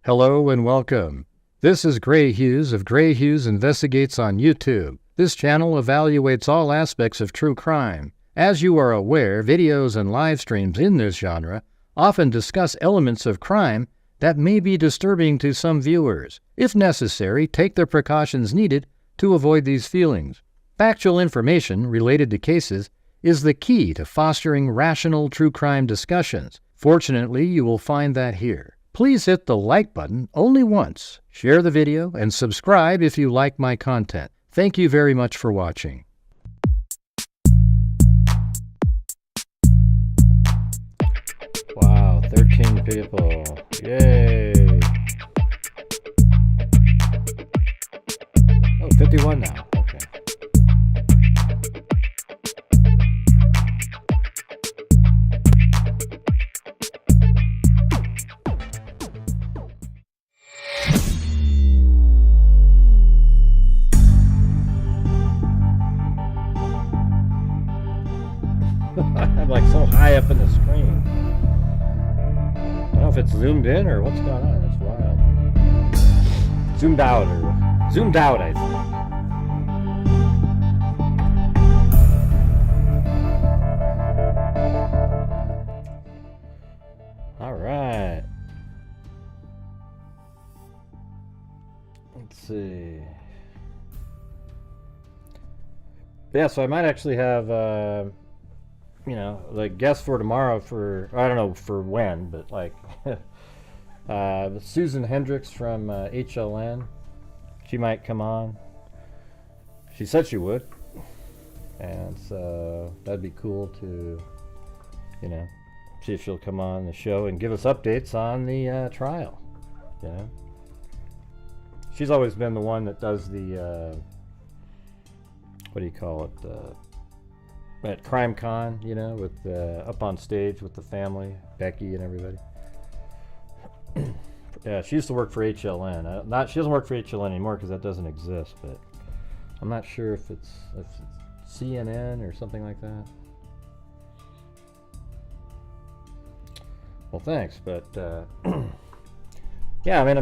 Hello and welcome. This is Grant Hughes of Grant Hughes Investigates on YouTube. This channel evaluates all aspects of true crime. As you are aware, videos and live streams in this genre often discuss elements of crime that may be disturbing to some viewers. If necessary, take the precautions needed to avoid these feelings. Factual information related to cases is the key to fostering rational true crime discussions. Fortunately, you will find that here. Please hit the like button only once, share the video, and subscribe if you like my content. Thank you very much for watching. Wow, 13 people. Yay! Oh, 51 now. Okay. I'm like so high up in the screen. I don't know if it's zoomed in or what's going on. It's wild. Zoomed out, I think. All right. Let's see. Yeah, so I might actually have like guests for tomorrow for, I don't know for when, but like Susan Hendricks from HLN. She might come on. She said she would. And so that'd be cool to, see if she'll come on the show and give us updates on the trial. She's always been the one that does the, what do you call it? At Crime Con, with up on stage with the family, Becky and everybody. Yeah, she used to work for HLN. She doesn't work for HLN anymore because that doesn't exist. But I'm not sure if it's CNN or something like that. Well, thanks, but yeah, I mean,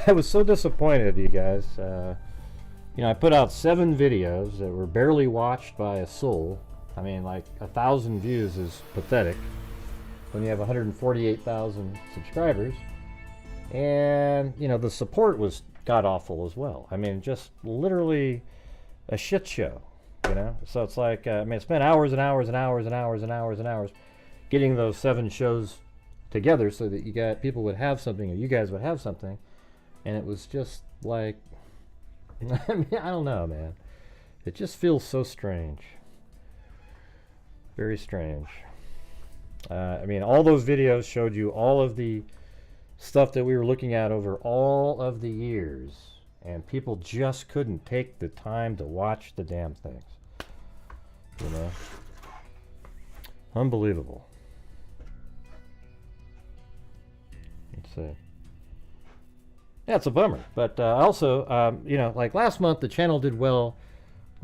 I was so disappointed, you guys. I put out 7 videos that were barely watched by a soul. I mean, like 1,000 views is pathetic when you have 148,000 subscribers. And, the support was god-awful as well. I mean, just literally a shit show, So it's like, I spent hours and hours and hours and hours and hours and hours getting those 7 shows together so that people would have something, or you guys would have something. And it was just like, I mean, I don't know, man. It just feels so strange. Very strange. I mean, all those videos showed you all of the stuff that we were looking at over all of the years, and people just couldn't take the time to watch the damn things. Unbelievable. Let's see. Yeah, it's a bummer. But also, like last month, the channel did well.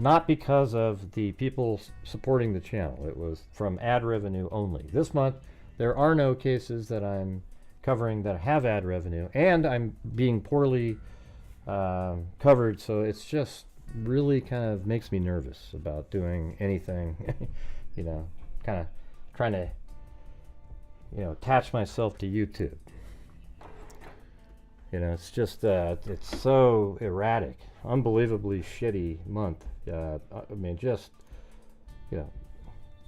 Not because of the people supporting the channel. It was from ad revenue only. This month, there are no cases that I'm covering that have ad revenue, and I'm being poorly covered, so it's just really kind of makes me nervous about doing anything, kind of trying to, attach myself to YouTube. It's just, it's so erratic, unbelievably shitty month. I mean, just,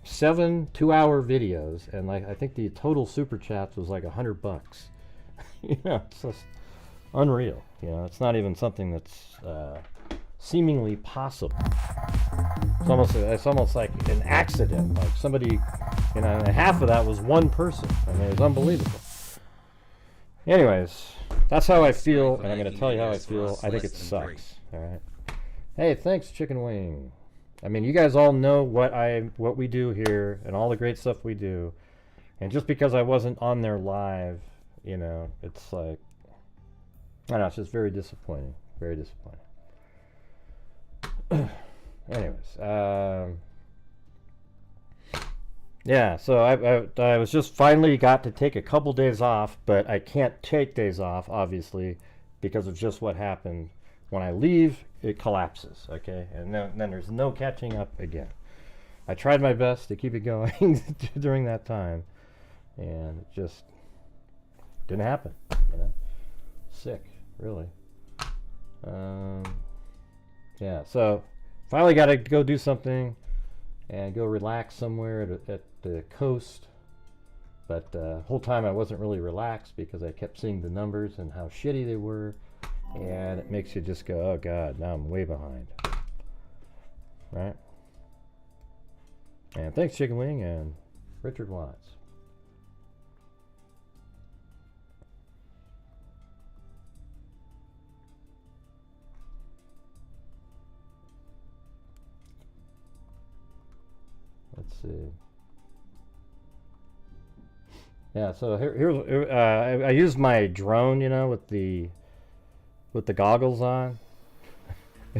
7 2-hour videos, and like I think the total super chats was like $100. It's just unreal. It's not even something that's seemingly possible. It's almost like an accident. Like somebody, and half of that was one person. I mean, it was unbelievable. Anyways, that's how I feel, and I'm going to tell you how I feel. I think it sucks. All right. Hey, thanks, Chicken Wing. I mean, you guys all know what we do here and all the great stuff we do. And just because I wasn't on there live, it's like, I don't know, it's just very disappointing. Very disappointing. Anyways, Yeah, so I was just finally got to take a couple days off, but I can't take days off, obviously, because of just what happened. When I leave, it collapses, okay? And then there's no catching up again. I tried my best to keep it going during that time, and it just didn't happen, you know? Sick, really. Yeah, so finally got to go do something and go relax somewhere at the coast. But the whole time I wasn't really relaxed because I kept seeing the numbers and how shitty they were. And it makes you just go, oh God, now I'm way behind. Right? And thanks, Chicken Wing and Richard Watts. Let's see. Yeah, so here's I used my drone, you know, with the goggles on.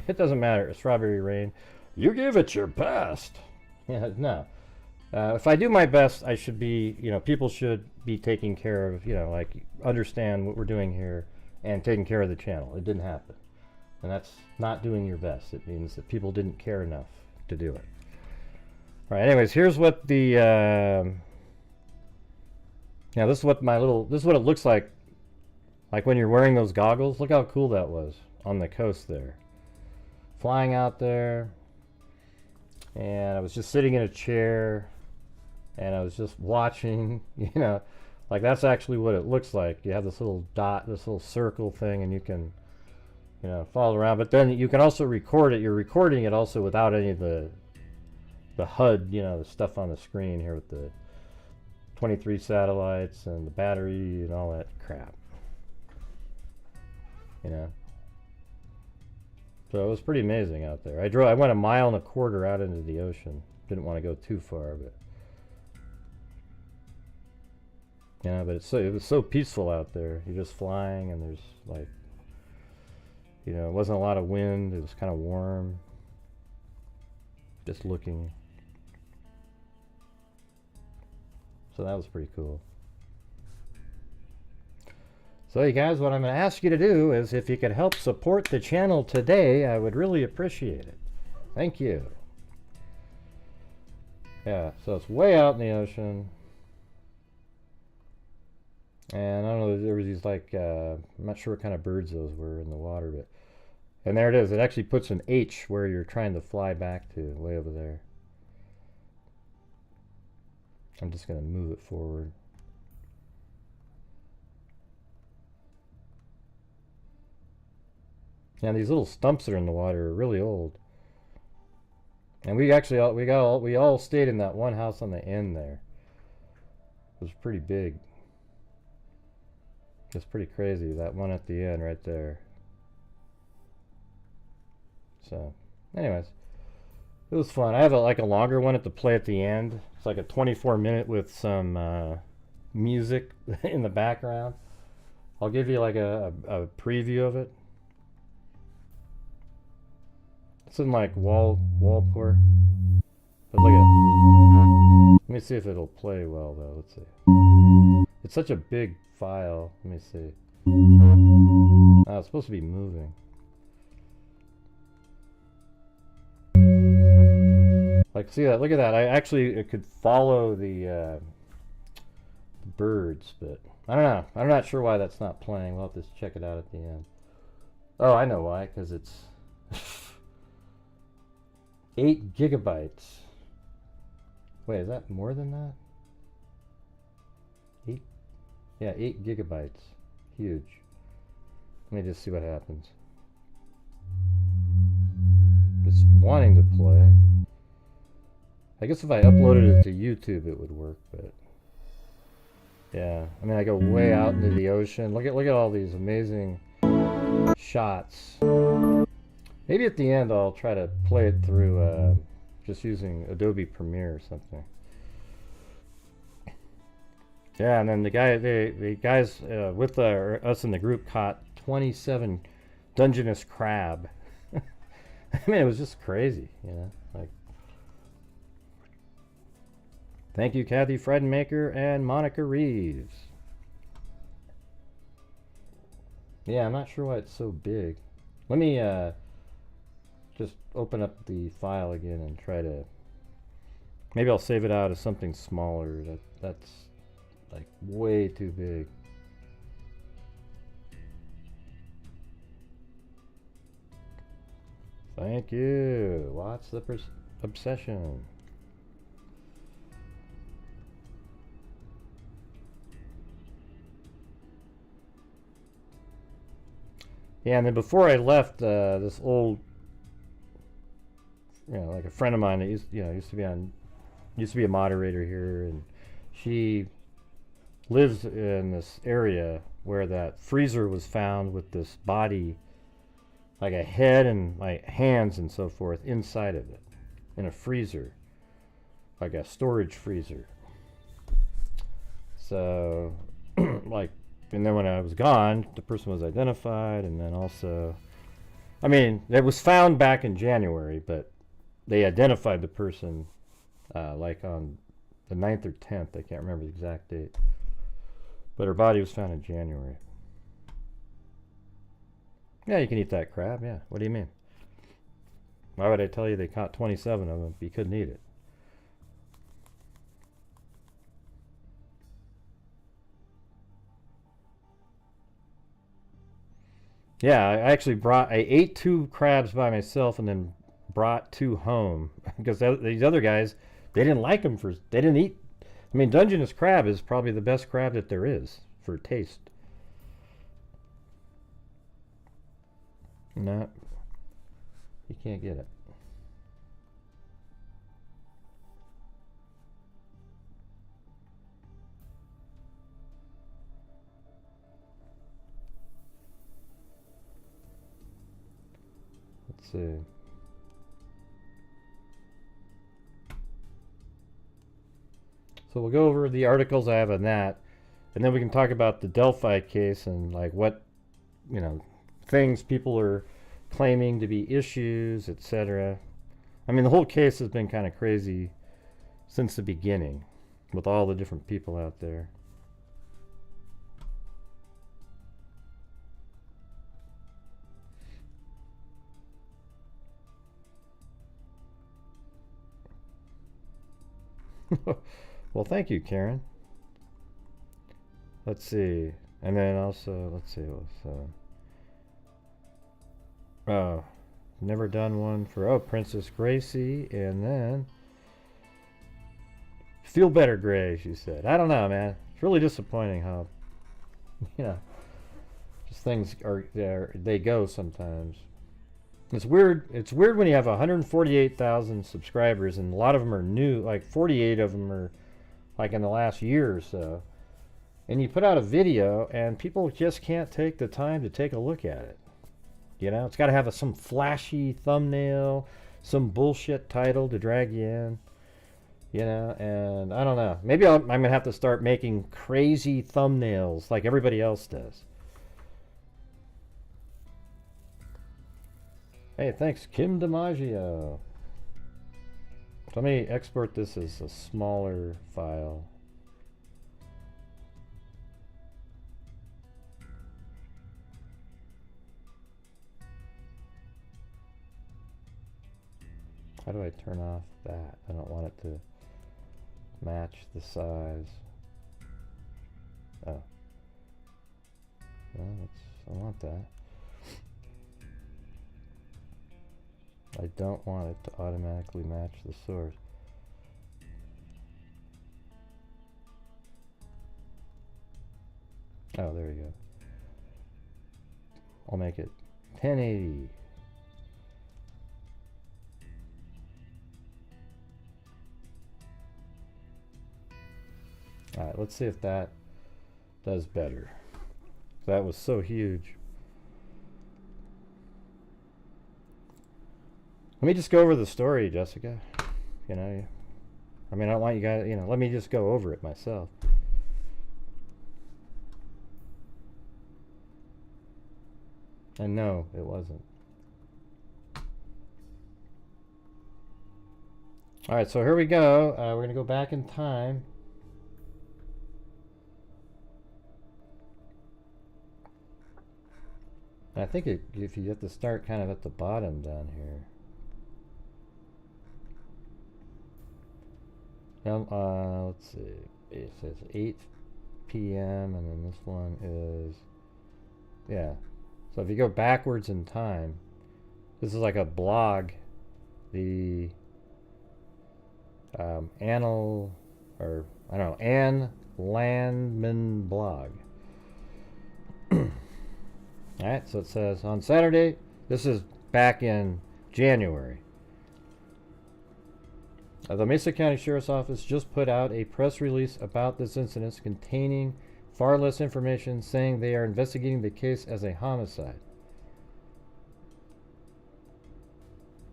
It doesn't matter. It's Strawberry Rain. You give it your best. Yeah, no. If I do my best, I should be, you know, people should be taking care of, you know, like understand what we're doing here and taking care of the channel. It didn't happen. And that's not doing your best. It means that people didn't care enough to do it. All right, anyways, here's what the, yeah, this is what it looks like when you're wearing those goggles. Look how cool that was on the coast there. Flying out there, and I was just sitting in a chair, and I was just watching, you know, like that's actually what it looks like. You have this little dot, this little circle thing, and you can, you know, follow around, but then you can also record it. You're recording it also without any of the HUD, you know, the stuff on the screen here with the 23 satellites and the battery and all that crap, you know. So it was pretty amazing out there. I went 1.25 miles out into the ocean. Didn't want to go too far, but yeah, but it was so peaceful out there. You're just flying, and there's like, you know, it wasn't a lot of wind. It was kind of warm. Just looking. So that was pretty cool. So you guys, what I'm going to ask you to do is if you could help support the channel today, I would really appreciate it. Thank you. Yeah, so it's way out in the ocean. And I don't know, there was these like, I'm not sure what kind of birds those were in the water, but, and there it is. It actually puts an H where you're trying to fly back to, way over there. I'm just going to move it forward. Yeah, these little stumps that are in the water are really old. And we actually we all stayed in that one house on the end there. It was pretty big. It's pretty crazy, that one at the end right there. So, anyways, it was fun. I have like a longer one to play at the end. It's like a 24-minute with some music in the background. I'll give you like a preview of it. It's in like Walport. But look at. Let me see if it'll play well though. Let's see. It's such a big file. Let me see. Oh, it's supposed to be moving. Like, see that? Look at that. I actually could follow the birds, but I don't know. I'm not sure why that's not playing. We'll have to check it out at the end. Oh, I know why. Because it's 8 gigabytes. Wait, is that more than that? 8? Yeah, 8 gigabytes. Huge. Let me just see what happens. Just wanting to play. I guess if I uploaded it to YouTube, it would work, but yeah. I mean, I go way out into the ocean. Look at all these amazing shots. Maybe at the end I'll try to play it through just using Adobe Premiere or something. Yeah, and then the guys with us in the group caught 27 Dungeness crab. I mean, it was just crazy, you know, like. Thank you, Kathy Fredenmaker and Monica Reeves. Yeah, I'm not sure why it's so big. Let me just open up the file again and try to... Maybe I'll save it out as something smaller. That's like way too big. Thank you. What's the obsession? Yeah, and then before I left, this old, like a friend of mine that used to be a moderator here, and she lives in this area where that freezer was found with this body, like a head and like hands and so forth inside of it, in a freezer, like a storage freezer. So, and then when I was gone, the person was identified, and then also, it was found back in January, but they identified the person like on the 9th or 10th. I can't remember the exact date. But her body was found in January. Yeah, you can eat that crab, yeah. What do you mean? Why would I tell you they caught 27 of them if you couldn't eat it? Yeah, I ate 2 crabs by myself and then brought 2 home because these other guys, they didn't like them they didn't eat. Dungeness crab is probably the best crab that there is for taste. No, you can't get it. Let's see. So we'll go over the articles I have on that, and then we can talk about the Delphi case and like what, things people are claiming to be issues, etc. The whole case has been kind of crazy since the beginning with all the different people out there. Well, thank you, Karen. Let's see. And then also, let's see. Never done one for, Princess Gracie. And then, feel better, Gray, she said. I don't know, man. It's really disappointing how, just things they go sometimes. It's weird. It's weird when you have 148,000 subscribers and a lot of them are new. Like 48 of them are like in the last year or so. And you put out a video and people just can't take the time to take a look at it. It's got to have some flashy thumbnail, some bullshit title to drag you in. And I don't know. Maybe I'm going to have to start making crazy thumbnails like everybody else does. Hey, thanks, Kim DiMaggio. So let me export this as a smaller file. How do I turn off that? I don't want it to match the size. Oh. Well, I want that. I don't want it to automatically match the source. Oh, there you go. I'll make it 1080. Alright, let's see if that does better. That was so huge. Let me just go over the story, Jessica. I don't want you guys, let me just go over it myself. And no, it wasn't. All right, so here we go. We're going to go back in time. I think if you have to start kind of at the bottom down here. Let's see. It says 8 p.m. and then this one is, yeah. So if you go backwards in time, this is like a blog. The Anne Landman blog. Alright, so it says on Saturday, this is back in January. The Mesa County Sheriff's Office just put out a press release about this incident containing far less information, saying they are investigating the case as a homicide.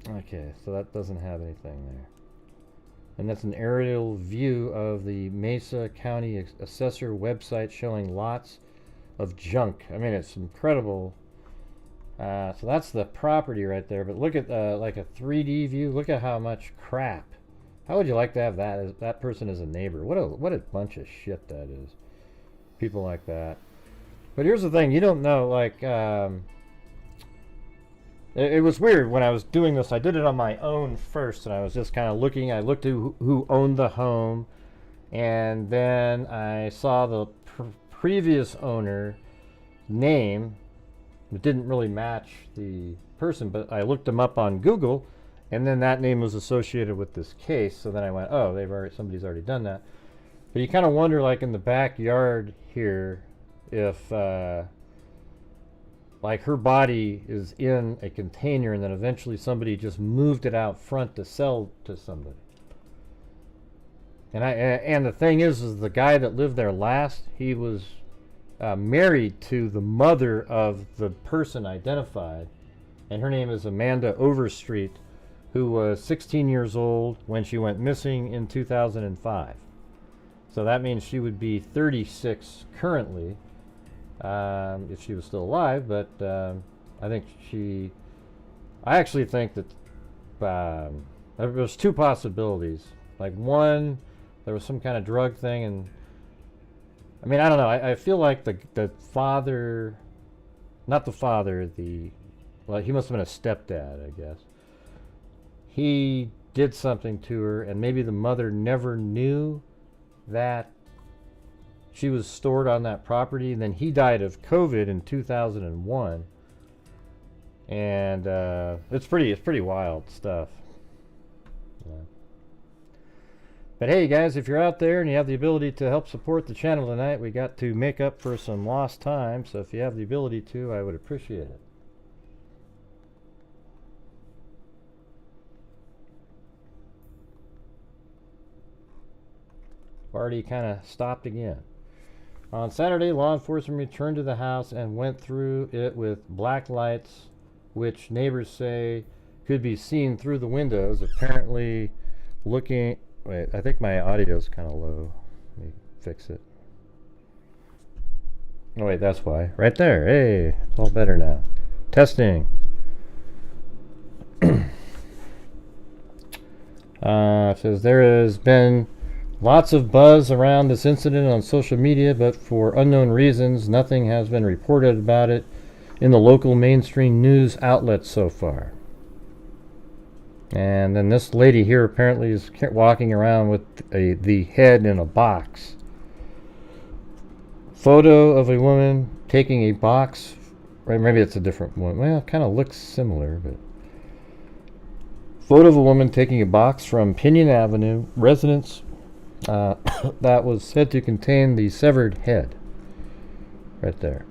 Okay, so that doesn't have anything there. And that's an aerial view of the Mesa County Assessor website showing lots of junk. I mean, it's incredible. So that's the property right there. But look at like a 3D view. Look at how much crap. How would you like to have that person as a neighbor? What a bunch of shit that is. People like that. But here's the thing. You don't know, like, it was weird when I was doing this. I did it on my own first, and I was just kind of looking. I looked at who owned the home, and then I saw the previous owner name. It didn't really match the person, but I looked them up on Google, and then that name was associated with this case. So then I went, oh, somebody's already done that. But you kind of wonder, like in the backyard here, if like her body is in a container, and then eventually somebody just moved it out front to sell to somebody. And the thing is the guy that lived there last, he was married to the mother of the person identified, and her name is Amanda Overstreet, who was 16 years old when she went missing in 2005. So that means she would be 36 currently, if she was still alive. But I actually think that there's two possibilities. Like, one, there was some kind of drug thing, and I mean, I don't know. I feel like the father, not the father, well, he must have been a stepdad, I guess. He did something to her, and maybe the mother never knew that she was stored on that property, and then he died of COVID in 2001. And it's pretty wild stuff. Yeah. But hey, guys, if you're out there and you have the ability to help support the channel tonight, we got to make up for some lost time. So if you have the ability to, I would appreciate it. Already kind of stopped again. On Saturday, law enforcement returned to the house and went through it with black lights, which neighbors say could be seen through the windows. Apparently looking... Wait, I think my audio's kind of low. Let me fix it. Oh wait, that's why. Right there. Hey, it's all better now. Testing. It says there has been lots of buzz around this incident on social media, but for unknown reasons, nothing has been reported about it in the local mainstream news outlets so far. And then this lady here apparently is walking around with the head in a box. Photo of a woman taking a box. Right, maybe it's a different one. Well, it kind of looks similar, but photo of a woman taking a box from Pinyon Avenue residence that was said to contain the severed head. Right there.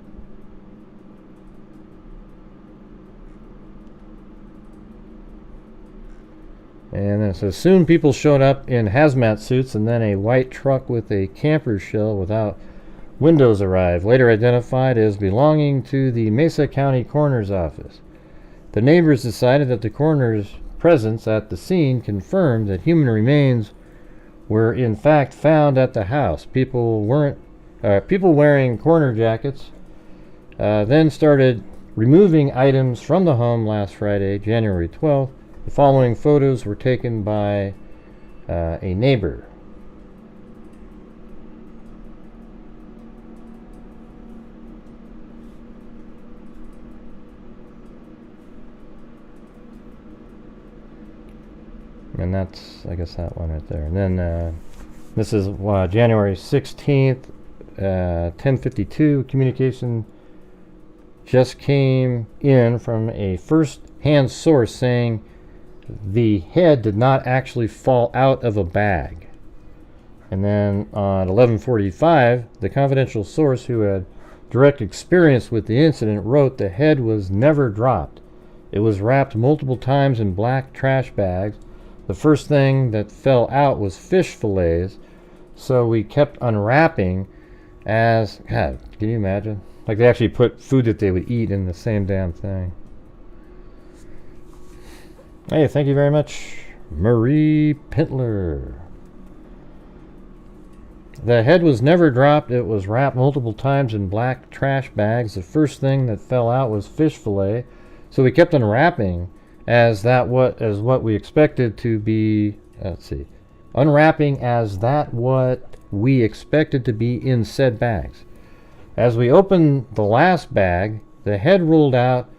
And then it says, soon people showed up in hazmat suits, and then a white truck with a camper shell without windows arrived, later identified as belonging to the Mesa County Coroner's office. The neighbors decided that the coroner's presence at the scene confirmed that human remains were in fact found at the house. People wearing coroner jackets then started removing items from the home last Friday, January 12th. The following photos were taken by a neighbor. And that's, I guess, that one right there. And then this is January 16th, 10:52. Communication just came in from a first-hand source saying the head did not actually fall out of a bag. And then on 11:45, the confidential source who had direct experience with the incident wrote the head was never dropped. It was wrapped multiple times in black trash bags. The first thing that fell out was fish fillets, so we kept unwrapping as... God, can you imagine? Like they actually put food that they would eat in the same damn thing. Hey, thank you very much, Marie Pintler. The head was never dropped. It was wrapped multiple times in black trash bags. The first thing that fell out was fish fillet, so we kept unwrapping as what we expected to be, unwrapping as that what we expected to be in said bags. As we opened the last bag, the head rolled out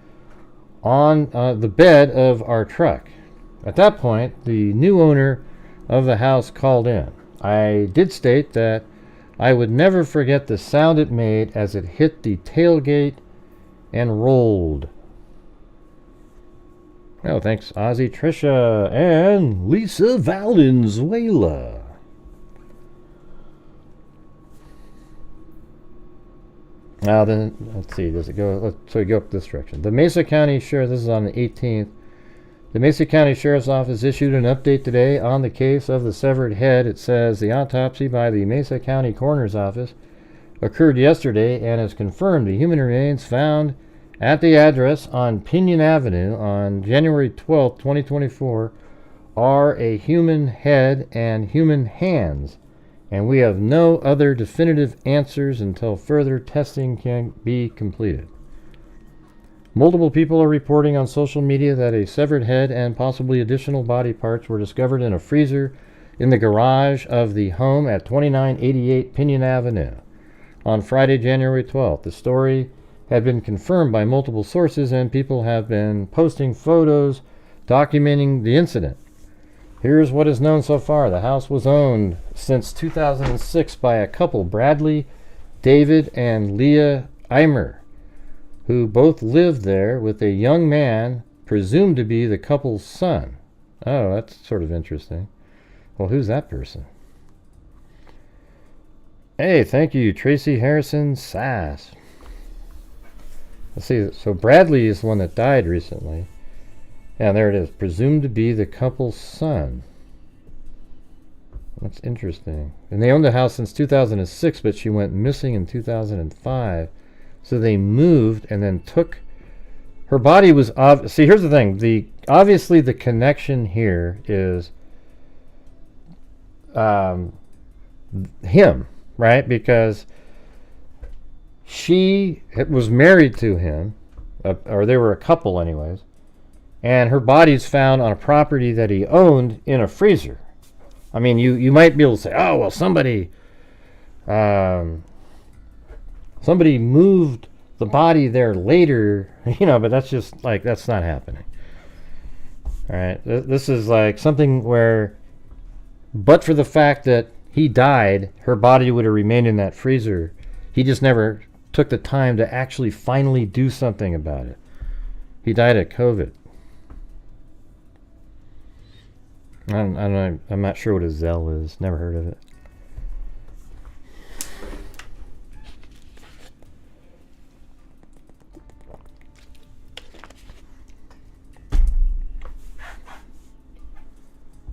on the bed of our truck. At that point, the new owner of the house called in. I did state that I would never forget the sound it made as it hit the tailgate and rolled. Oh, thanks, Ozzy, Trisha, and Lisa Valenzuela. Now then, let's see, does it go? So we go up this direction. The Mesa County Sheriff, this is on the 18th. The Mesa County Sheriff's Office issued an update today on the case of the severed head. It says the autopsy by the Mesa County Coroner's Office occurred yesterday and has confirmed the human remains found at the address on Pinyon Avenue on January 12, 2024 are a human head and human hands, and we have no other definitive answers until further testing can be completed. Multiple people are reporting on social media that a severed head and possibly additional body parts were discovered in a freezer in the garage of the home at 2988 Pinyon Avenue on Friday, January 12th. The story had been confirmed by multiple sources, and people have been posting photos documenting the incident. Here's what is known so far. The house was owned since 2006 by a couple, Bradley, David, and Leah Eimer, who both lived there with a young man presumed to be the couple's son. Oh, that's sort of interesting. Well, who's that person? Hey, thank you, Tracy Harrison Sass. Let's see, so Bradley is the one that died recently. Yeah, there it is. Presumed to be the couple's son. That's interesting. And they owned the house since 2006, but she went missing in 2005. So they moved and then took... Her body was... See, here's the thing. Obviously, the connection here is him, right? Because she was married to him, or they were a couple anyways, and her body's found on a property that he owned in a freezer. I mean, you might be able to say, oh, well, somebody moved the body there later, but that's just like, that's not happening. All right, this is like something where, but for the fact that he died, her body would have remained in that freezer. He just never took the time to actually finally do something about it. He died of COVID. I don't know. I'm not sure what a Zell is. Never heard of it.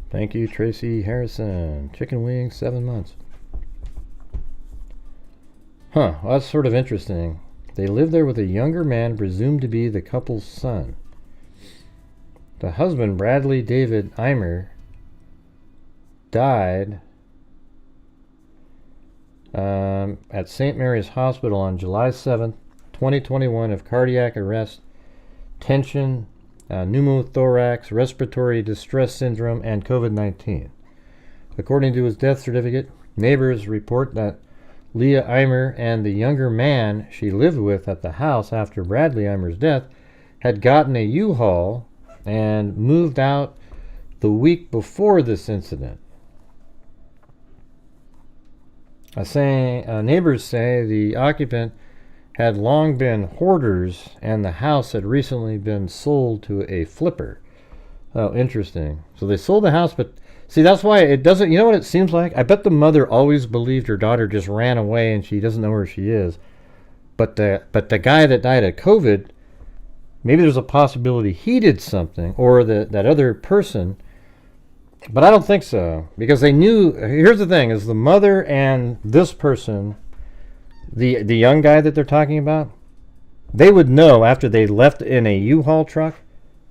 Thank you, Tracy Harrison. Chicken wings, 7 months. Huh, well, that's sort of interesting. They lived there with a younger man presumed to be the couple's son. The husband, Bradley David Eimer, died at St. Mary's Hospital on July 7th, 2021 of cardiac arrest, tension, pneumothorax, respiratory distress syndrome, and COVID-19. According to his death certificate, neighbors report that Leah Eimer and the younger man she lived with at the house after Bradley Eimer's death had gotten a U-Haul and moved out the week before this incident. Neighbors say the occupant had long been hoarders and the house had recently been sold to a flipper. Oh, interesting. So they sold the house, but see, that's why it doesn't, you know what it seems like? I bet the mother always believed her daughter just ran away and she doesn't know where she is. But the guy that died of COVID, maybe there's a possibility he did something, or that other person. But I don't think so, because they knew. Here's the thing: is the mother and this person, the young guy that they're talking about, they would know after they left in a U-Haul truck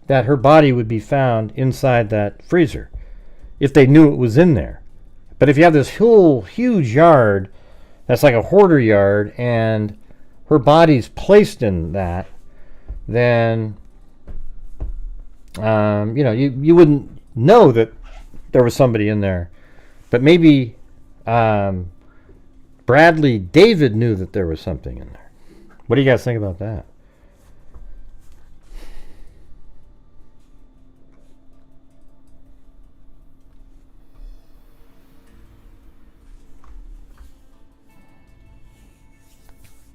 that her body would be found inside that freezer, if they knew it was in there. But if you have this whole huge yard that's like a hoarder yard and her body's placed in that, then you wouldn't know that there was somebody in there. But maybe Bradley David knew that there was something in there. What do you guys think about that?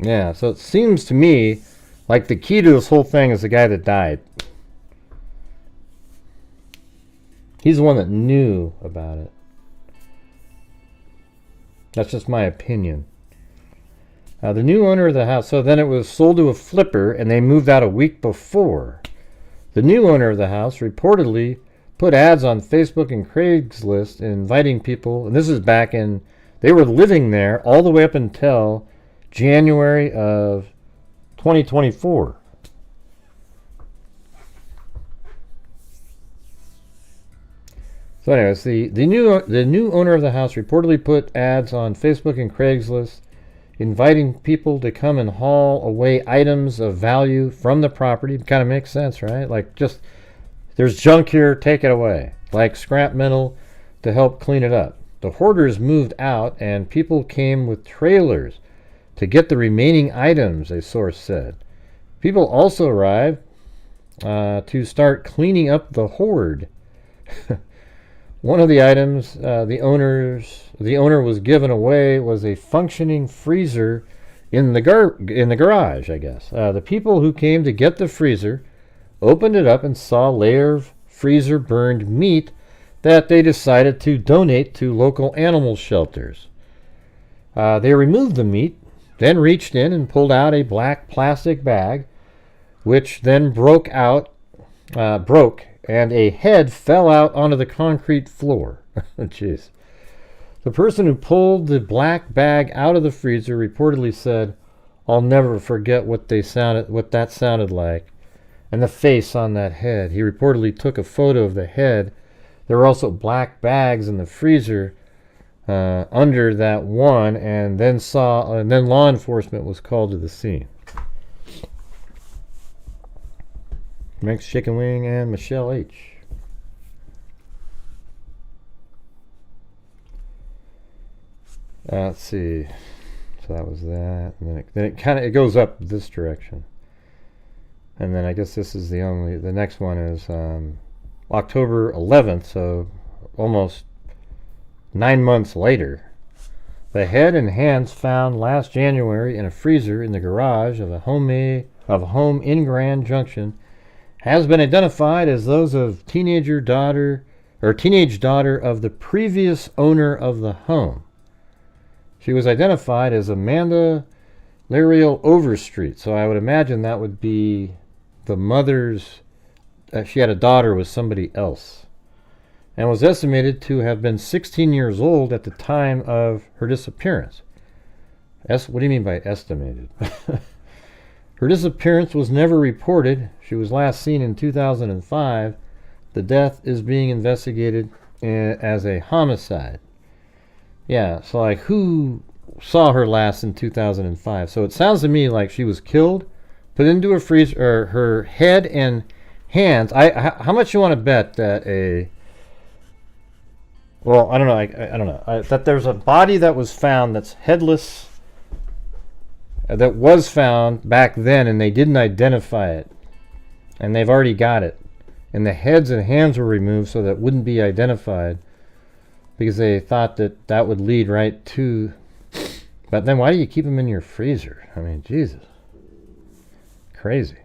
Yeah, so it seems to me like the key to this whole thing is the guy that died. He's the one that knew about it. That's just my opinion. The new owner of the house, so then it was sold to a flipper and they moved out a week before. The new owner of the house reportedly put ads on Facebook and Craigslist inviting people, and this is back in, they were living there all the way up until January of 2024. So anyways, the new owner of the house reportedly put ads on Facebook and Craigslist inviting people to come and haul away items of value from the property. It kind of makes sense, right? Like, just, there's junk here, take it away. Like scrap metal to help clean it up. The hoarders moved out and people came with trailers to get the remaining items, a source said. People also arrived to start cleaning up the hoard. One of the items the owner was given away was a functioning freezer in the garage, I guess. The people who came to get the freezer opened it up and saw a layer of freezer burned meat that they decided to donate to local animal shelters. They removed the meat, then reached in and pulled out a black plastic bag, which then broke, and a head fell out onto the concrete floor. Jeez. The person who pulled the black bag out of the freezer reportedly said, "I'll never forget what that sounded like, and the face on that head." He reportedly took a photo of the head. There were also black bags in the freezer under that one, and then law enforcement was called to the scene. Max Chicken Wing and Michelle H. Let's see. So that was that, and then it goes up this direction, and then I guess this is the next one is October 11th, so almost 9 months later. The head and hands found last January in a freezer in the garage of a home in Grand Junction has been identified as those of teenage daughter of the previous owner of the home. She was identified as Amanda Overstreet, so I would imagine that would be the mother's. She had a daughter with somebody else, and was estimated to have been 16 years old at the time of her disappearance. What do you mean by estimated? Her disappearance was never reported. She was last seen in 2005. The death is being investigated as a homicide. Yeah, so like, who saw her last in 2005? So it sounds to me like she was killed, put into a freezer, or her head and hands. How much you want to bet that well, I don't know. I don't know. That there's a body that was found that's headless, that was found back then, and they didn't identify it. And they've already got it. And the heads and hands were removed so that it wouldn't be identified, because they thought that that would lead right to... But then why do you keep them in your freezer? I mean, Jesus. Crazy.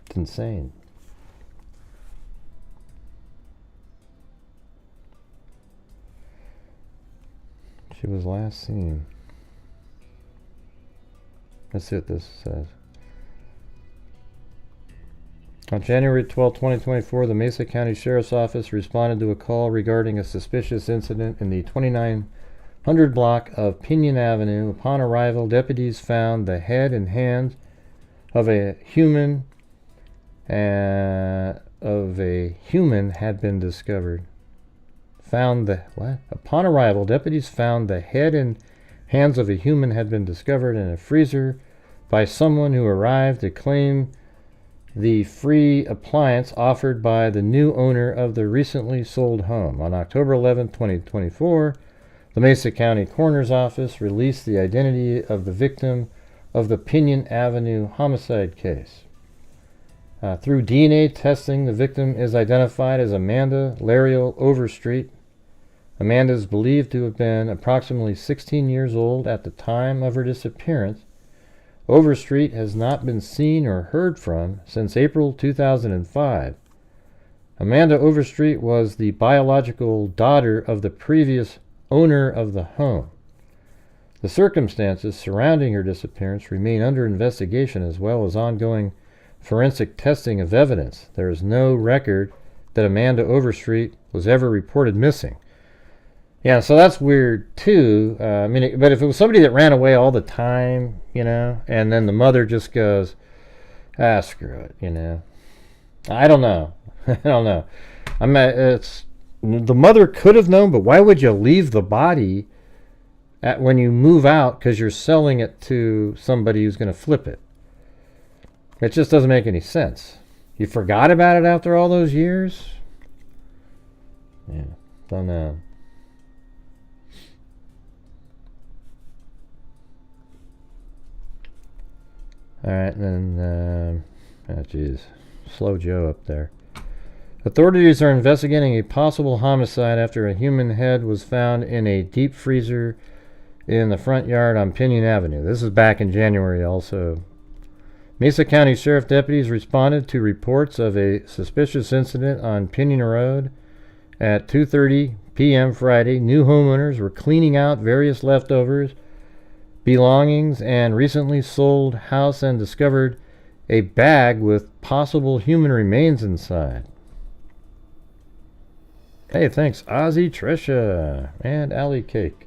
It's insane. She was last seen. Let's see what this says. On January 12, 2024, the Mesa County Sheriff's Office responded to a call regarding a suspicious incident in the 2900 block of Pinyon Avenue. Upon arrival, deputies found the head and hands of a human had been discovered. Upon arrival, deputies found the head and hands of a human had been discovered in a freezer by someone who arrived to claim the free appliance offered by the new owner of the recently sold home. On October 11, 2024, the Mesa County Coroner's Office released the identity of the victim of the Pinyon Avenue homicide case. Through DNA testing, the victim is identified as Amanda Overstreet. Amanda is believed to have been approximately 16 years old at the time of her disappearance. Overstreet has not been seen or heard from since April 2005. Amanda Overstreet was the biological daughter of the previous owner of the home. The circumstances surrounding her disappearance remain under investigation, as well as ongoing forensic testing of evidence. There is no record that Amanda Overstreet was ever reported missing. Yeah, so that's weird too. But if it was somebody that ran away all the time, and then the mother just goes, screw it, I don't know. I don't know. The mother could have known, but why would you leave the body when you move out because you're selling it to somebody who's going to flip it? It just doesn't make any sense. You forgot about it after all those years? Yeah, don't know. Alright, and then, slow Joe up there. Authorities are investigating a possible homicide after a human head was found in a deep freezer in the front yard on Pinyon Avenue. This is back in January also. Mesa County Sheriff deputies responded to reports of a suspicious incident on Pinyon Road at 2:30 p.m. Friday. New homeowners were cleaning out various leftovers, belongings, and recently sold house and discovered a bag with possible human remains inside. Hey, thanks, Ozzy, Trisha, and Allie Cake.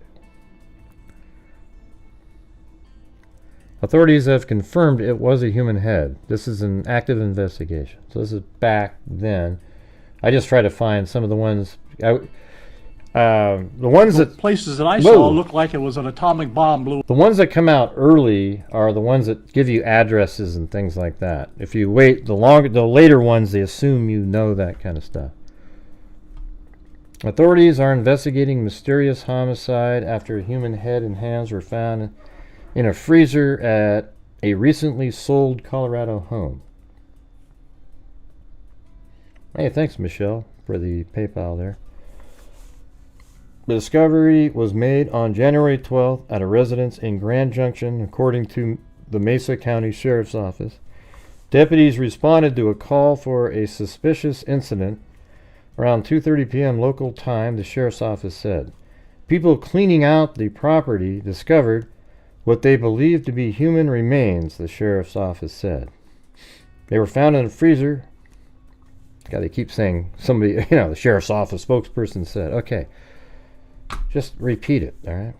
Authorities have confirmed it was a human head. This is an active investigation. So this is back then. I just try to find some of the ones. The places that I saw looked like it was an atomic bomb blew. The ones that come out early are the ones that give you addresses and things like that. If you wait, the later ones, they assume you know that kind of stuff. Authorities are investigating mysterious homicide after a human head and hands were found in a freezer at a recently sold Colorado home. Hey, thanks, Michelle, for the PayPal there. The discovery was made on January 12th at a residence in Grand Junction, according to the Mesa County Sheriff's Office. Deputies responded to a call for a suspicious incident around 2:30 p.m. local time, the Sheriff's Office said. People cleaning out the property discovered what they believed to be human remains, the Sheriff's Office said. They were found in a freezer. God, they keep saying somebody, the Sheriff's Office spokesperson said. Okay. Just repeat it, all right?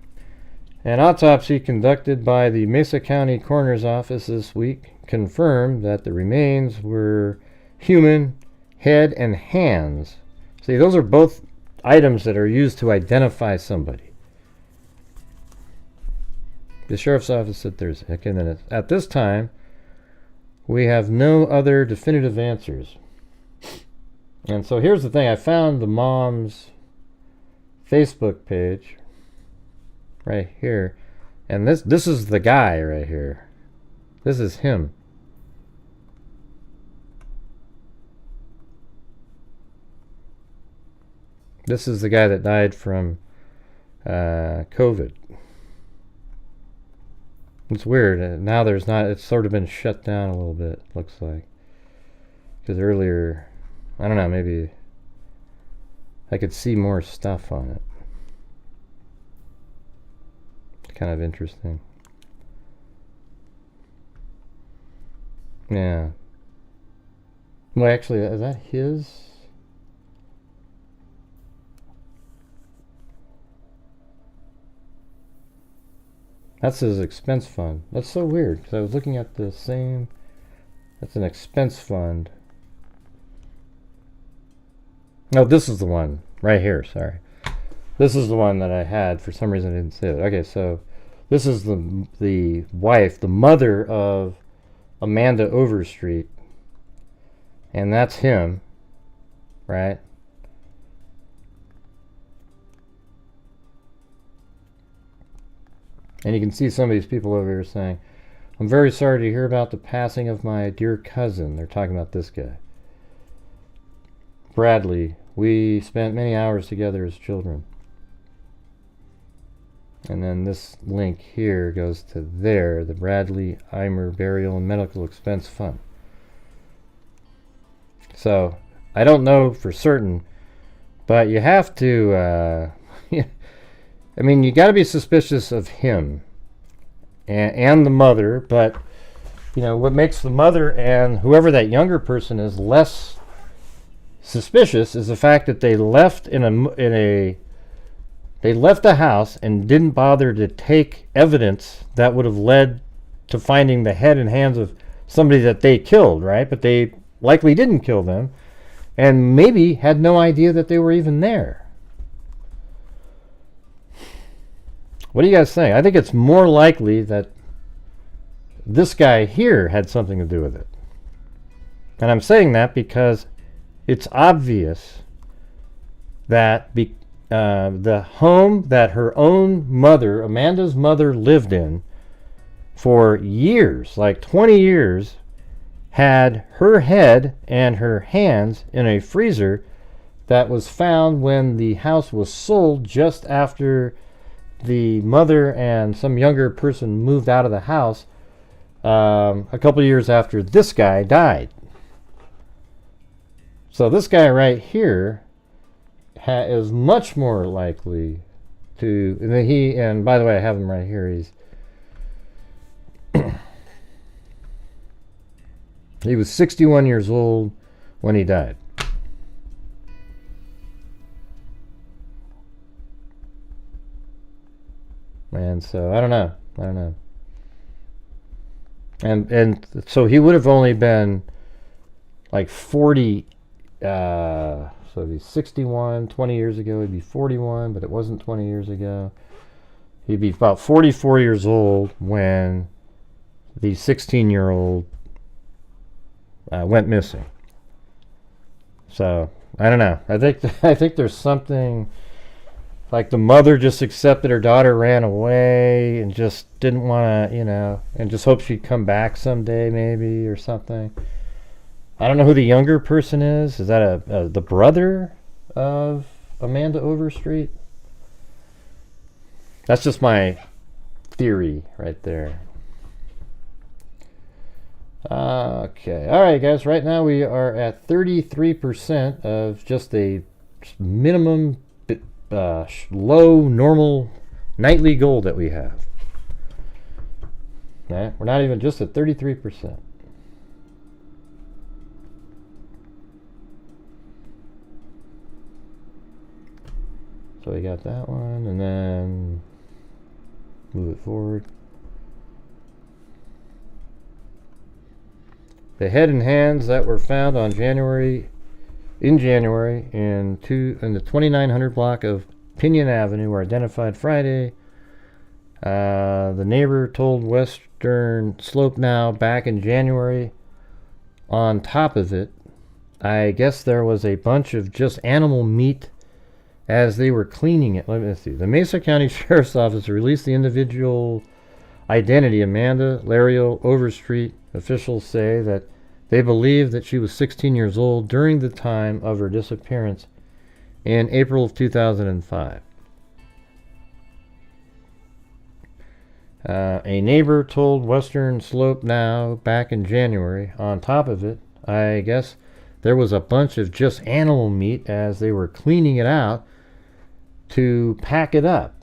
An autopsy conducted by the Mesa County Coroner's Office this week confirmed that the remains were human head and hands. See, those are both items that are used to identify somebody. The Sheriff's Office said Thursday. Okay, then at this time, we have no other definitive answers. And so here's the thing. I found the mom's Facebook page right here. And this is the guy right here. This is him. This is the guy that died from COVID. It's weird. Now there's not, it's sort of been shut down a little bit, looks like. Because earlier, I don't know, maybe I could see more stuff on it. It's kind of interesting. Yeah. Well, actually, is that his? That's his expense fund. That's so weird, because I was looking at the same. That's an expense fund. No, this is the one right here. Sorry, this is the one that I had. For some reason, I didn't see it. Okay, so this is the wife, the mother of Amanda Overstreet, and that's him, right? And you can see some of these people over here saying, "I'm very sorry to hear about the passing of my dear cousin." They're talking about this guy. Bradley, we spent many hours together as children. And then this link here goes to there, the Bradley Eimer Burial and Medical Expense Fund. So, I don't know for certain, but you have to, I mean, you got to be suspicious of him and the mother, but, you know, what makes the mother and whoever that younger person is less suspicious is the fact that they left they left the house and didn't bother to take evidence that would have led to finding the head and hands of somebody that they killed, right? But they likely didn't kill them, and maybe had no idea that they were even there. What do you guys think? I think it's more likely that this guy here had something to do with it. And I'm saying that because it's obvious that the home that her own mother, Amanda's mother, lived in for years, like 20 years, had her head and her hands in a freezer that was found when the house was sold just after the mother and some younger person moved out of the house a couple years after this guy died. So this guy right here is much more likely to, and by the way, I have him right here. He was 61 years old when he died. And so I don't know. And so he would have only been like 40. So he's 61. 20 years ago, he'd be 41, but it wasn't 20 years ago. He'd be about 44 years old when the 16-year-old went missing. So I don't know. I think there's something. Like the mother just accepted her daughter ran away and just didn't want to, and just hoped she'd come back someday maybe or something. I don't know who the younger person is. Is that the brother of Amanda Overstreet? That's just my theory right there. Okay. All right, guys. Right now we are at 33% of just a minimum low normal nightly goal that we have. Okay? We're not even just at 33%. So we got that one, and then move it forward. The head and hands that were found on January in the 2900 block of Pinyon Avenue were identified Friday. The neighbor told Western Slope Now back in January. On top of it, I guess there was a bunch of just animal meat as they were cleaning it. Let me see. The Mesa County Sheriff's Office released the individual identity, Amanda Overstreet. Officials say that they believe that she was 16 years old during the time of her disappearance in April of 2005. A neighbor told Western Slope Now back in January. On top of it, I guess there was a bunch of just animal meat as they were cleaning it out to pack it up,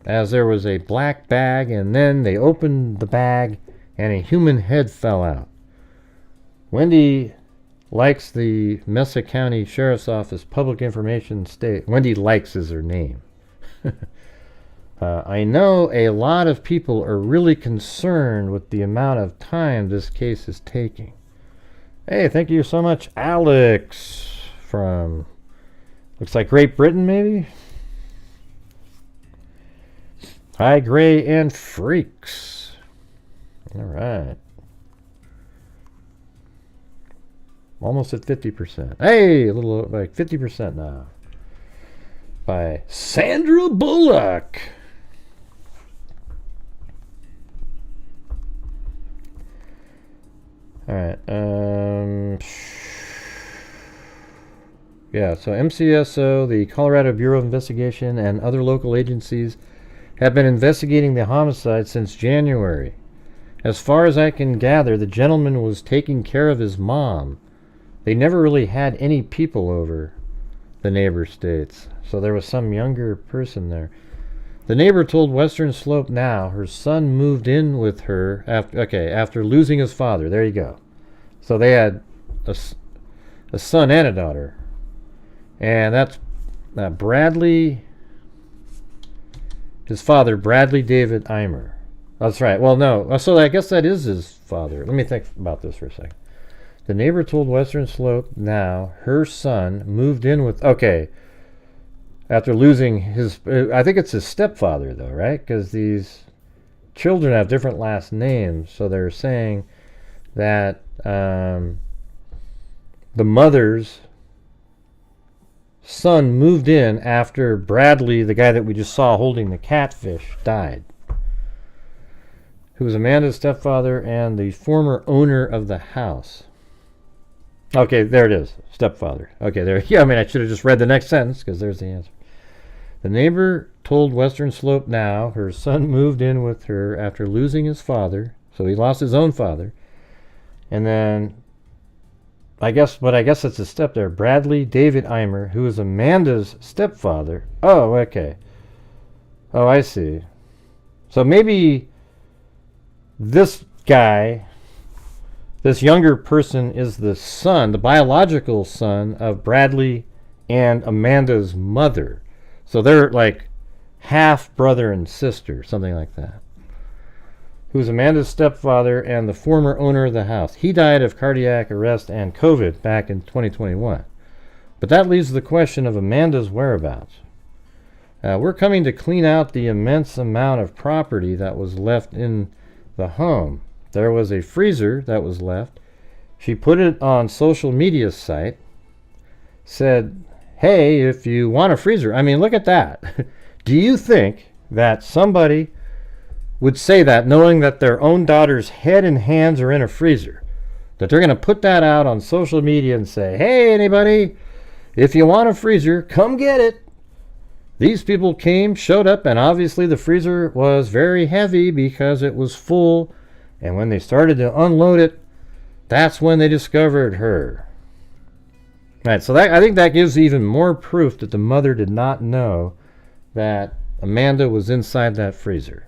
as there was a black bag, and then they opened the bag and a human head fell out. Wendy Likes, the Mesa County Sheriff's Office Public Information State. Wendy Likes is her name. I know a lot of people are really concerned with the amount of time this case is taking. Hey, thank you so much, Alex, from, looks like Great Britain, maybe? Hi, Gray and Freaks. All right. Almost at 50%. Hey, a little like 50% now. By Sandra Bullock. All right. Yeah, so MCSO, the Colorado Bureau of Investigation, and other local agencies have been investigating the homicide since January. As far as I can gather, the gentleman was taking care of his mom. They never really had any people over, the neighbor states. So there was some younger person there. The neighbor told Western Slope Now her son moved in with her after losing his father. There you go. So they had a son and a daughter. And that's Bradley, his father, Bradley David Eimer. That's right. Well, no. So I guess that is his father. Let me think about this for a second. The neighbor told Western Slope Now her son moved in with, after losing his, I think it's his stepfather though, right? Because these children have different last names. So they're saying that the mother's son moved in after Bradley, the guy that we just saw holding the catfish, died. Who was Amanda's stepfather and the former owner of the house. Okay, there it is. Stepfather. Okay, there. Yeah, I mean, I should have just read the next sentence because there's the answer. The neighbor told Western Slope Now her son moved in with her after losing his father. So he lost his own father. And then, I guess it's his step there. Bradley David Eimer, who is Amanda's stepfather. Oh, okay. Oh, I see. So maybe this guy, this younger person, is the son, the biological son of Bradley and Amanda's mother. So they're like half brother and sister, something like that. Who's Amanda's stepfather and the former owner of the house. He died of cardiac arrest and COVID back in 2021. But that leaves the question of Amanda's whereabouts. We're coming to clean out the immense amount of property that was left in the home. There was a freezer that was left. She put it on social media site, said, hey, if you want a freezer, I mean, look at that. Do you think that somebody would say that knowing that their own daughter's head and hands are in a freezer? That they're going to put that out on social media and say, hey, anybody, if you want a freezer, come get it. These people showed up, and obviously the freezer was very heavy because it was full. And when they started to unload it, that's when they discovered her. Right, so I think that gives even more proof that the mother did not know that Amanda was inside that freezer.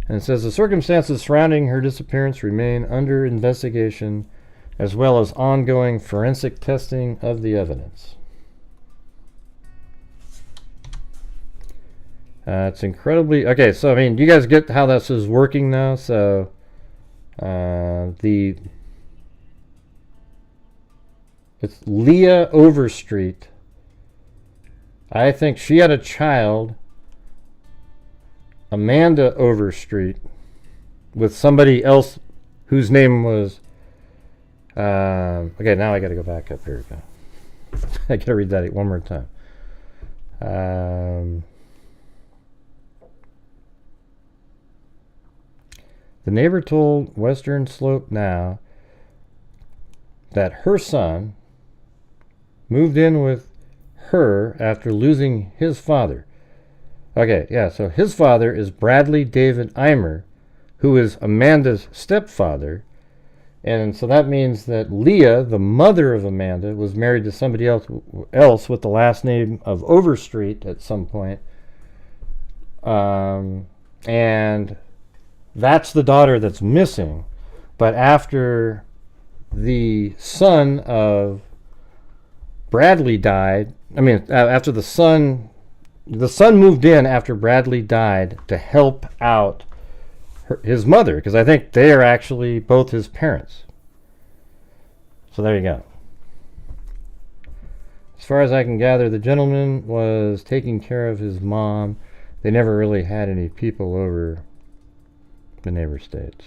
And it says the circumstances surrounding her disappearance remain under investigation, as well as ongoing forensic testing of the evidence. It's incredibly... Okay, so, I mean, you guys get how this is working now? So, it's Leah Overstreet. I think she had a child, Amanda Overstreet, with somebody else whose name was... okay, now I got to go back up here. I got to read that one more time. The neighbor told Western Slope Now that her son moved in with her after losing his father. Okay, yeah, so his father is Bradley David Eimer, who is Amanda's stepfather. And so that means that Leah, the mother of Amanda, was married to somebody else with the last name of Overstreet at some point. And that's the daughter that's missing. But after the son of Bradley died, after the son moved in after Bradley died to help out his mother, because I think they are actually both his parents. So there you go. As far as I can gather, the gentleman was taking care of his mom. They never really had any people over the neighbor states.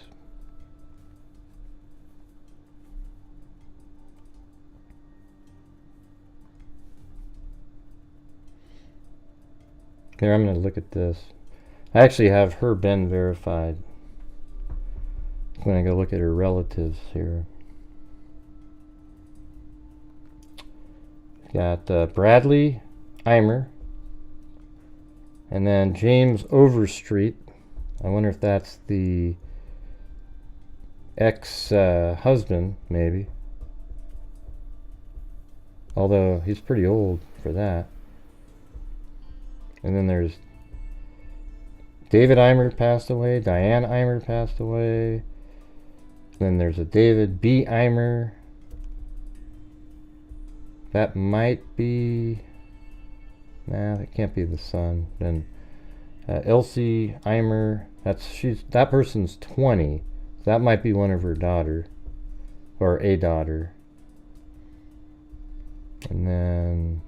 Here, I'm going to look at this. I actually have her been verified. I'm going to go look at her relatives here. Got Bradley Eimer, and then James Overstreet. I wonder if that's the ex-husband, maybe. Although he's pretty old for that. And then there's David Eimer passed away. Diane Eimer passed away. Then there's a David B. Eimer. That might be... Nah, that can't be the son. Then Elsie Eimer. That person's 20. So that might be one of her daughter. Or a daughter. And then...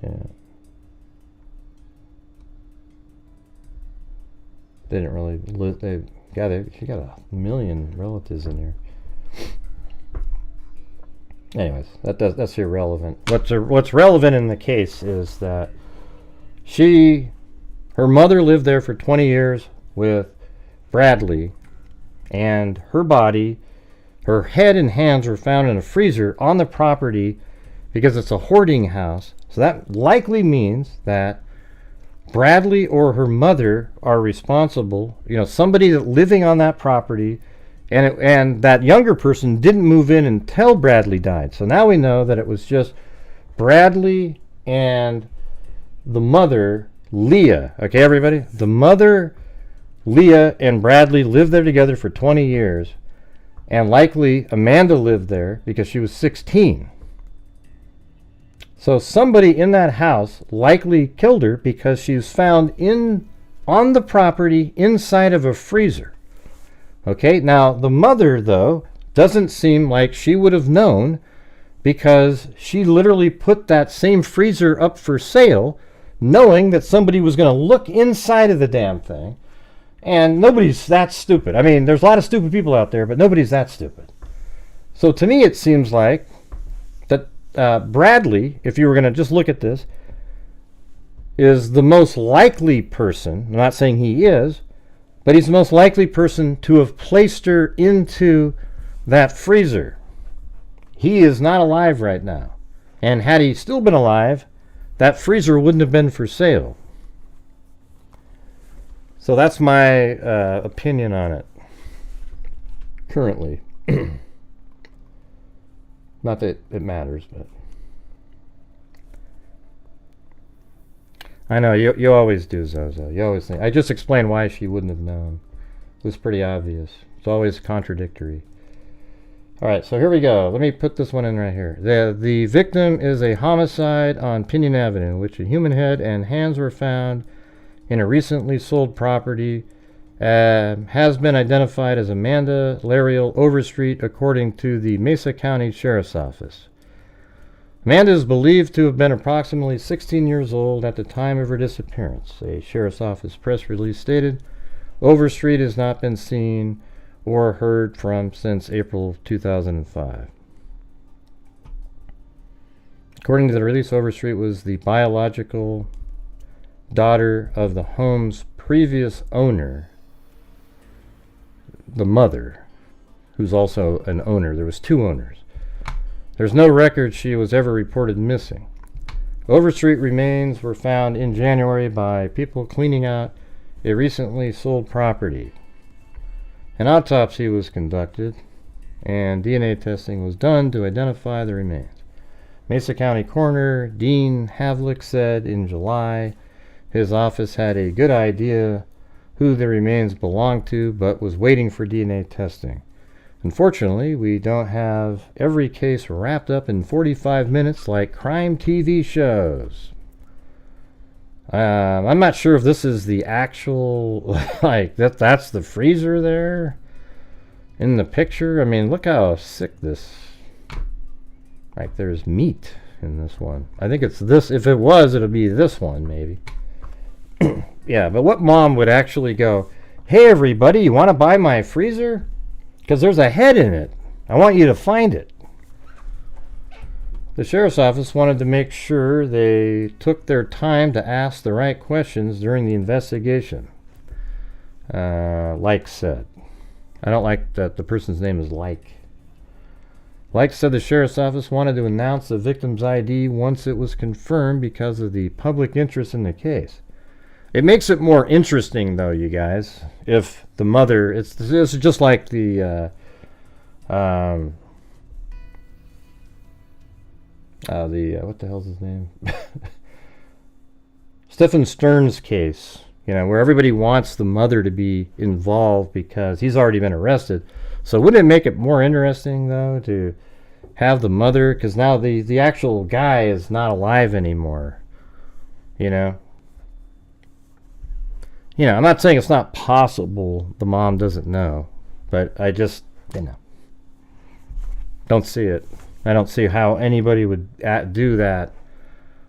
Yeah. They didn't really she got a million relatives in here. Anyways, that's irrelevant. What's relevant in the case is that her mother lived there for 20 years with Bradley, and her body, her head and hands were found in a freezer on the property because it's a hoarding house. So that likely means that Bradley or her mother are responsible. Somebody that living on that property, and that younger person didn't move in until Bradley died. So now we know that it was just Bradley and the mother, Leah. Okay, everybody? The mother, Leah, and Bradley lived there together for 20 years. And likely Amanda lived there because she was 16. So somebody in that house likely killed her because she was found on the property inside of a freezer. Okay, now the mother, though, doesn't seem like she would have known because she literally put that same freezer up for sale knowing that somebody was going to look inside of the damn thing. And nobody's that stupid. I mean, there's a lot of stupid people out there, but nobody's that stupid. So to me, it seems like that Bradley, if you were going to just look at this, is the most likely person. I'm not saying he is, but he's the most likely person to have placed her into that freezer. He is not alive right now. And had he still been alive, that freezer wouldn't have been for sale. So that's my opinion on it currently. Not that it matters, but I know you always do, Zozo. You always think. I just explained why she wouldn't have known. It was pretty obvious. It's always contradictory. All right, so here we go. Let me put this one in right here. The victim is a homicide on Pinyon Avenue, which a human head and hands were found in a recently sold property. Has been identified as Amanda Overstreet, according to the Mesa County Sheriff's Office. Amanda is believed to have been approximately 16 years old at the time of her disappearance. A Sheriff's Office press release stated, Overstreet has not been seen or heard from since April 2005. According to the release, Overstreet was the biological daughter of the home's previous owner, the mother, who's also an owner. There was two owners. There's no record she was ever reported missing. Overstreet remains were found in January by people cleaning out a recently sold property. An autopsy was conducted, and DNA testing was done to identify the remains. Mesa County Coroner Dean Havlick said in July his office had a good idea who the remains belonged to, but was waiting for DNA testing. Unfortunately, we don't have every case wrapped up in 45 minutes like crime TV shows. I'm not sure if this is the actual, like, that's the freezer there in the picture. I mean, look how sick this, like, there's meat in this one. I think it's this. If it was, it'll be this one, maybe. Yeah, but what mom would actually go, hey, everybody, you want to buy my freezer? Because there's a head in it. I want you to find it. The sheriff's office wanted to make sure they took their time to ask the right questions during the investigation. Like said. I don't like that the person's name is Like. Like said, the sheriff's office wanted to announce the victim's ID once it was confirmed because of the public interest in the case. It makes it more interesting, though, you guys, if the mother, it's just like the, what the hell's his name? Stephen Stern's case, you know, where everybody wants the mother to be involved because he's already been arrested. So wouldn't it make it more interesting, though, to have the mother, because now the actual guy is not alive anymore, you know? You know, I'm not saying it's not possible the mom doesn't know, but I just, you know, don't see it. I don't see how anybody would do that,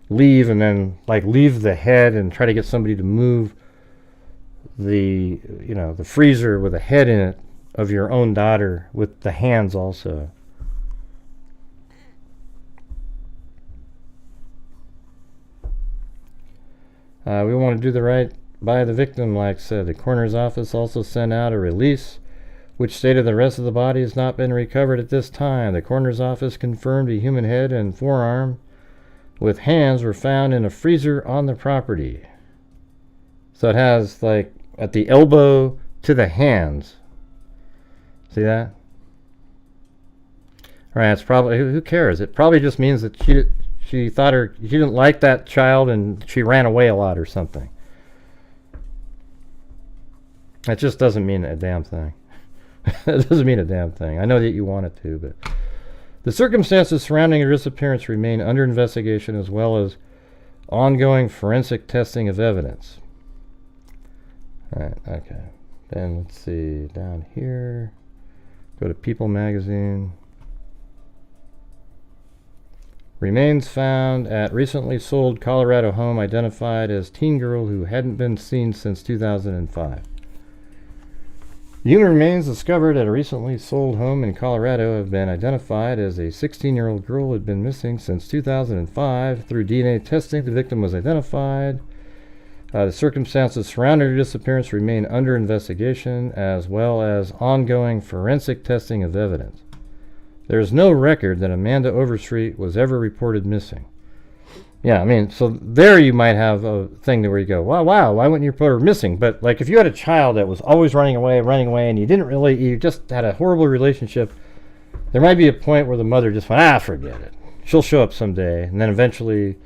leave and then, like, leave the head and try to get somebody to move the, you know, the freezer with a head in it of your own daughter with the hands also. We want to do the right by the victim, like said. The coroner's office also sent out a release which stated the rest of the body has not been recovered at this time. The coroner's office confirmed a human head and forearm with hands were found in a freezer on the property. So it has, like, at the elbow to the hands. See that? Right, it's probably, who cares? It probably just means that she thought she didn't like that child and she ran away a lot or something. That just doesn't mean a damn thing. It doesn't mean a damn thing. I know that you want it to, but the circumstances surrounding her disappearance remain under investigation as well as ongoing forensic testing of evidence. Alright, okay. Then let's see, down here, go to People magazine. Remains found at recently sold Colorado home identified as teen girl who hadn't been seen since 2005. Human remains discovered at a recently sold home in Colorado have been identified as a 16-year-old girl who had been missing since 2005. Through DNA testing, the victim was identified. The circumstances surrounding her disappearance remain under investigation, as well as ongoing forensic testing of evidence. There is no record that Amanda Overstreet was ever reported missing. Yeah, I mean, so there you might have a thing where you go, wow, why wouldn't you report her missing? But, like, if you had a child that was always running away, and you just had a horrible relationship, there might be a point where the mother just went, forget it. She'll show up someday. And then eventually,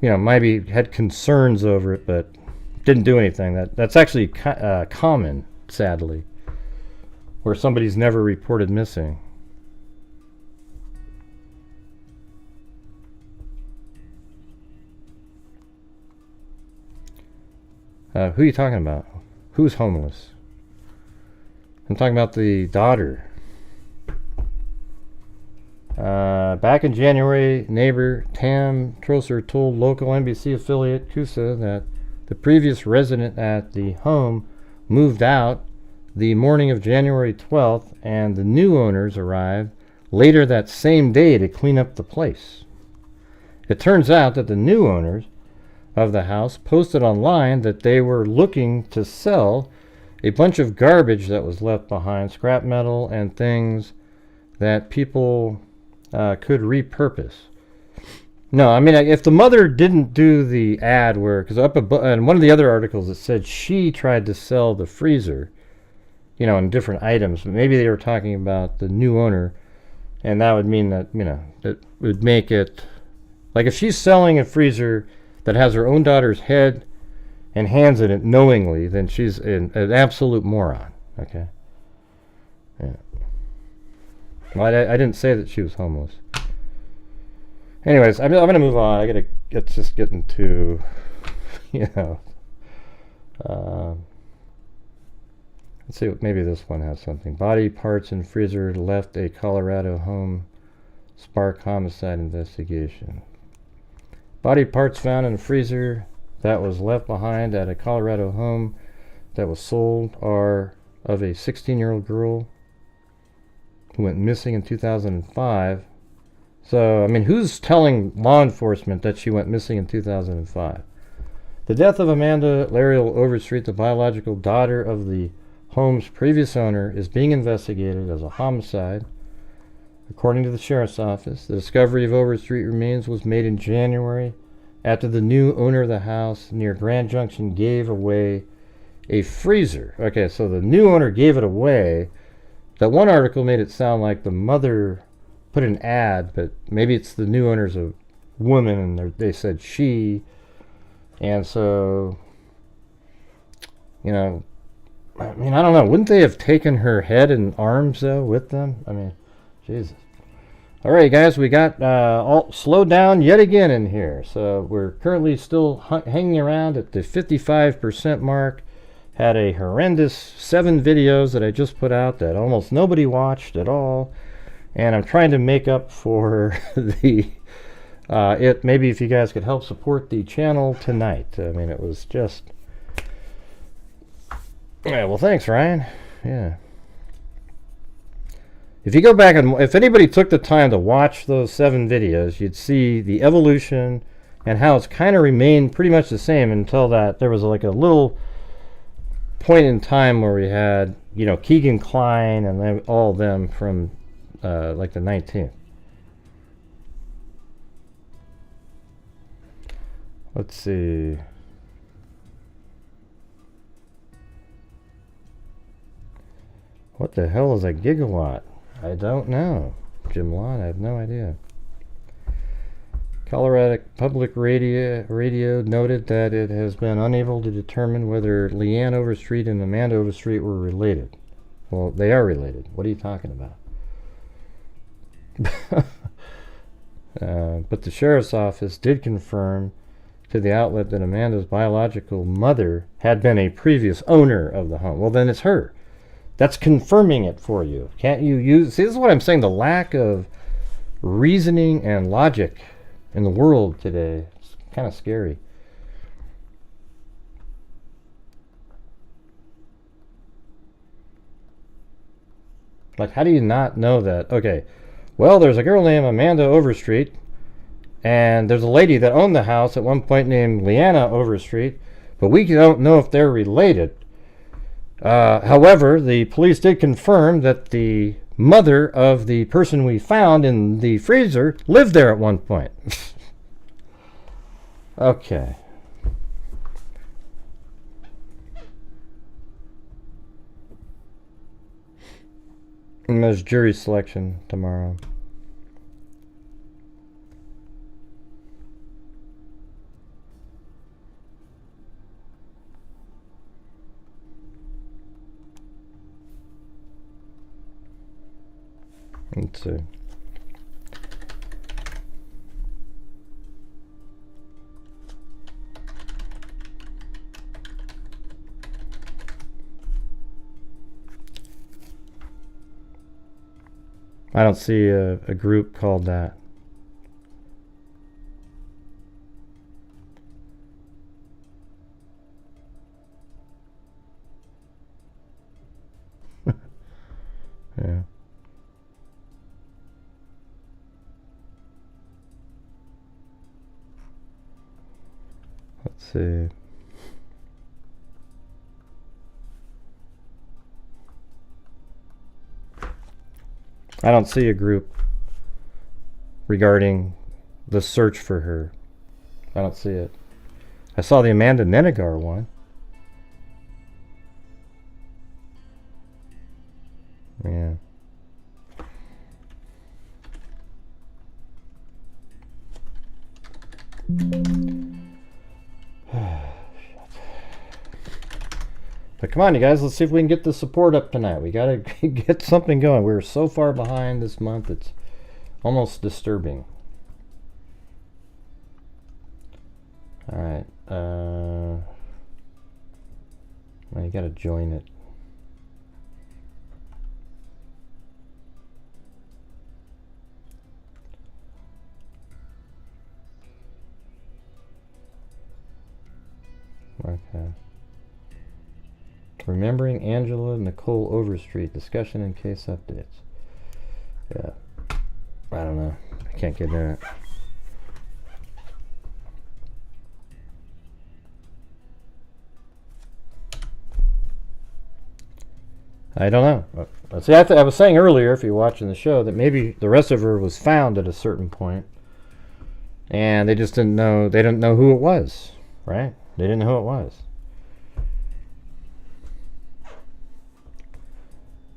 you know, maybe had concerns over it, but didn't do anything. That's actually common, sadly, where somebody's never reported missing. Who are you talking about? Who's homeless? I'm talking about the daughter. Back in January, neighbor Tam Trosser told local NBC affiliate Kusa that the previous resident at the home moved out the morning of January 12th, and the new owners arrived later that same day to clean up the place. It turns out that the new owners of the house posted online that they were looking to sell a bunch of garbage that was left behind, scrap metal and things that people could repurpose. No, I mean, if the mother didn't do the ad where, because up above, in one of the other articles it said she tried to sell the freezer, you know, in different items, but maybe they were talking about the new owner, and that would mean that, you know, it would make it, like if she's selling a freezer that has her own daughter's head and hands in it knowingly, then she's an absolute moron, okay? Yeah. Well, I didn't say that she was homeless. Anyways, I'm going to move on. I got to just get into, you know, let's see, maybe this one has something. Body parts in freezer left a Colorado home spark homicide investigation. Body parts found in a freezer that was left behind at a Colorado home that was sold are of a 16-year-old girl who went missing in 2005. So, I mean, who's telling law enforcement that she went missing in 2005? The death of Amanda Overstreet, the biological daughter of the home's previous owner, is being investigated as a homicide. According to the sheriff's office, the discovery of Overstreet remains was made in January after the new owner of the house near Grand Junction gave away a freezer. Okay, so the new owner gave it away. That one article made it sound like the mother put an ad, but maybe it's the new owner's a woman, and they said she. And so, you know, I mean, I don't know. Wouldn't they have taken her head and arms, though, with them? I mean, Jesus. All right, guys, we got all slowed down yet again in here. So we're currently still hanging around at the 55% mark. Had a horrendous 7 videos that I just put out that almost nobody watched at all. And I'm trying to make up for the maybe if you guys could help support the channel tonight. I mean, it was just, yeah, well, thanks, Ryan. Yeah. If you go back and if anybody took the time to watch those 7 videos, you'd see the evolution and how it's kind of remained pretty much the same until that there was like a little point in time where we had, you know, Keegan Kline and then all of them from like the 19th. Let's see. What the hell is a gigawatt? I don't know. Jim Lott, I have no idea. Colorado Public Radio noted that it has been unable to determine whether Leanne Overstreet and Amanda Overstreet were related. Well, they are related. What are you talking about? But the sheriff's office did confirm to the outlet that Amanda's biological mother had been a previous owner of the home. Well, then it's her. That's confirming it for you. Can't you use... See, this is what I'm saying. The lack of reasoning and logic in the world today. It's kind of scary. Like, how do you not know that? Okay, well, there's a girl named Amanda Overstreet, and there's a lady that owned the house at one point named Leanna Overstreet, but we don't know if they're related. However, the police did confirm that the mother of the person we found in the freezer lived there at one point. Okay. And there's jury selection tomorrow. Let's see. I don't see a group called that. Yeah. Let's see. I don't see a group regarding the search for her. I don't see it. I saw the Amanda Nenegar one. Yeah. But come on, you guys, let's see if we can get the support up tonight. We gotta get something going. We're so far behind this month, it's almost disturbing. All right. Well, you gotta join it. Okay. Remembering Angela Nicole Overstreet. Discussion and case updates. Yeah. I don't know. I can't get that. I don't know. See, I was saying earlier, if you're watching the show, that maybe the rest of her was found at a certain point, and they just didn't know. They didn't know who it was, right? They didn't know who it was.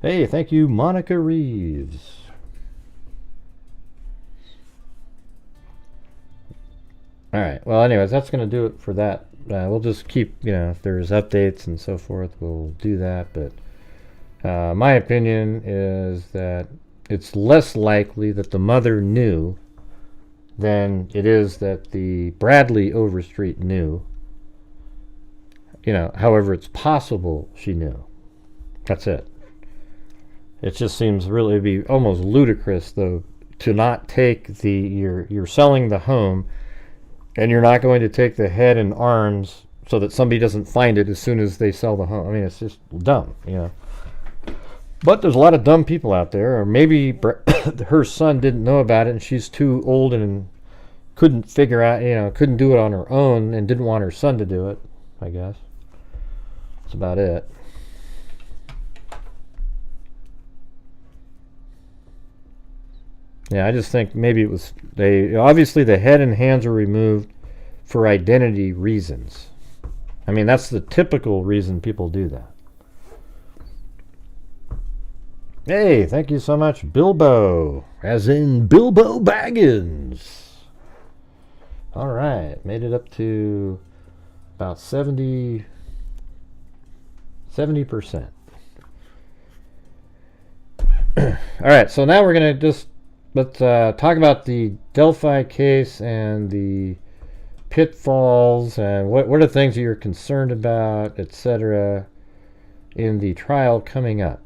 Hey, thank you, Monica Reeves. All right. Well, anyways, that's going to do it for that. We'll just keep, if there's updates and so forth, we'll do that. But my opinion is that it's less likely that the mother knew than it is that the Bradley Overstreet knew. However, it's possible she knew. That's it. It just seems really to be almost ludicrous, though, to not take you're selling the home, and you're not going to take the head and arms so that somebody doesn't find it as soon as they sell the home. I mean, it's just dumb, But there's a lot of dumb people out there, or maybe her son didn't know about it, and she's too old and couldn't figure out, couldn't do it on her own, and didn't want her son to do it, I guess. That's about it. Yeah, I just think maybe it was obviously the head and hands were removed for identity reasons. I mean, that's the typical reason people do that. Hey, thank you so much, Bilbo, as in Bilbo Baggins. All right, made it up to about 70%. All right, so now we're going to let's talk about the Delphi case and the pitfalls and what are the things that you're concerned about, etc., in the trial coming up.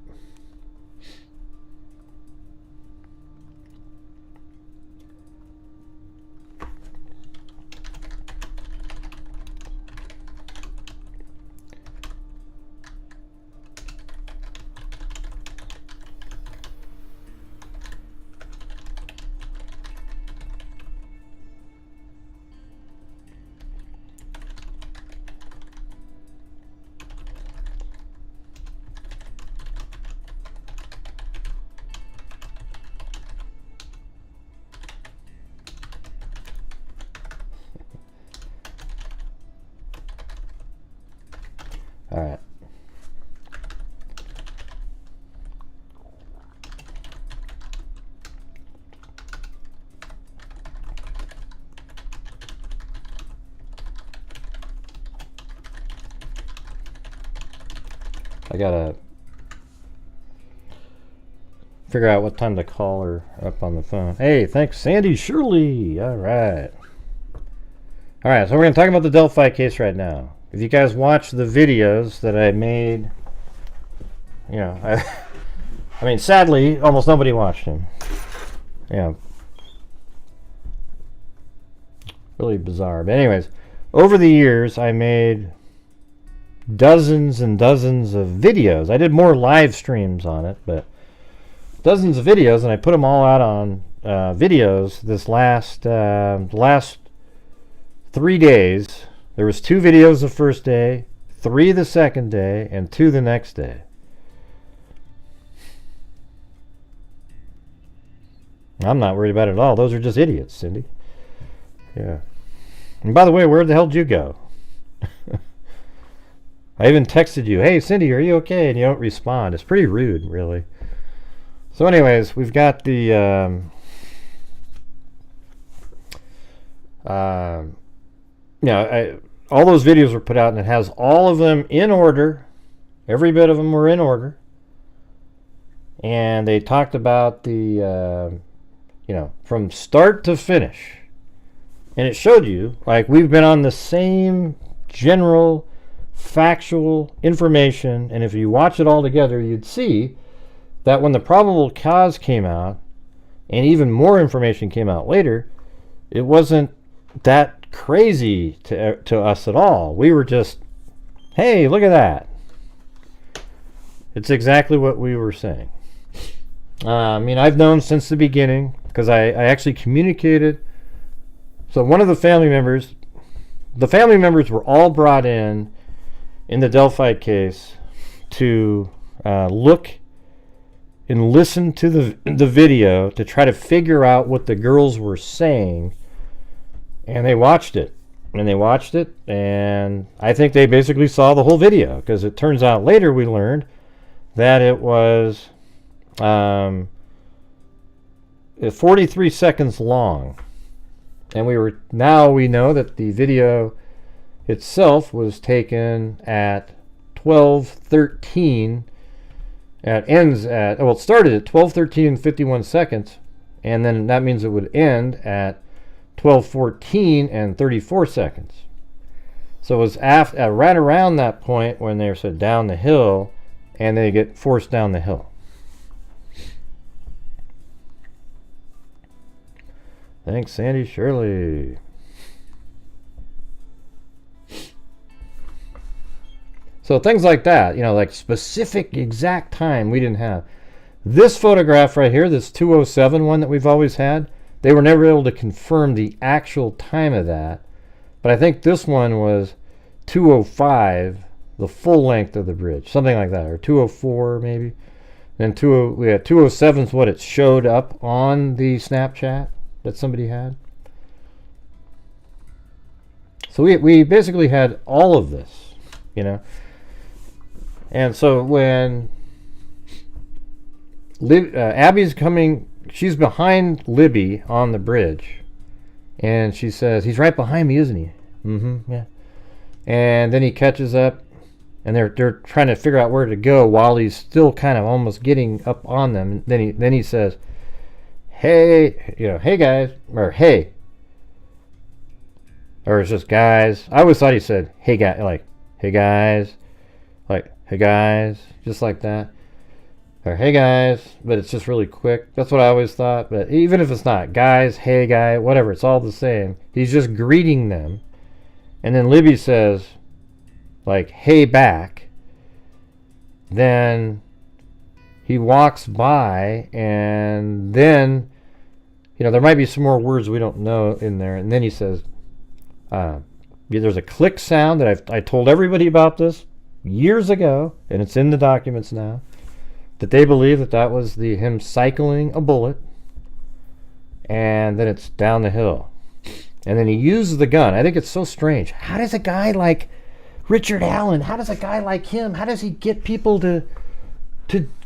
All right. I gotta figure out what time to call her up on the phone. Hey, thanks, Sandy Shirley. All right. All right, so we're going to talk about the Delphi case right now. If you guys watch the videos that I made, I mean, sadly, almost nobody watched them. Yeah. Really bizarre. But anyways, over the years, I made dozens and dozens of videos. I did more live streams on it, but dozens of videos, and I put them all out on videos this last 3 days. There was 2 videos the first day, 3 the second day, and 2 the next day. I'm not worried about it at all. Those are just idiots, Cindy. Yeah. And by the way, where the hell did you go? I even texted you, hey, Cindy, are you okay? And you don't respond. It's pretty rude, really. So anyways, we've got the... all those videos were put out, and it has all of them in order. Every bit of them were in order. And they talked about the... from start to finish. And it showed you, like, we've been on the same general factual information, and if you watch it all together, you'd see that when the probable cause came out, and even more information came out later, it wasn't that crazy to us at all. We were just, hey, look at that. It's exactly what we were saying. I've known since the beginning, because I actually communicated. So one of the family members were all brought in the Delphi case to look and listen to the video to try to figure out what the girls were saying. And they watched it. And I think they basically saw the whole video, because it turns out later we learned that it was 43 seconds long. And we know that the video itself was taken at 12:13. It started at 12:13 and 51 seconds, and then that means it would end at 12:14 and 34 seconds. So it was right around that point when they were said down the hill, and they get forced down the hill. Thanks, Sandy Shirley. So things like that, like specific exact time we didn't have. This photograph right here, this 207 one that we've always had, they were never able to confirm the actual time of that. But I think this one was 205, the full length of the bridge, something like that, or 204 maybe. And 207 is what it showed up on the Snapchat that somebody had. So we basically had all of this, And so when Abby's coming, she's behind Libby on the bridge, and she says, he's right behind me, isn't he? Mm-hmm, yeah. And then he catches up, and they're trying to figure out where to go while he's still kind of almost getting up on them. And then he says, hey, hey guys, or hey. Or it's just guys. I always thought he said, hey guys, like, hey guys. Like, hey guys, just like that. Or hey guys, but it's just really quick. That's what I always thought. But even if it's not guys, hey guy, whatever, it's all the same. He's just greeting them. And then Libby says, like, hey back. Then he walks by, and then, there might be some more words we don't know in there. And then he says, there's a click sound that I told everybody about this years ago, and it's in the documents now, that they believe that was him cycling a bullet, and then it's down the hill. And then he uses the gun. I think it's so strange. How does a guy like Richard Allen, how does a guy like him, how does he get people to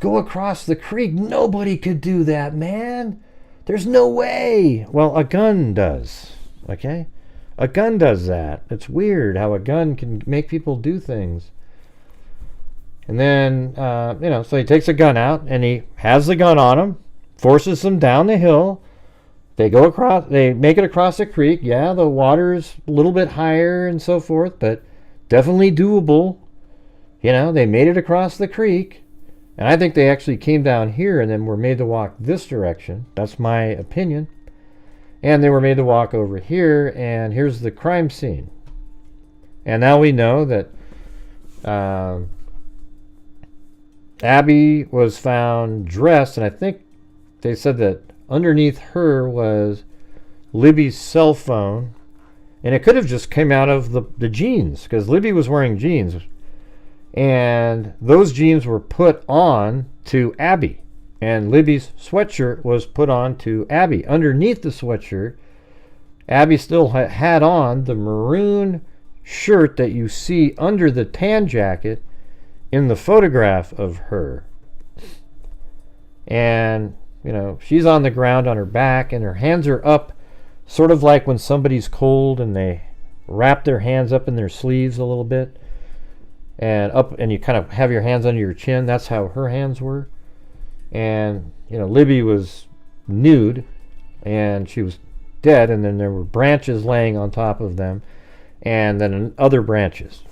go across the creek? Nobody could do that, man. There's no way. Well, a gun does, okay? A gun does that. It's weird how a gun can make people do things. And then, so he takes a gun out, and he has the gun on him, forces them down the hill. They go across, they make it across the creek. Yeah, the water's a little bit higher and so forth, but definitely doable. They made it across the creek. And I think they actually came down here and then were made to walk this direction. That's my opinion. And they were made to walk over here, and here's the crime scene. And now we know that Abby was found dressed, and I think they said that underneath her was Libby's cell phone, and it could have just come out of the jeans, because Libby was wearing jeans, and those jeans were put on to Abby, and Libby's sweatshirt was put on to Abby. Underneath the sweatshirt, Abby still had on the maroon shirt that you see under the tan jacket in the photograph of her. And, you know, she's on the ground on her back, and her hands are up, sort of like when somebody's cold and they wrap their hands up in their sleeves a little bit, and you kind of have your hands under your chin. That's how her hands were. And, you know, Libby was nude, and she was dead, and then there were branches laying on top of them, and then other branches.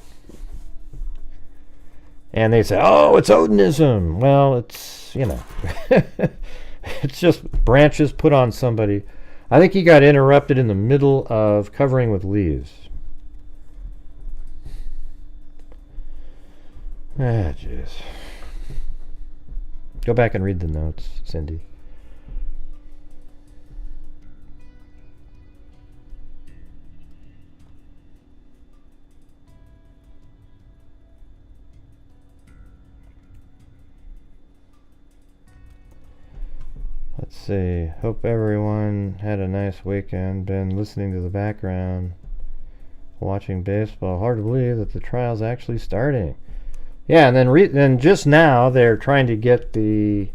And they say, oh, it's Odinism. Well, it's, you know, it's just branches put on somebody. I think he got interrupted in the middle of covering with leaves. Ah, jeez. Go back and read the notes, Cindy. Let's see. Hope everyone had a nice weekend. Been listening to the background, watching baseball. Hard to believe that the trial's actually starting. Yeah, and then just now they're trying to get the.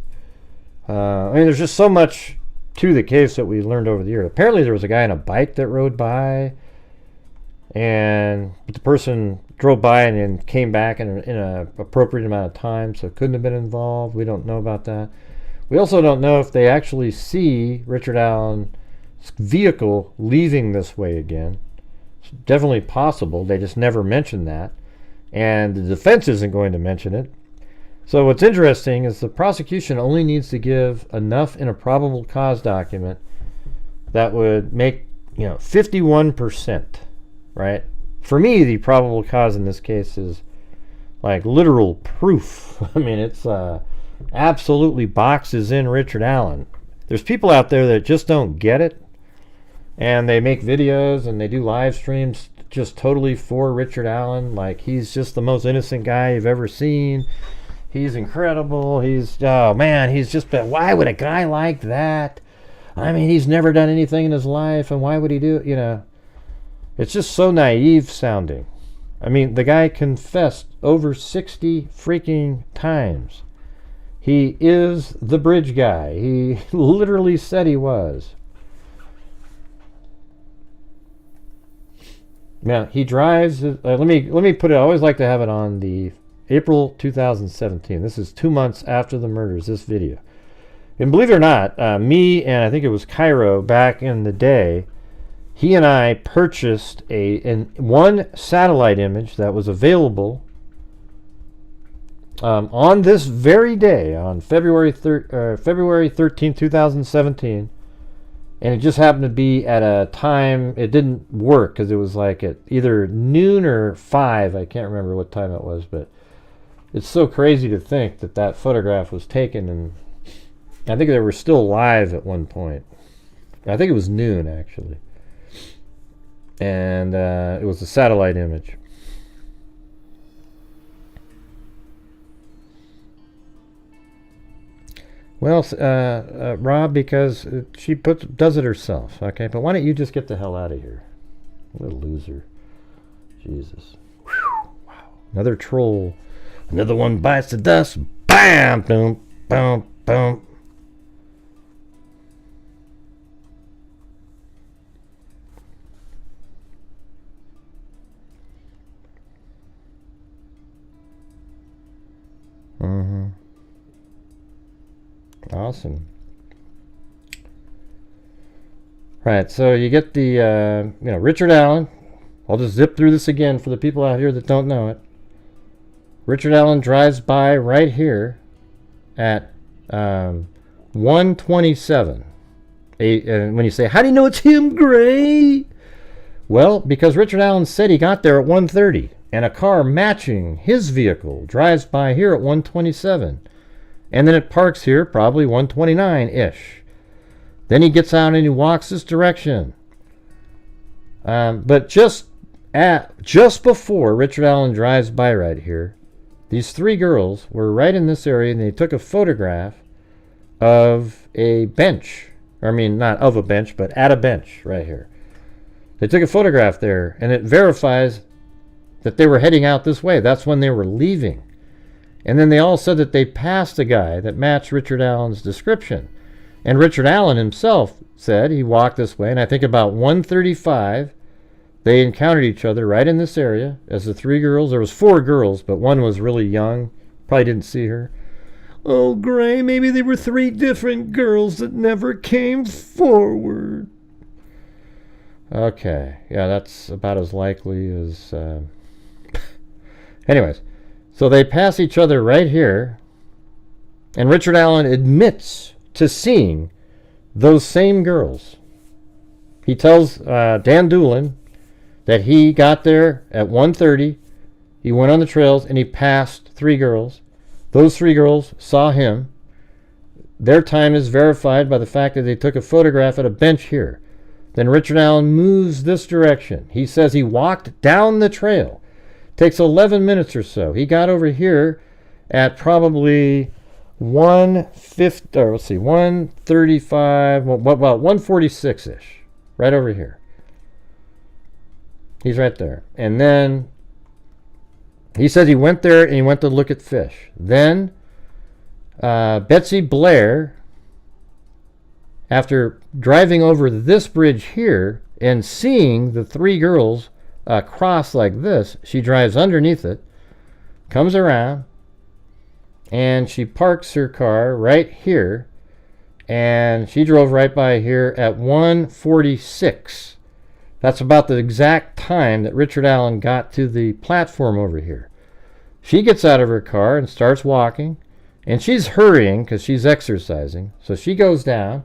I mean, there's just so much to the case that we learned over the year. Apparently, there was a guy on a bike that rode by, and the person drove by and then came back in an appropriate amount of time, so couldn't have been involved. We don't know about that. We also don't know if they actually see Richard Allen's vehicle leaving this way again. It's definitely possible. They just never mentioned that. And the defense isn't going to mention it. So what's interesting is the prosecution only needs to give enough in a probable cause document that would make, 51%, right? For me, the probable cause in this case is like literal proof. I mean, it's absolutely boxes in Richard Allen. There's people out there that just don't get it, and they make videos and they do live streams just totally for Richard Allen, like he's just the most innocent guy you've ever seen. He's incredible. He's just, why would a guy like that? I mean, he's never done anything in his life, and why would he do it? It's just so naive sounding. I mean, the guy confessed over 60 freaking times. He is the bridge guy. He literally said he was. Now, he drives, let me put it, I always like to have it on the April 2017. This is 2 months after the murders, this video. And believe it or not, me and I think it was Cairo back in the day, he and I purchased one satellite image that was available on this very day, on February 13, 2017. And it just happened to be at a time, it didn't work because it was like at either noon or 5. I can't remember what time it was, but it's so crazy to think that that photograph was taken, and I think they were still live at one point. I think it was noon, actually. And it was a satellite image. Well, Rob, because she does it herself, okay? But why don't you just get the hell out of here? What a loser. Jesus. Whew. Wow. Another troll. Another one bites the dust. Bam! Boom, boom, boom. Mm-hmm. Awesome. Right, so you get the, Richard Allen. I'll just zip through this again for the people out here that don't know it. Richard Allen drives by right here at 1:27. And when you say, how do you know it's him, Gray? Well, because Richard Allen said he got there at 1:30, and a car matching his vehicle drives by here at 1:27. And then it parks here, probably 129-ish. Then he gets out and he walks this direction. But just before Richard Allen drives by right here, these three girls were right in this area, and they took a photograph of a bench. I mean, not of a bench, but at a bench right here. They took a photograph there, and it verifies that they were heading out this way. That's when they were leaving. And then they all said that they passed a guy that matched Richard Allen's description. And Richard Allen himself said he walked this way, and I think about 1:35, they encountered each other right in this area as the three girls. There was four girls, but one was really young. Probably didn't see her. Oh, Gray, maybe they were three different girls that never came forward. Okay, yeah, that's about as likely as... Anyways, so they pass each other right here, and Richard Allen admits to seeing those same girls. He tells Dan Doolin that he got there at 1:30, he went on the trails, and he passed three girls. Those three girls saw him. Their time is verified by the fact that they took a photograph at a bench here. Then Richard Allen moves this direction. He says he walked down the trail. Takes 11 minutes or so. He got over here at probably 135, well, 146-ish. Right over here. He's right there. And then he says he went there and he went to look at fish. Then Betsy Blair, after driving over this bridge here and seeing the three girls cross like this, she drives underneath it, comes around, and she parks her car right here, and she drove right by here at 1:46. That's about the exact time that Richard Allen got to the platform over here. She gets out of her car and starts walking, and she's hurrying because she's exercising. So she goes down,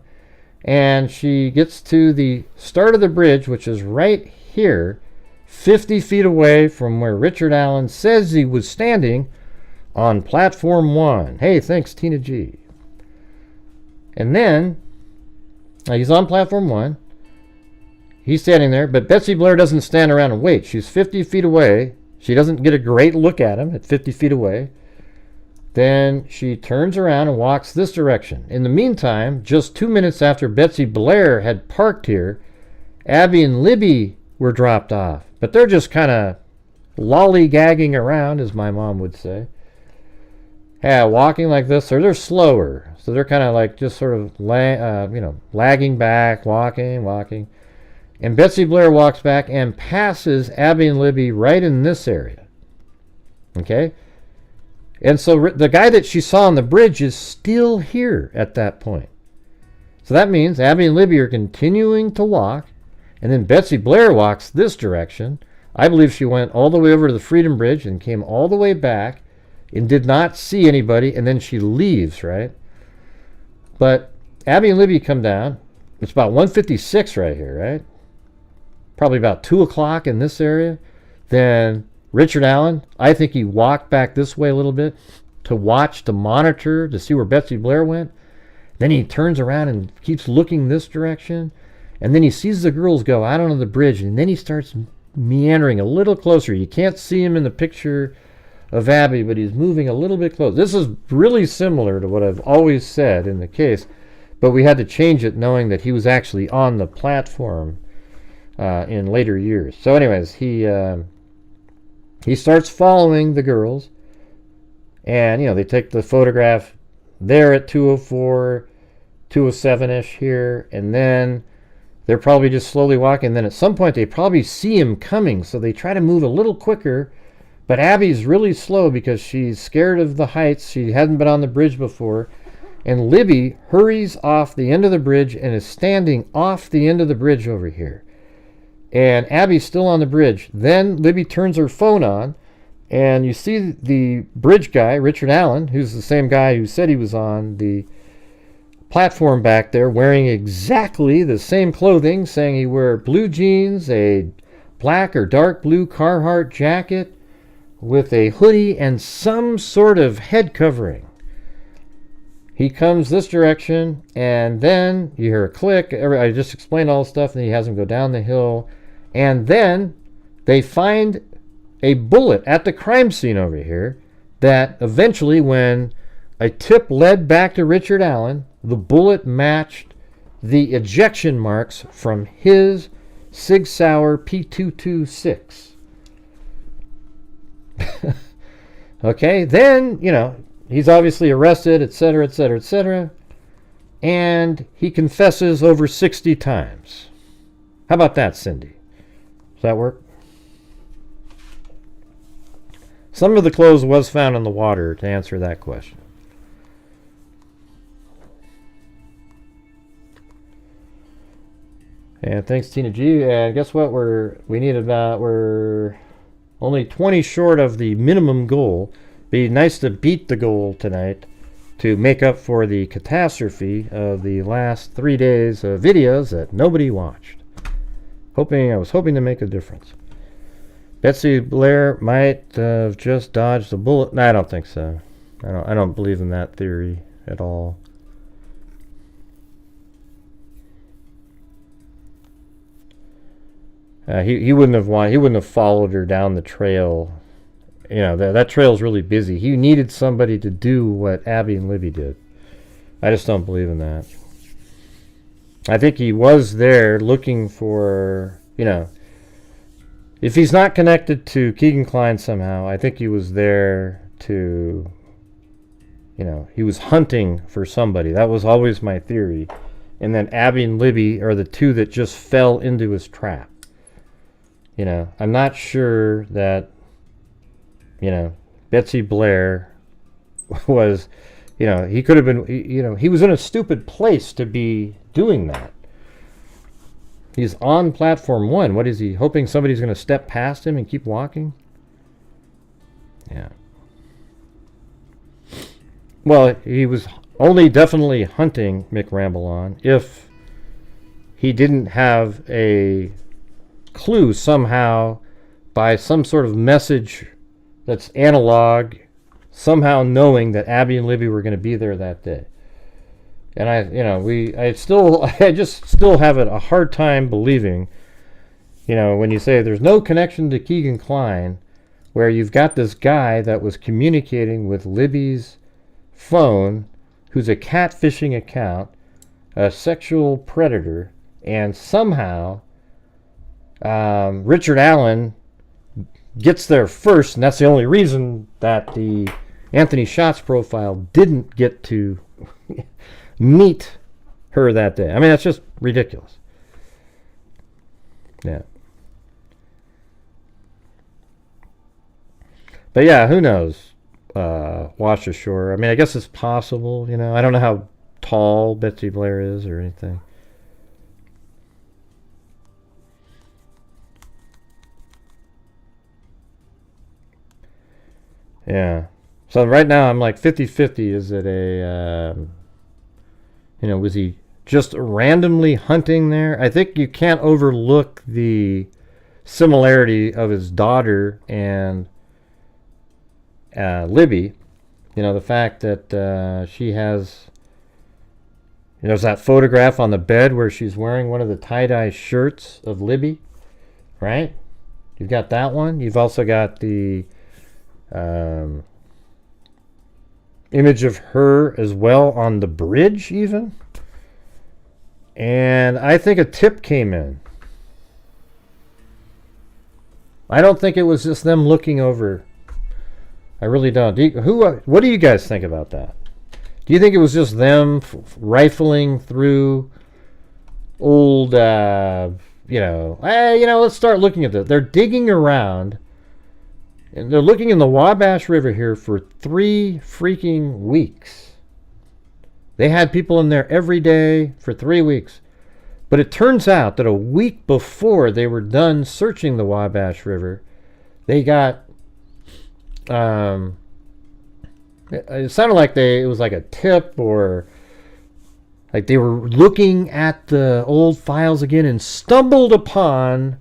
and she gets to the start of the bridge, which is right here, 50 feet away from where Richard Allen says he was standing on platform 1. Hey, thanks, Tina G. And then he's on platform 1. He's standing there, but Betsy Blair doesn't stand around and wait. She's 50 feet away. She doesn't get a great look at him at 50 feet away. Then she turns around and walks this direction. In the meantime, just 2 minutes after Betsy Blair had parked here, Abby and Libby were dropped off. But they're just kind of lollygagging around, as my mom would say. Yeah, walking like this, or they're slower. So they're kind of like just sort of lagging back, walking. And Betsy Blair walks back and passes Abby and Libby right in this area. Okay? And so the guy that she saw on the bridge is still here at that point. So that means Abby and Libby are continuing to walk, and then Betsy Blair walks this direction. I believe she went all the way over to the Freedom Bridge and came all the way back and did not see anybody, and then she leaves, right? But Abby and Libby come down. It's about 1:56 right here, right? Probably about 2 o'clock in this area. Then Richard Allen, I think he walked back this way a little bit to watch, to monitor, to see where Betsy Blair went. Then he turns around and keeps looking this direction. And then he sees the girls go out onto the bridge, and then he starts meandering a little closer. You can't see him in the picture of Abby, but he's moving a little bit closer. This is really similar to what I've always said in the case, but we had to change it knowing that he was actually on the platform in later years. So anyways, he starts following the girls, and they take the photograph there at 2:04, 2:07-ish here, and then they're probably just slowly walking. Then at some point they probably see him coming, so they try to move a little quicker, but Abby's really slow because she's scared of the heights. She hadn't been on the bridge before, and Libby hurries off the end of the bridge and is standing off the end of the bridge over here. And Abby's still on the bridge. Then Libby turns her phone on, and you see the bridge guy, Richard Allen, who's the same guy who said he was on the platform back there, wearing exactly the same clothing, saying he wore blue jeans, a black or dark blue Carhartt jacket with a hoodie and some sort of head covering. he comes this direction, and then you hear a click. I just explained all the stuff, and he has him go down the hill. And then they find a bullet at the crime scene over here that eventually, when a tip led back to Richard Allen, the bullet matched the ejection marks from his Sig Sauer P226. Okay, then, he's obviously arrested, etc., etc., etc., and he confesses over 60 times. How about that, Cindy? Does that work? Some of the clothes was found in the water to answer that question. And thanks, Tina G. And guess what? We're only 20 short of the minimum goal. Be nice to beat the goal tonight to make up for the catastrophe of the last 3 days of videos that nobody watched. I was hoping to make a difference. Betsy Blair might have just dodged a bullet. No, I don't think so. I don't believe in that theory at all. He wouldn't have followed her down the trail. That trail's really busy. He needed somebody to do what Abby and Libby did. I just don't believe in that. I think he was there looking for, if he's not connected to Keegan Kline somehow, I think he was there to, he was hunting for somebody. That was always my theory. And then Abby and Libby are the two that just fell into his trap. I'm not sure that, Betsy Blair was, he could have been, he was in a stupid place to be doing that. He's on platform 1. What is he hoping somebody's going to step past him and keep walking? Yeah. Well, he was only definitely hunting Mick Ramblon if he didn't have a clue somehow by some sort of message that's analog, somehow knowing that Abby and Libby were going to be there that day. And I just still have a hard time believing, when you say there's no connection to Keegan Kline, where you've got this guy that was communicating with Libby's phone, who's a catfishing account, a sexual predator, and somehow Richard Allen gets there first, and that's the only reason that the Anthony Schatz profile didn't get to meet her that day. I mean, that's just ridiculous. Yeah. But yeah, who knows? Wash ashore. I mean, I guess it's possible, I don't know how tall Betsy Blair is or anything. Yeah. So right now I'm like 50-50. Is it was he just randomly hunting there? I think you can't overlook the similarity of his daughter and Libby. The fact that she has, there's that photograph on the bed where she's wearing one of the tie-dye shirts of Libby, right? You've got that one. You've also got the image of her as well on the bridge even. And I think a tip came in. I don't think it was just them looking over. I really don't. What do you guys think about that? Do you think it was just them rifling through old, let's start looking at this. They're digging around. And they're looking in the Wabash River here for 3 freaking weeks. They had people in there every day for 3 weeks. But it turns out that a week before they were done searching the Wabash River, they got, it sounded like it was like a tip, or like they were looking at the old files again and stumbled upon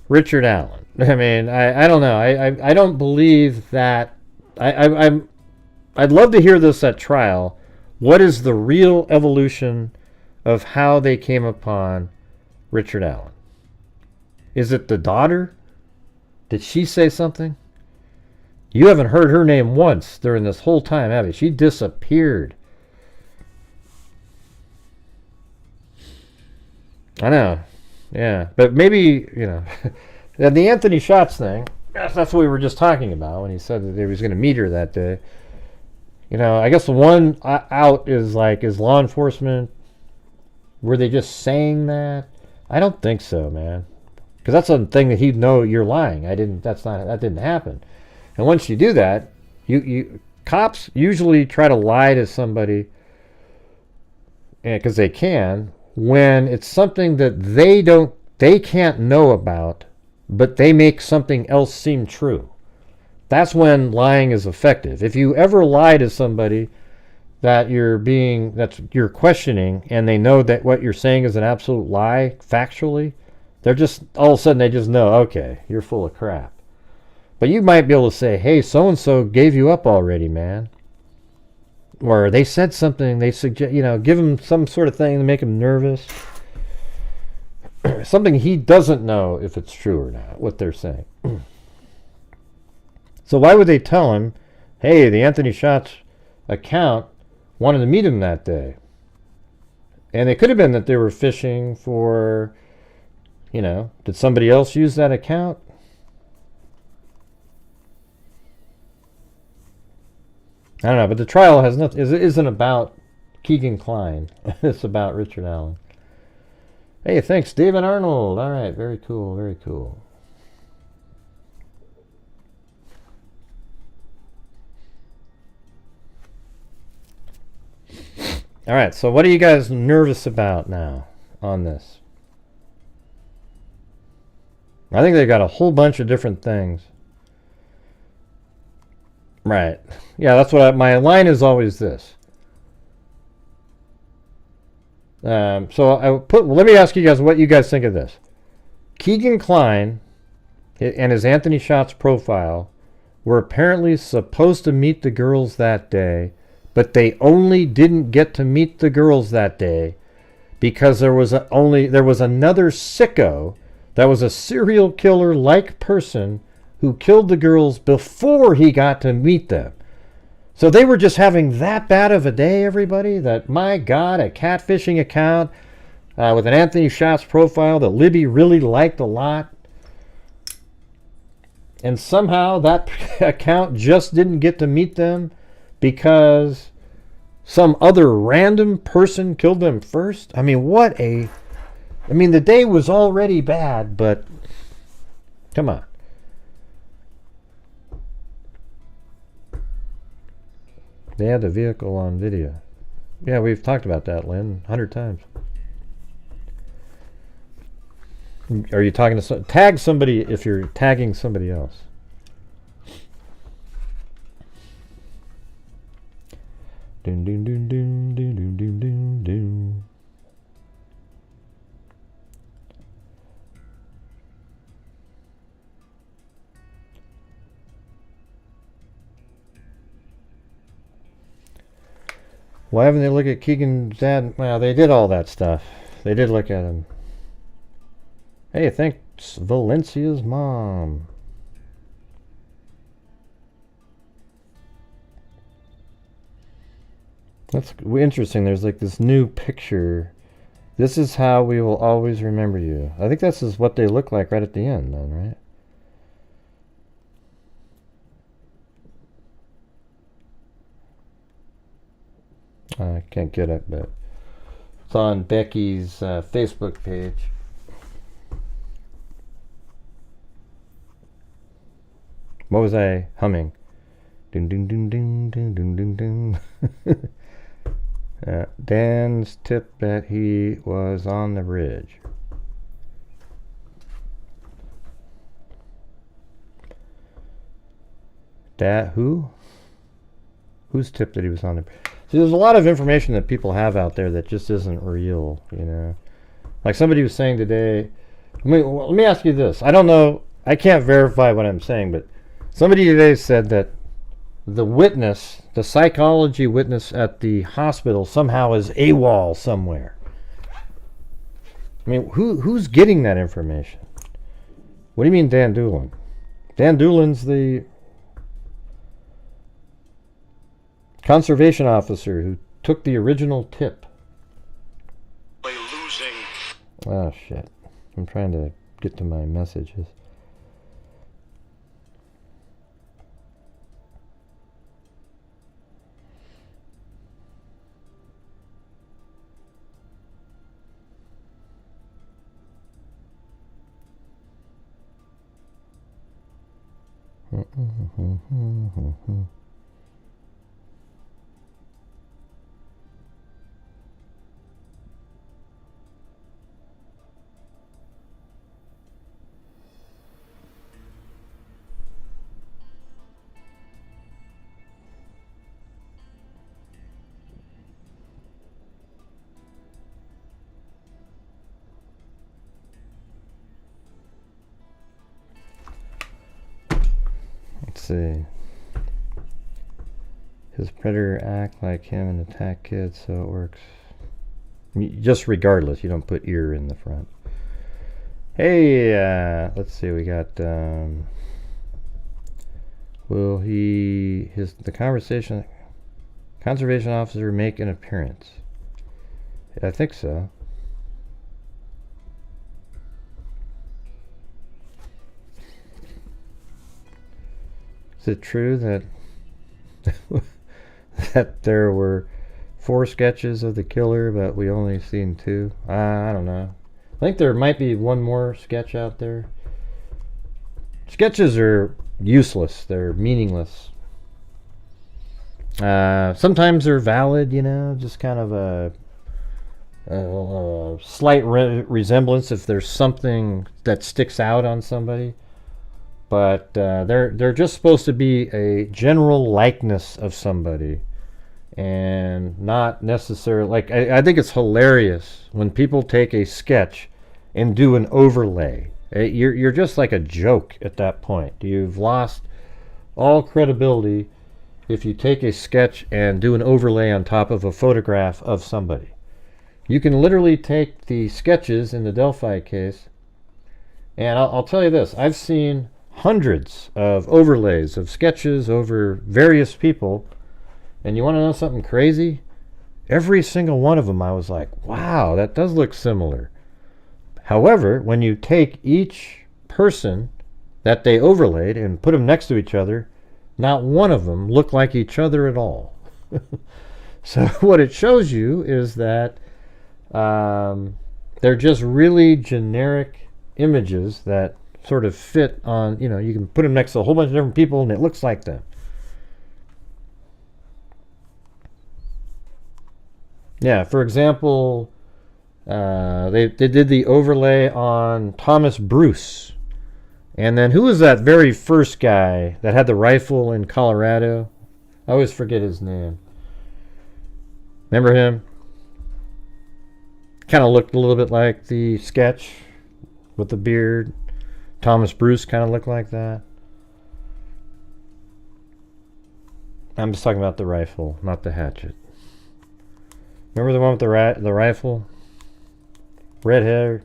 Richard Allen. I mean, I don't know. I don't believe that. I'd love to hear this at trial. What is the real evolution of how they came upon Richard Allen? Is it the daughter? Did she say something? You haven't heard her name once during this whole time, have you? She disappeared. I know. Yeah. But maybe, the Anthony Schatz thing, that's what we were just talking about when he said that he was going to meet her that day. I guess the one out is is law enforcement, were they just saying that? I don't think so, man. Because that's a thing that he'd know you're lying. That didn't happen. And once you do that, cops usually try to lie to somebody because they can, when it's something that they can't know about, but they make something else seem true. That's when lying is effective. If you ever lie to somebody that you're questioning, and they know that what you're saying is an absolute lie factually, they're just, all of a sudden they just know, okay, you're full of crap. But you might be able to say, hey, so-and-so gave you up already, man. Or they said something, they suggest, give them some sort of thing to make him nervous. Something he doesn't know if it's true or not, what they're saying. So why would they tell him, hey, the Anthony Schatz account wanted to meet him that day? And it could have been that they were fishing for, did somebody else use that account? I don't know, but the trial has nothing. It isn't about Keegan Kline. It's about Richard Allen. Hey, thanks, David Arnold. All right, very cool, very cool. All right, so what are you guys nervous about now on this? I think they got a whole bunch of different things. Right. Yeah, that's what my line is always this. Let me ask you guys what you guys think of this. Keegan Kline and his Anthony Schatz profile were apparently supposed to meet the girls that day, but they only didn't get to meet the girls that day because there was another sicko that was a serial killer-like person who killed the girls before he got to meet them. So they were just having that bad of a day, everybody, that, my God, a catfishing account with an Anthony Schatz profile that Libby really liked a lot. And somehow that account just didn't get to meet them because some other random person killed them first. I mean, the day was already bad, but come on. They had the vehicle on video. Yeah, we've talked about that, Lynn, 100 times. Are you talking to tag somebody if you're tagging somebody else? Dun, dun, dun, dun, dun, dun, dun, dun, dun. Why haven't they looked at Keegan's dad? Well, they did all that stuff. They did look at him. Hey, thanks, Valencia's mom. That's interesting. There's this new picture. This is how we will always remember you. I think this is what they look like right at the end, then, right? I can't get it, but it's on Becky's Facebook page. What was I humming? Ding ding ding ding ding ding ding ding. Dan's tip that he was on the bridge. Who? Whose tip that he was on the bridge? See, there's a lot of information that people have out there that just isn't real, Like somebody was saying today, let me ask you this. I don't know, I can't verify what I'm saying, but somebody today said that the witness, the psychology witness at the hospital, somehow is AWOL somewhere. I mean, who's getting that information? What do you mean Dan Doolin? Dan Doolin's the conservation officer who took the original tip. Oh, shit. I'm trying to get to my messages. Let's see. His predator act like him and attack kids, so it works. Just regardless, you don't put ear in the front. Hey, let's see. We got. Will the conversation conservation officer make an appearance? I think so. Is it true that that there were 4 sketches of the killer, but we only seen 2? I don't know. I think there might be one more sketch out there. Sketches are useless. They're meaningless. Sometimes they're valid, just kind of a slight resemblance if there's something that sticks out on somebody. But they're just supposed to be a general likeness of somebody, and not necessarily like I think it's hilarious when people take a sketch and do an overlay. You're just like a joke at that point. You've lost all credibility if you take a sketch and do an overlay on top of a photograph of somebody. You can literally take the sketches in the Delphi case, and I'll tell you this: I've seen hundreds of overlays of sketches over various people, and you want to know something crazy? Every single one of them I was like, wow, that does look similar. However, when you take each person that they overlaid and put them next to each other, not one of them looked like each other at all. So what it shows you is that they're just really generic images that sort of fit on, you can put them next to a whole bunch of different people and it looks like them. Yeah, for example, they did the overlay on Thomas Bruce. And then who was that very first guy that had the rifle in Colorado? I always forget his name. Remember him? Kind of looked a little bit like the sketch with the beard. Thomas Bruce kind of looked like that. I'm just talking about the rifle, not the hatchet. Remember the one with the rifle? Red hair.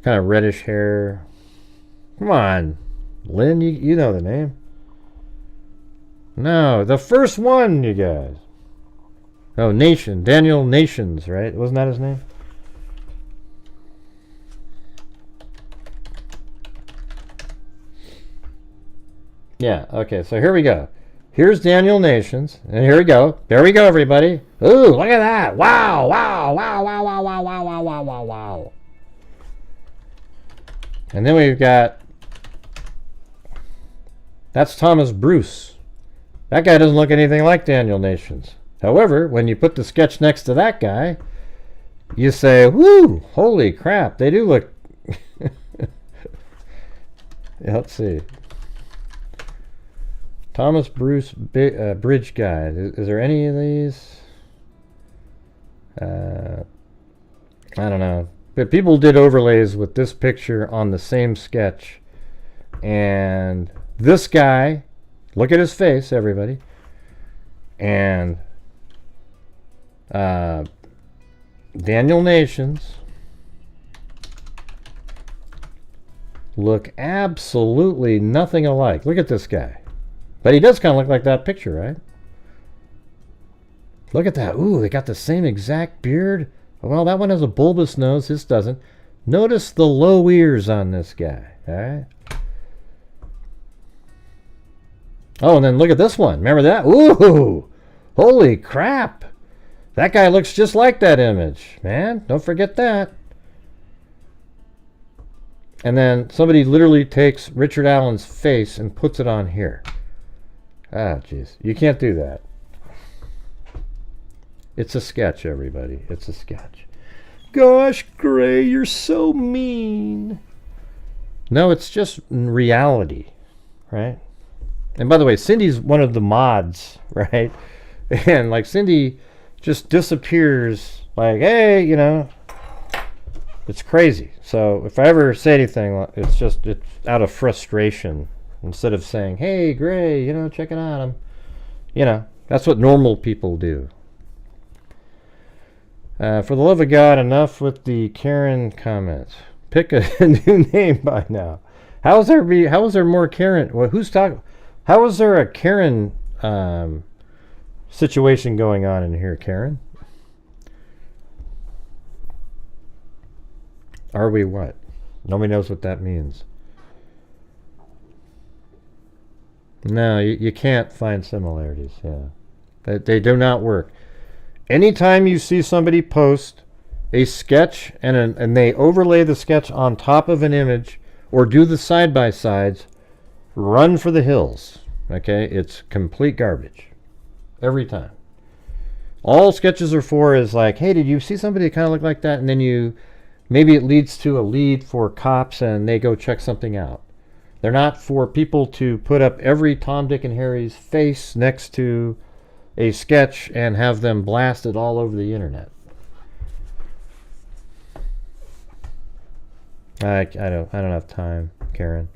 Kind of reddish hair. Come on, Lynn, you know the name. No, the first one, you guys. Oh, Daniel Nations, right? Wasn't that his name? Yeah, okay, so here we go. Here's Daniel Nations, and here we go. There we go, everybody. Ooh, look at that. Wow, wow, wow, wow, wow, wow, wow, wow, wow, wow, wow. And then we've got, that's Thomas Bruce. That guy doesn't look anything like Daniel Nations. However, when you put the sketch next to that guy, you say, whoo, holy crap, they do look. Let's see. Thomas Bruce Bridge Guide. Is there any of these? I don't know. But people did overlays with this picture on the same sketch. And this guy Look at his face, everybody. And Daniel Nations look absolutely nothing alike. Look at this guy. But he does kind of look like that picture, right? Look at that. Ooh, they got the same exact beard. Well, that one has a bulbous nose. This doesn't. Notice the low ears on this guy. All right. Oh, and then look at this one. Remember that? Ooh, holy crap. That guy looks just like that image, man. Don't forget that. And then somebody literally takes Richard Allen's face and puts it on here. Ah, jeez. You can't do that. It's a sketch, everybody. It's a sketch. Gosh, Gray, you're so mean. No, it's just reality, right? And by the way, Cindy's one of the mods, right? And like Cindy just disappears like, hey, you know, it's crazy. So if I ever say anything, it's out of frustration. Instead of saying, hey, Gray, you know, check it out. That's what normal people do. For the love of God, enough with the Karen comments. Pick a new name by now. How is there more Karen? Well, who's talking? How is there a Karen situation going on in here, Karen? Are we what? Nobody knows what that means. No, you can't find similarities. Yeah, they do not work. Anytime you see somebody post a sketch and they overlay the sketch on top of an image or do the side-by-sides, run for the hills. Okay? It's complete garbage. Every time. All sketches are for is like, hey, did you see somebody that kind of look like that? And then maybe it leads to a lead for cops and they go check something out. They're not for people to put up every Tom, Dick, and Harry's face next to a sketch and have them blasted all over the internet. I don't have time, Karen.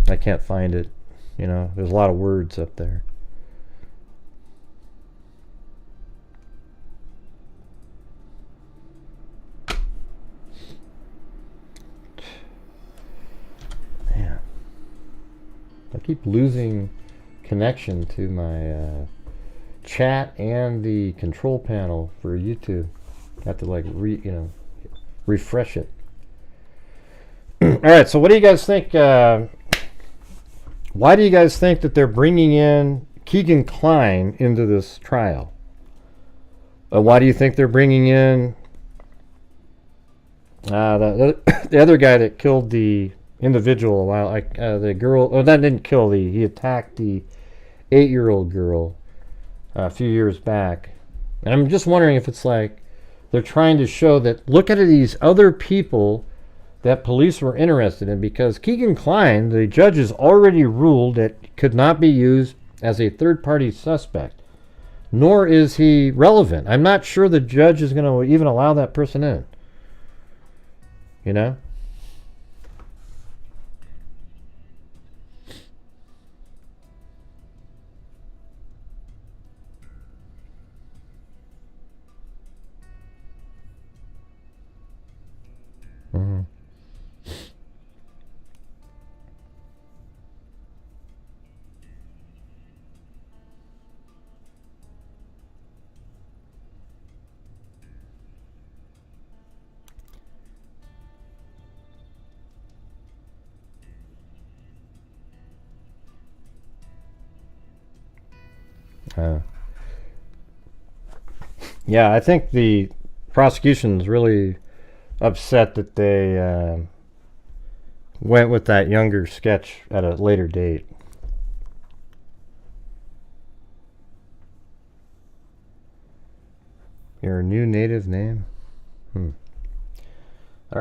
I can't find it. You know, there's a lot of words up there. Man, I keep losing connection to my chat and the control panel for YouTube. I have to like refresh it. All right, so what do you guys think? Why do you guys think that they're bringing in Keegan Kline into this trial? Why do you think they're bringing in the other guy that killed the individual a while, like the girl? Oh, that didn't kill he attacked the 8-year-old girl a few years back. And I'm just wondering if it's like they're trying to show that look at these other people that police were interested in, because Keegan Kline, the judges already ruled that could not be used as a third-party suspect, nor is he relevant. I'm not sure the judge is going to even allow that person in. You know? Mm-hmm. Yeah, I think the prosecution's really upset that they went with that younger sketch at a later date. Your new native name? All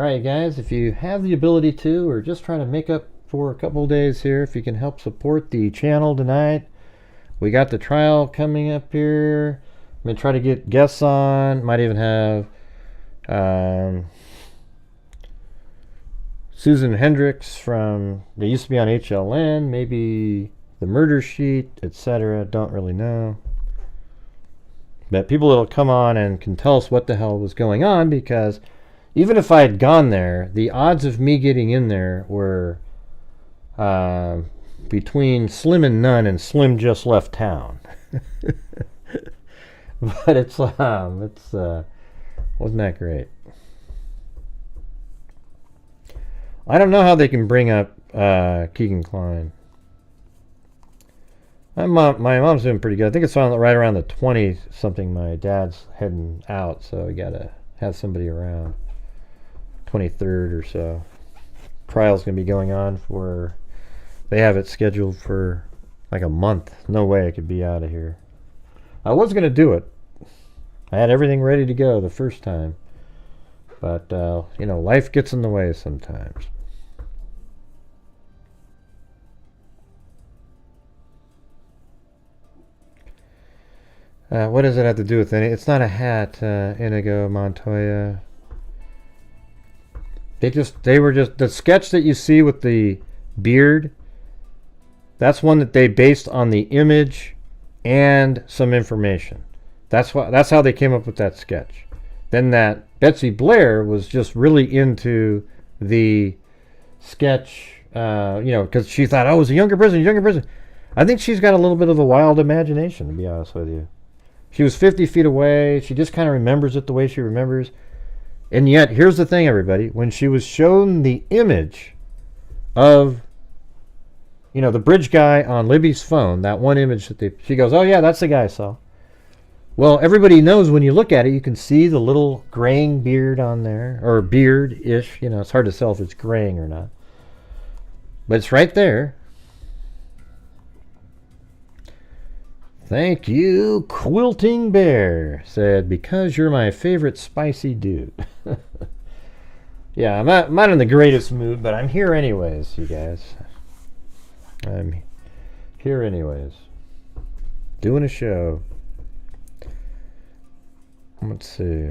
right, guys, if you have the ability to, or just trying to make up for a couple days here, if you can help support the channel tonight. We got the trial coming up here. I'm going to try to get guests on. Might even have Susan Hendricks from, they used to be on HLN, maybe The Murder Sheet, etc. Don't really know. But people that'll come on and can tell us what the hell was going on, because even if I had gone there, the odds of me getting in there were between slim and none, and Slim just left town. But it's wasn't that great. I don't know how they can bring up Keegan Kline. My mom's doing pretty good. I think it's on right around the 20 something. My dad's heading out, so we gotta have somebody around. 23rd or so. Trial's gonna be going on for. They have it scheduled for like a month. No way I could be out of here. I was gonna do it. I had everything ready to go the first time, but life gets in the way sometimes. What does it have to do with anything? It's not a hat, Inigo Montoya. They were just the sketch that you see with the beard. That's one that they based on the image and some information. That's how they came up with that sketch. Then that Betsy Blair was just really into the sketch, because she thought, oh, it was a younger person. I think she's got a little bit of a wild imagination, to be honest with you. She was 50 feet away. She just kind of remembers it the way she remembers. And yet, here's the thing, everybody. When she was shown the image of, the bridge guy on Libby's phone, that one image that she goes, oh, yeah, that's the guy I saw. Well, everybody knows when you look at it, you can see the little graying beard on there, or beard-ish. It's hard to tell if it's graying or not. But it's right there. Thank you, Quilting Bear, said, because you're my favorite spicy dude. Yeah, I'm not in the greatest mood, but I'm here anyways, you guys. I'm here anyways. Doing a show. Let's see.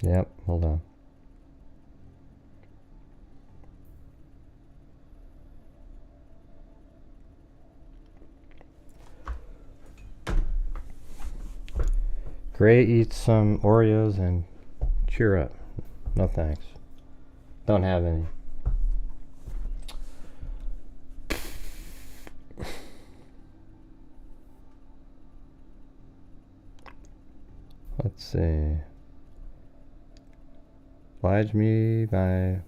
Yep, hold on. Gray eats some Oreos and cheer up. No thanks. Don't have any. Let's see. Oblige me by...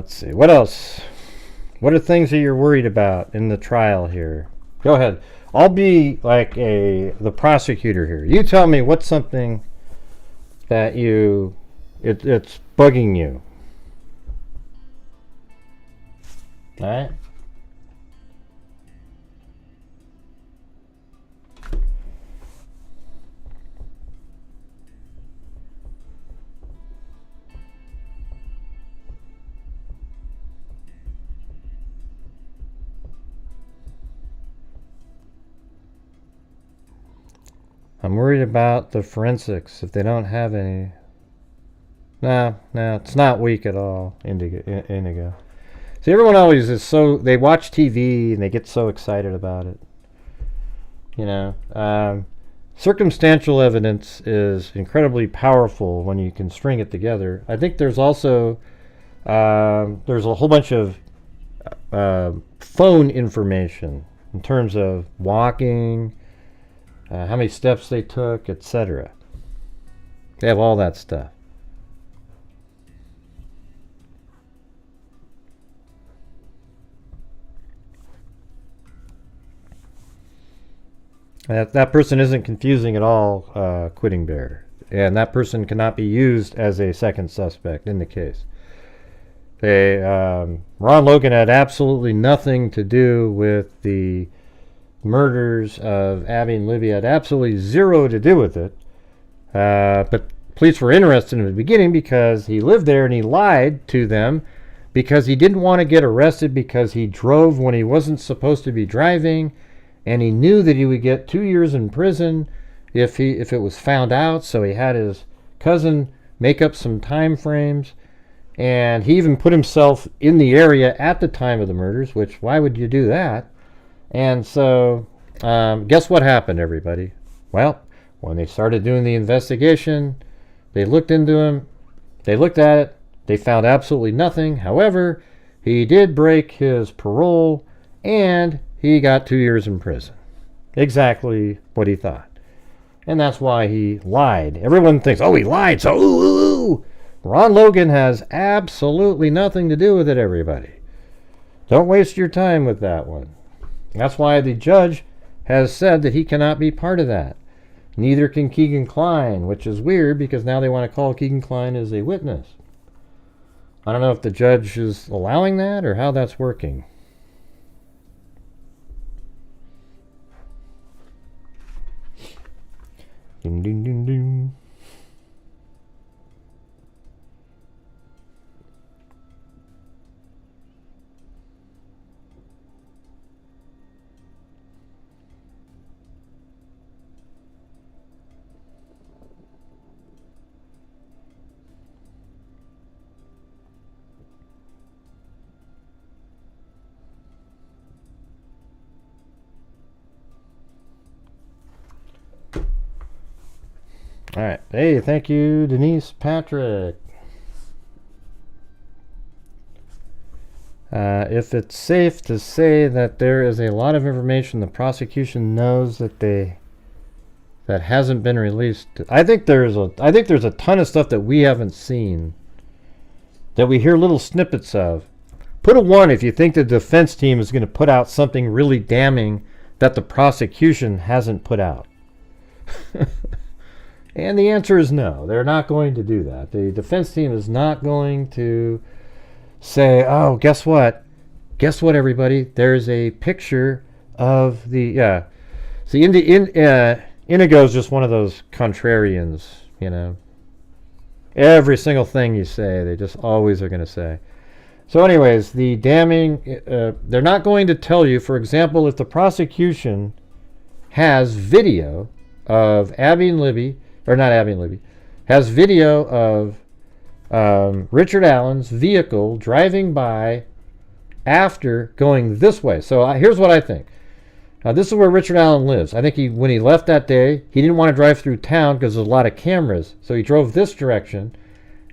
Let's see. What else? What are things that you're worried about in the trial here? Go ahead. I'll be like the prosecutor here. You tell me what's something that it's bugging you. All right? I'm worried about the forensics if they don't have any. No, it's not weak at all, Indigo. See, everyone always is so, they watch TV and they get so excited about it. You know, circumstantial evidence is incredibly powerful when you can string it together. I think there's also, there's a whole bunch of phone information in terms of walking, how many steps they took, etc. They have all that stuff. That person isn't confusing at all, Quitting Bear. And that person cannot be used as a second suspect in the case. Ron Logan had absolutely nothing to do with the murders of Abby and Libby. Had absolutely zero to do with it. But police were interested in the beginning because he lived there and he lied to them because he didn't want to get arrested because he drove when he wasn't supposed to be driving. And he knew that he would get 2 years in prison if it was found out. So he had his cousin make up some time frames. And he even put himself in the area at the time of the murders, which, why would you do that? And so, guess what happened, everybody? Well, when they started doing the investigation, they looked into him, they looked at it, they found absolutely nothing. However, he did break his parole, and he got 2 years in prison. Exactly what he thought. And that's why he lied. Everyone thinks, oh, he lied, so ooh. Ron Logan has absolutely nothing to do with it, everybody. Don't waste your time with that one. That's why the judge has said that he cannot be part of that. Neither can Keegan Kline, which is weird because now they want to call Keegan Kline as a witness. I don't know if the judge is allowing that or how that's working. Ding, ding, ding, ding. All right. Hey, thank you, Denise Patrick. If it's safe to say that there is a lot of information the prosecution knows that hasn't been released, I think there's a ton of stuff that we haven't seen that we hear little snippets of. Put a 1 if you think the defense team is going to put out something really damning that the prosecution hasn't put out. And the answer is no. They're not going to do that. The defense team is not going to say, oh, guess what? Guess what, everybody? There's a picture of the... See, Indigo is just one of those contrarians, you know. Every single thing you say, they just always are going to say. So anyways, the damning... they're not going to tell you, for example, if the prosecution has video of Abby and Libby... Or not Abby and Libby, has video of Richard Allen's vehicle driving by after going this way. So here's what I think. This is where Richard Allen lives. I think when he left that day, he didn't want to drive through town because there's a lot of cameras. So he drove this direction,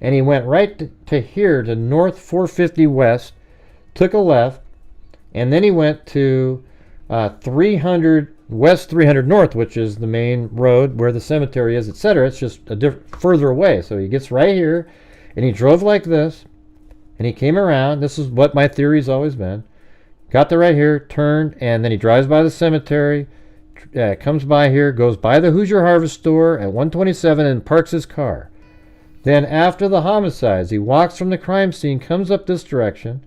and he went right to here, to North 450 West, took a left, and then he went to 300 West 300 North, which is the main road where the cemetery is, etc. It's just further away. So he gets right here, and he drove like this, and he came around. This is what my theory's always been. Got to right here, turned, and then he drives by the cemetery, comes by here, goes by the Hoosier Harvest Store at 127 and parks his car. Then after the homicides, he walks from the crime scene, comes up this direction,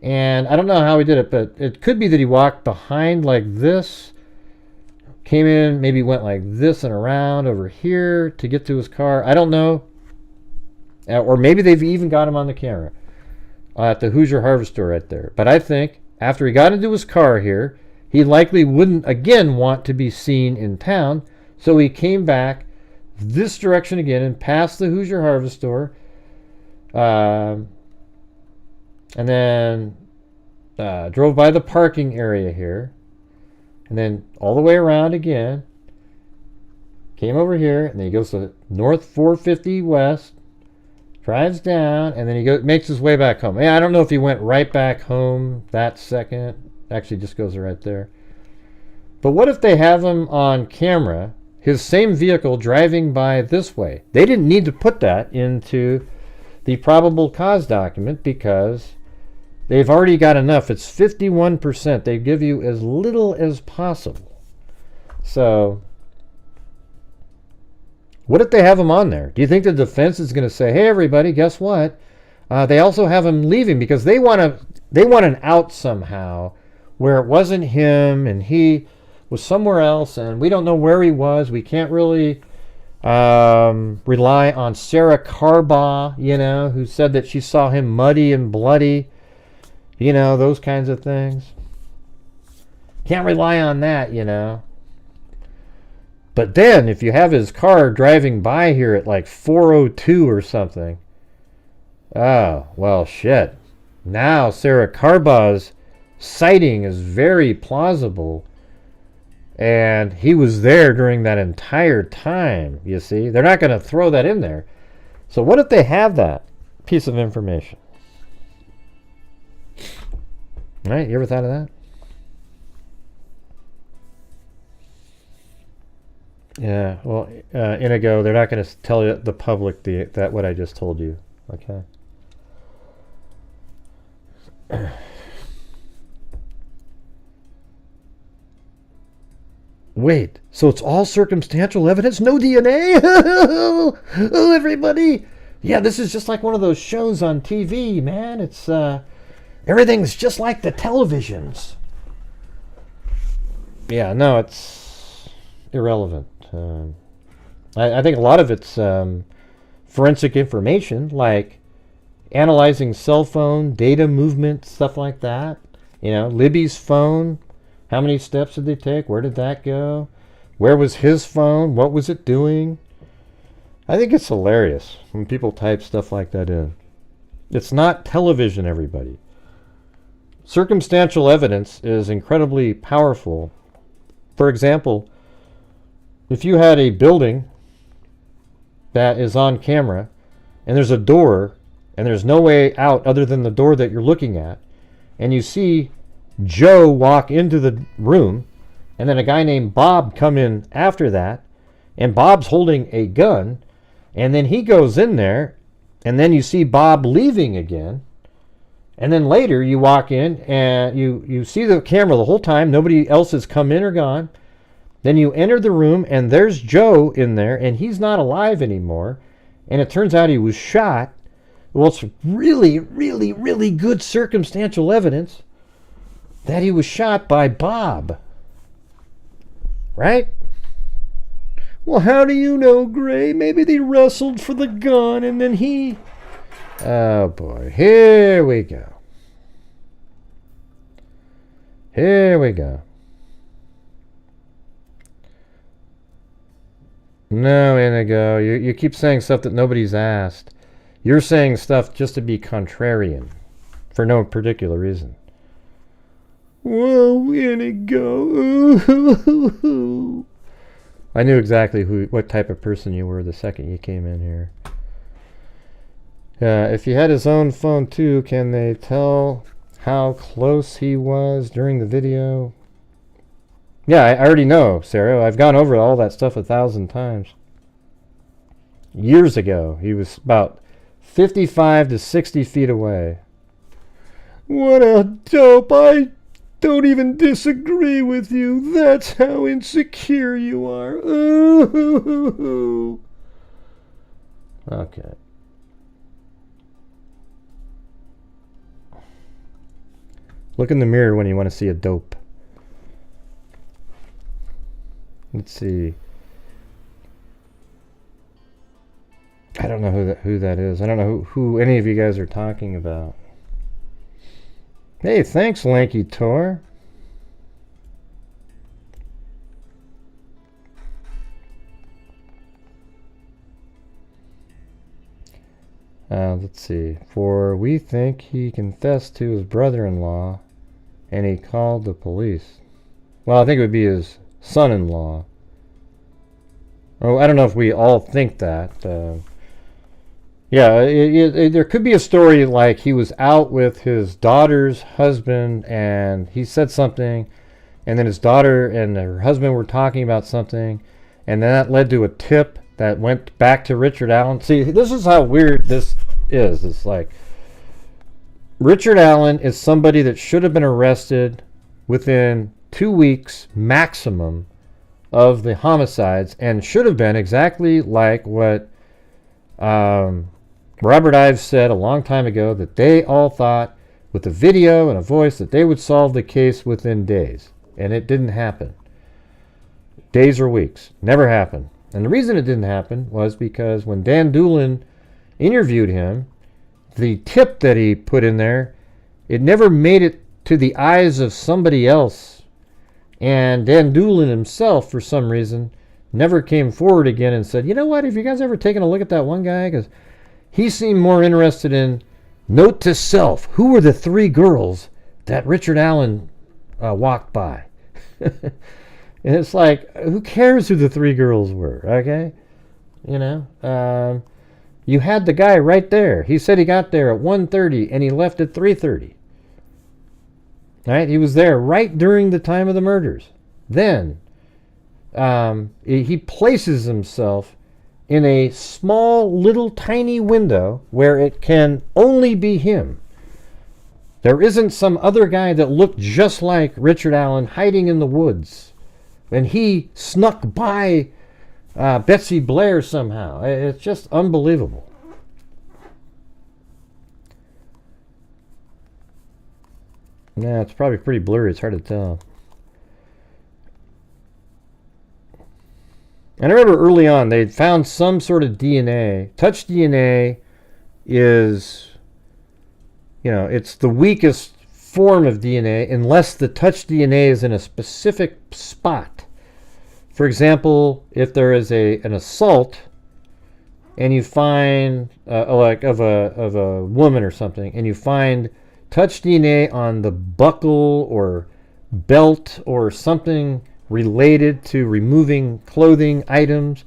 and I don't know how he did it, but it could be that he walked behind like this, came in, maybe went like this and around over here to get to his car. I don't know. Or maybe they've even got him on the camera at the Hoosier Harvest Store right there. But I think after he got into his car here, he likely wouldn't again want to be seen in town. So he came back this direction again and passed the Hoosier Harvest Store. And then drove by the parking area here. And then all the way around again. Came over here. And then he goes to North 450 West. Drives down. And then he makes his way back home. Yeah, I don't know if he went right back home that second. Actually, just goes right there. But what if they have him on camera, his same vehicle driving by this way? They didn't need to put that into the probable cause document because they've already got enough. It's 51%. They give you as little as possible. So what if they have him on there? Do you think the defense is going to say, hey, everybody, guess what? They also have him leaving because they want an out somehow where it wasn't him and he was somewhere else and we don't know where he was. We can't really rely on Sarah Carbaugh, who said that she saw him muddy and bloody, those kinds of things. Can't rely on that, But then if you have his car driving by here at like 4:02 or something, oh, well, shit. Now Sarah Carbaugh's sighting is very plausible. And he was there during that entire time, you see. They're not going to throw that in there. So what if they have that piece of information? Right? You ever thought of that? Yeah, well, Inigo, they're not going to tell the public that what I just told you. Okay? Wait, so it's all circumstantial evidence? No DNA? Oh, everybody. Yeah, this is just like one of those shows on TV, man. It's, everything's just like the televisions. Yeah, no, it's irrelevant. I think a lot of it's forensic information, like analyzing cell phone, data movement, stuff like that. Libby's phone. How many steps did they take? Where did that go? Where was his phone? What was it doing? I think it's hilarious when people type stuff like that in. It's not television, everybody. Circumstantial evidence is incredibly powerful. For example, if you had a building that is on camera and there's a door and there's no way out other than the door that you're looking at, and you see Joe walk into the room, and then a guy named Bob come in after that, and Bob's holding a gun, and then he goes in there, and then you see Bob leaving again, and then later you walk in, and you see the camera the whole time, nobody else has come in or gone, then you enter the room, and there's Joe in there, and he's not alive anymore, and it turns out he was shot. Well, it's really, really, really good circumstantial evidence that he was shot by Bob. Right? Well, how do you know, Gray? Maybe they wrestled for the gun and then he... Oh, boy. Here we go. Here we go. No, Inigo. You keep saying stuff that nobody's asked. You're saying stuff just to be contrarian. For no particular reason. Whoa, Inigo. I knew exactly what type of person you were the second you came in here. If he had his own phone too, can they tell how close he was during the video? Yeah, I already know, Sarah. I've gone over all that stuff 1,000 times. Years ago, he was about 55 to 60 feet away. What a dope. I don't even disagree with you. That's how insecure you are. Ooh. Okay. Look in the mirror when you want to see a dope. Let's see. I don't know who that is. I don't know who any of you guys are talking about. Hey, thanks, Lanky Tor. Let's see. For we think he confessed to his brother-in-law and he called the police. Well, I think it would be his son-in-law. Oh, I don't know if we all think that. Yeah, there could be a story like he was out with his daughter's husband and he said something, and then his daughter and her husband were talking about something, and then that led to a tip that went back to Richard Allen. See, this is how weird this is. It's like Richard Allen is somebody that should have been arrested within 2 weeks maximum of the homicides, and should have been exactly like what Robert Ives said a long time ago, that they all thought with a video and a voice that they would solve the case within days. And it didn't happen. Days or weeks. Never happened. And the reason it didn't happen was because when Dan Doolin interviewed him, the tip that he put in there, it never made it to the eyes of somebody else. And Dan Doolin himself, for some reason, never came forward again and said, you know what, have you guys ever taken a look at that one guy? Because he seemed more interested in, note to self, who were the 3 girls that Richard Allen walked by? And it's like, who cares who the 3 girls were, okay? You know, you had the guy right there. He said he got there at 1:30 and he left at 3:30. Right? He was there right during the time of the murders. Then he places himself in a small, little, tiny window where it can only be him. There isn't some other guy that looked just like Richard Allen hiding in the woods. And he snuck by Betsy Blair somehow. It's just unbelievable. Yeah, it's probably pretty blurry. It's hard to tell. And I remember early on, they'd found some sort of DNA. Touch DNA is, you know, it's the weakest form of DNA unless the touch DNA is in a specific spot. For example, if there is an assault and you find, like of a woman or something, and you find touch DNA on the buckle or belt or something related to removing clothing items,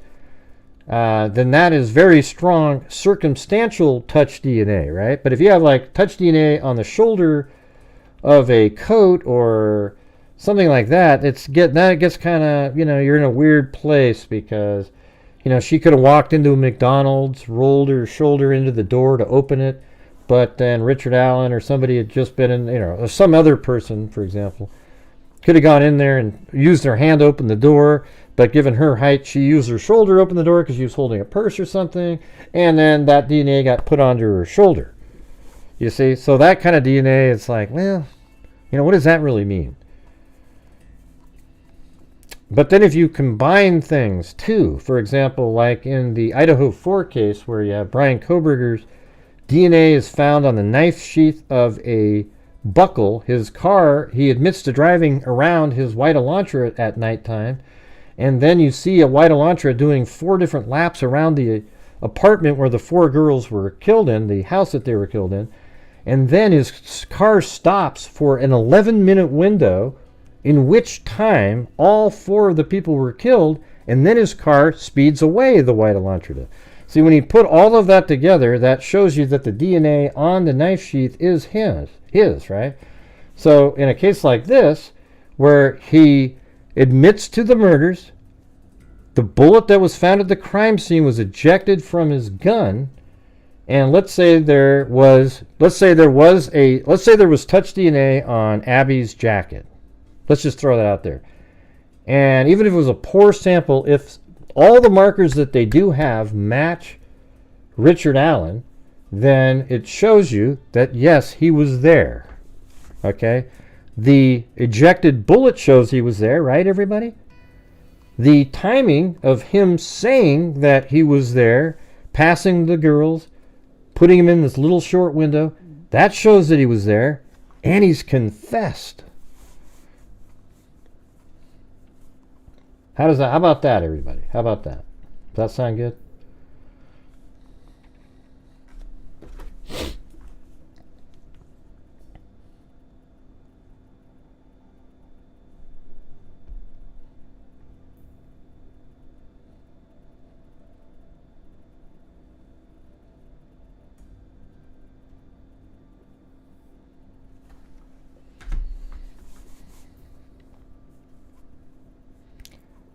then that is very strong circumstantial touch DNA, right? But if you have like touch DNA on the shoulder of a coat or something like that, that gets kind of, you know, you're in a weird place because, you know, she could have walked into a McDonald's, rolled her shoulder into the door to open it, but then Richard Allen or somebody had just been in, you know, or some other person, for example, could have gone in there and used her hand to open the door, but given her height, she used her shoulder to open the door because she was holding a purse or something, and then that DNA got put onto her shoulder. You see? So that kind of DNA, it's like, well, you know, what does that really mean? But then if you combine things too, for example, like in the Idaho 4 case where you have Brian Koberger's DNA is found on the knife sheath of a buckle. His car, he admits to driving around his white Elantra at nighttime, and then you see a white Elantra doing 4 different laps around the apartment where the 4 girls were killed in, the house that they were killed in, and then his car stops for an 11-minute window in which time all 4 of the people were killed, and then his car speeds away, the white Elantra. See, when you put all of that together, that shows you that the DNA on the knife sheath is his, right? So in a case like this, where he admits to the murders, the bullet that was found at the crime scene was ejected from his gun, and let's say there was touch DNA on Abby's jacket. Let's just throw that out there. And even if it was a poor sample, if all the markers that they do have match Richard Allen, then it shows you that, yes, he was there. Okay? The ejected bullet shows he was there, right, everybody? The timing of him saying that he was there, passing the girls, putting him in this little short window, that shows that he was there, and he's confessed. How about that, everybody? How about that? Does that sound good?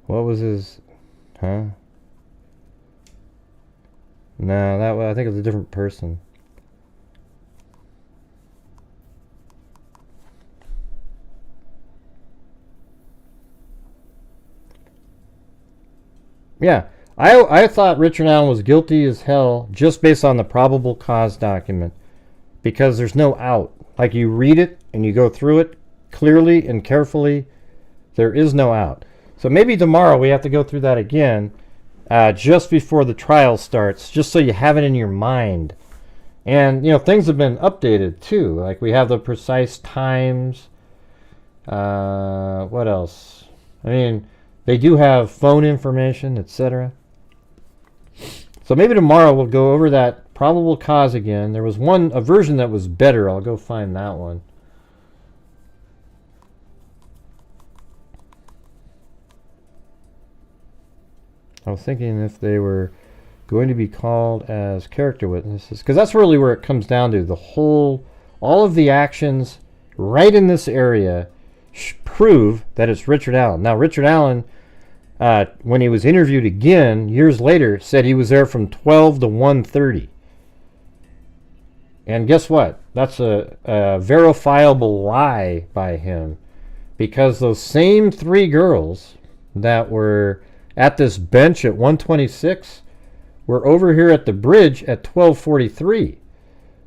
What was his... Huh? No, that was, I think it was a different person. Yeah, I thought Richard Allen was guilty as hell just based on the probable cause document, because there's no out. Like, you read it and you go through it clearly and carefully, there is no out. So maybe tomorrow we have to go through that again, just before the trial starts, just so you have it in your mind. And, you know, things have been updated too. Like, we have the precise times. What else? I mean, they do have phone information, etc. So maybe tomorrow we'll go over that probable cause again. There was a version that was better. I'll go find that one. I was thinking if they were going to be called as character witnesses, because that's really where it comes down to. All of the actions right in this area prove that it's Richard Allen. Now, Richard Allen, when he was interviewed again years later, said he was there from 12 to 1:30. And guess what? That's a verifiable lie by him, because those same three girls that were at this bench at 126 were over here at the bridge at 12:43.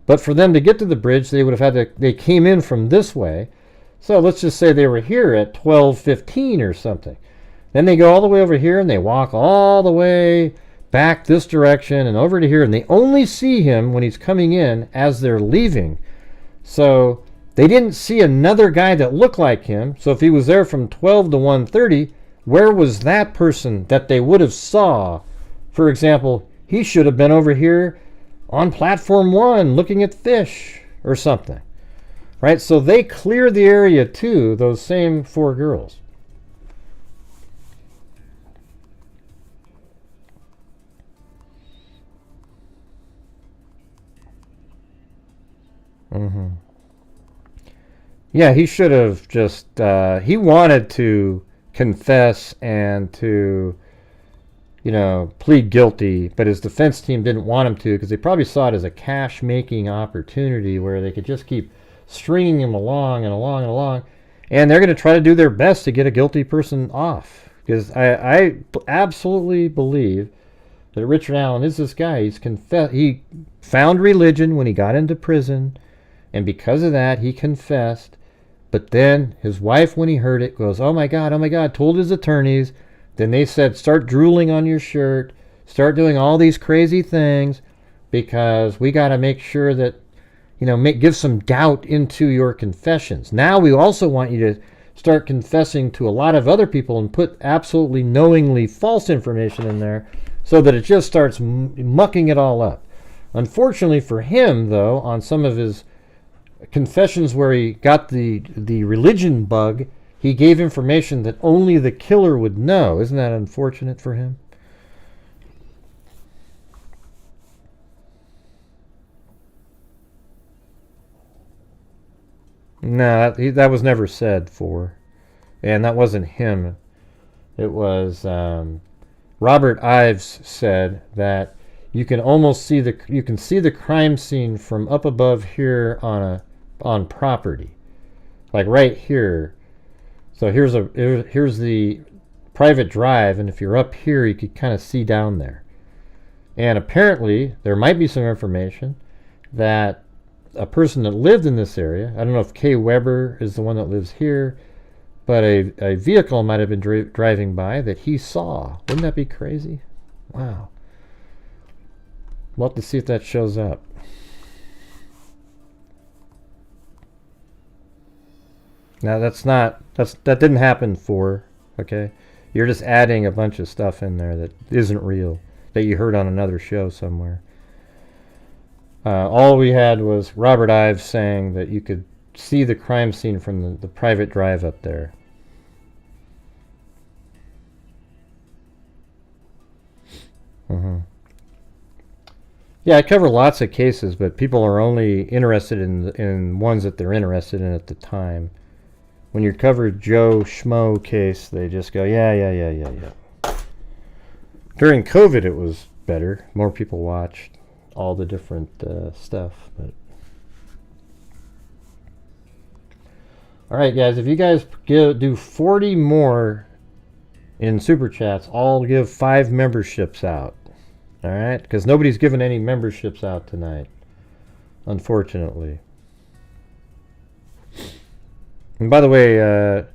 But for them to get to the bridge, they would have had to, they came in from this way. So let's just say they were here at 12:15 or something. Then they go all the way over here and they walk all the way back this direction and over to here, and they only see him when he's coming in as they're leaving. So they didn't see another guy that looked like him. So if he was there from 12 to 1:30, where was that person that they would have saw? For example, he should have been over here on platform 1 looking at fish or something. Right? So they cleared the area too, those same 4 girls. Mm-hmm. Yeah, he should have just, he wanted to confess and to, you know, plead guilty, but his defense team didn't want him to, because they probably saw it as a cash-making opportunity where they could just keep stringing him along and along and along, and they're going to try to do their best to get a guilty person off. Because I absolutely believe that Richard Allen is this guy. He found religion when he got into prison, and because of that, he confessed. But then his wife, when he heard it, goes, oh my God, told his attorneys. Then they said, start drooling on your shirt, start doing all these crazy things, because we got to make sure that, you know, give some doubt into your confessions. Now we also want you to start confessing to a lot of other people and put absolutely knowingly false information in there, so that it just starts mucking it all up. Unfortunately for him, though, on some of his confessions where he got the religion bug, he gave information that only the killer would know. Isn't that unfortunate for him? No, that was never said for. And that wasn't him. It was Robert Ives said that you can almost see the crime scene from up above here on property, like right here. So here's the private drive, and if you're up here, you could kind of see down there. And apparently, there might be some information that a person that lived in this area, I don't know if Kay Weber is the one that lives here, but a vehicle might have been driving by that he saw. Wouldn't that be crazy? Wow. We'll have to see if that shows up. Now that didn't happen for, okay? You're just adding a bunch of stuff in there that isn't real, that you heard on another show somewhere. All we had was Robert Ives saying that you could see the crime scene from the private drive up there. Mm-hmm. Yeah, I cover lots of cases, but people are only interested in ones that they're interested in at the time. when you cover Joe Schmo case, they just go, yeah. During COVID, it was better. More people watched all the different stuff. But all right, guys, if you guys do 40 more in Super Chats, I'll give 5 memberships out. All right? Because nobody's given any memberships out tonight, unfortunately. And by the way,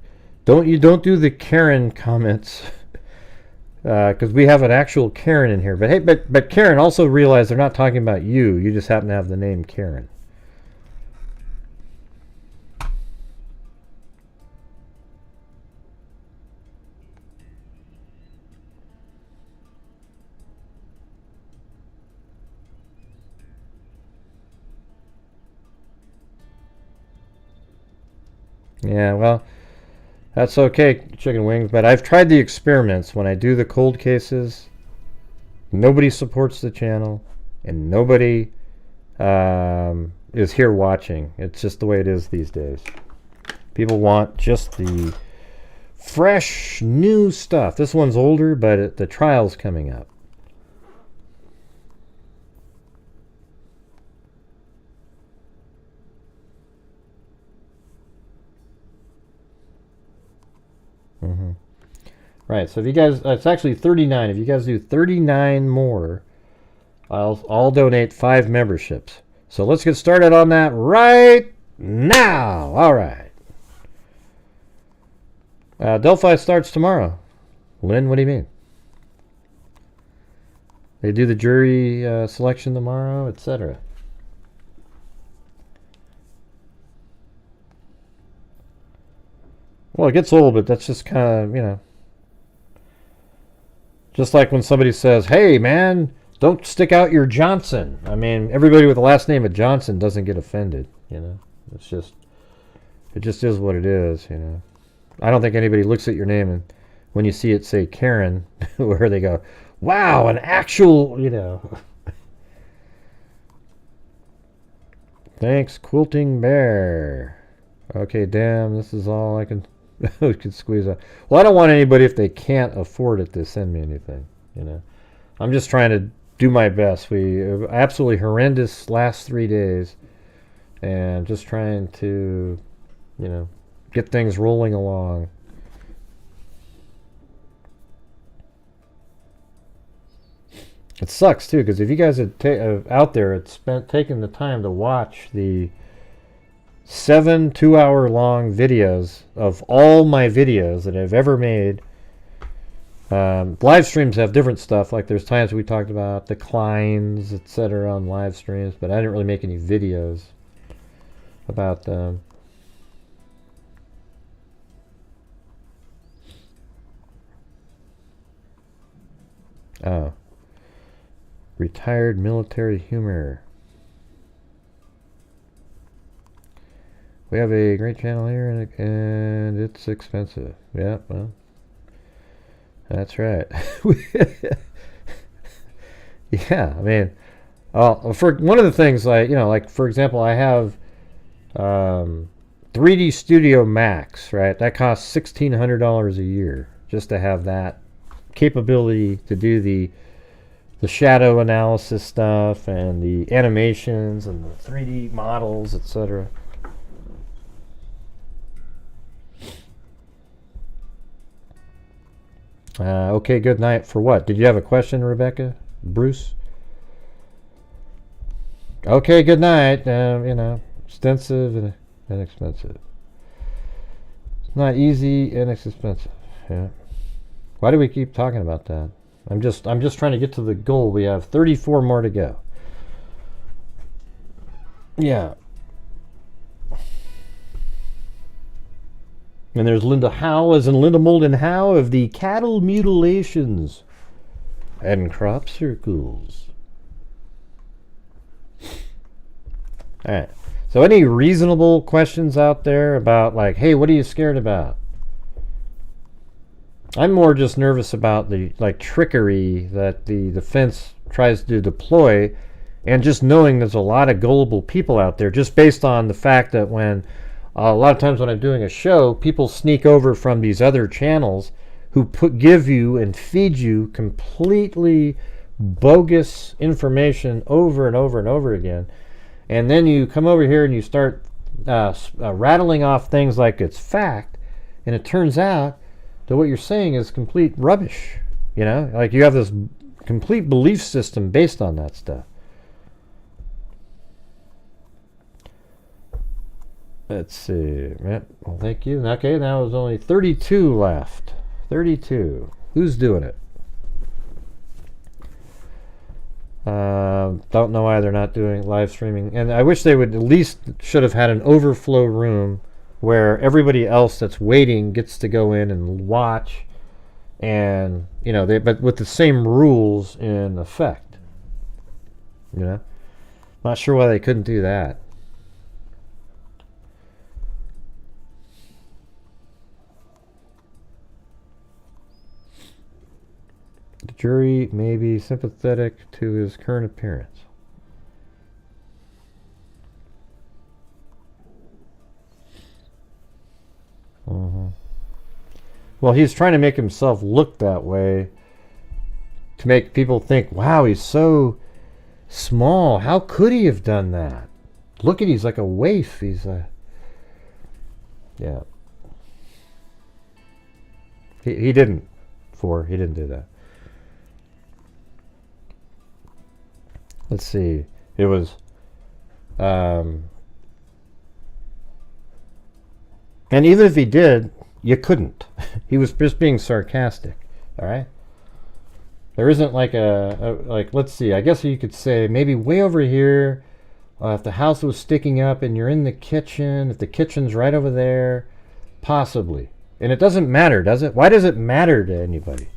don't do the Karen comments, because we have an actual Karen in here. But hey, but Karen, also realize they're not talking about you. You just happen to have the name Karen. Yeah, well, that's okay, chicken wings, but I've tried the experiments. When I do the cold cases, nobody supports the channel, and nobody is here watching. It's just the way it is these days. People want just the fresh, new stuff. This one's older, but the trial's coming up. Right, so if you guys, it's actually 39. If you guys do 39 more, I'll donate 5 memberships. So let's get started on that right now. All right. Delphi starts tomorrow. Lynn, what do you mean? They do the jury selection tomorrow, etc. Well, it gets old, but that's just kind of, just like when somebody says, hey, man, don't stick out your Johnson. I mean, everybody with the last name of Johnson doesn't get offended, It just is what it is, I don't think anybody looks at your name and when you see it say Karen, where they go, wow, an actual, Thanks, Quilting Bear. Okay, damn, this is all I can... could squeeze out. Well, I don't want anybody, if they can't afford it, to send me anything. I'm just trying to do my best. We absolutely horrendous last 3 days, and just trying to, get things rolling along. It sucks too, because if you guys had out there had taken the time to watch the 7 2-hour-long videos of all my videos that I've ever made. Live streams have different stuff. Like there's times we talked about declines, etc. on live streams, but I didn't really make any videos about them. Oh. Retired military humor. We have a great channel here, and it's expensive. Yeah, well, that's right. Yeah, I mean, for one of the things, like for example, I have 3D Studio Max, right? That costs $1,600 a year just to have that capability to do the shadow analysis stuff and the animations and the 3D models, etc. Okay, good night for what? Did you have a question, Rebecca? Bruce? Okay, good night. Extensive and inexpensive. It's not easy and expensive. Yeah. Why do we keep talking about that? I'm just trying to get to the goal. We have 34 more to go. Yeah. And there's Linda Howe, as in Linda Moulden Howe, of the cattle mutilations and crop circles. All right. So any reasonable questions out there about, like, hey, what are you scared about? I'm more just nervous about the trickery that the defense tries to deploy, and just knowing there's a lot of gullible people out there, just based on the fact that when A lot of times when I'm doing a show, people sneak over from these other channels who give you and feed you completely bogus information over and over and over again. And then you come over here and you start rattling off things like it's fact, and it turns out that what you're saying is complete rubbish. You know, like you have this complete belief system based on that stuff. Let's see. Well, thank you. Okay, now there's only 32 left. 32. Who's doing it? Don't know why they're not doing live streaming. And I wish they would at least should have had an overflow room where everybody else that's waiting gets to go in and watch, and you know, but with the same rules in effect. You know, not sure why they couldn't do that. The jury may be sympathetic to his current appearance. Well, he's trying to make himself look that way to make people think, wow, he's so small. How could he have done that? Look at, he's like a waif. He's a... Yeah. He didn't. He didn't do that. Let's see. It was... and even if he did, you couldn't. He was just being sarcastic. All right? There isn't like like, let's see. I guess you could say maybe way over here, if the house was sticking up and you're in the kitchen, if the kitchen's right over there, possibly. And it doesn't matter, does it? Why does it matter to anybody?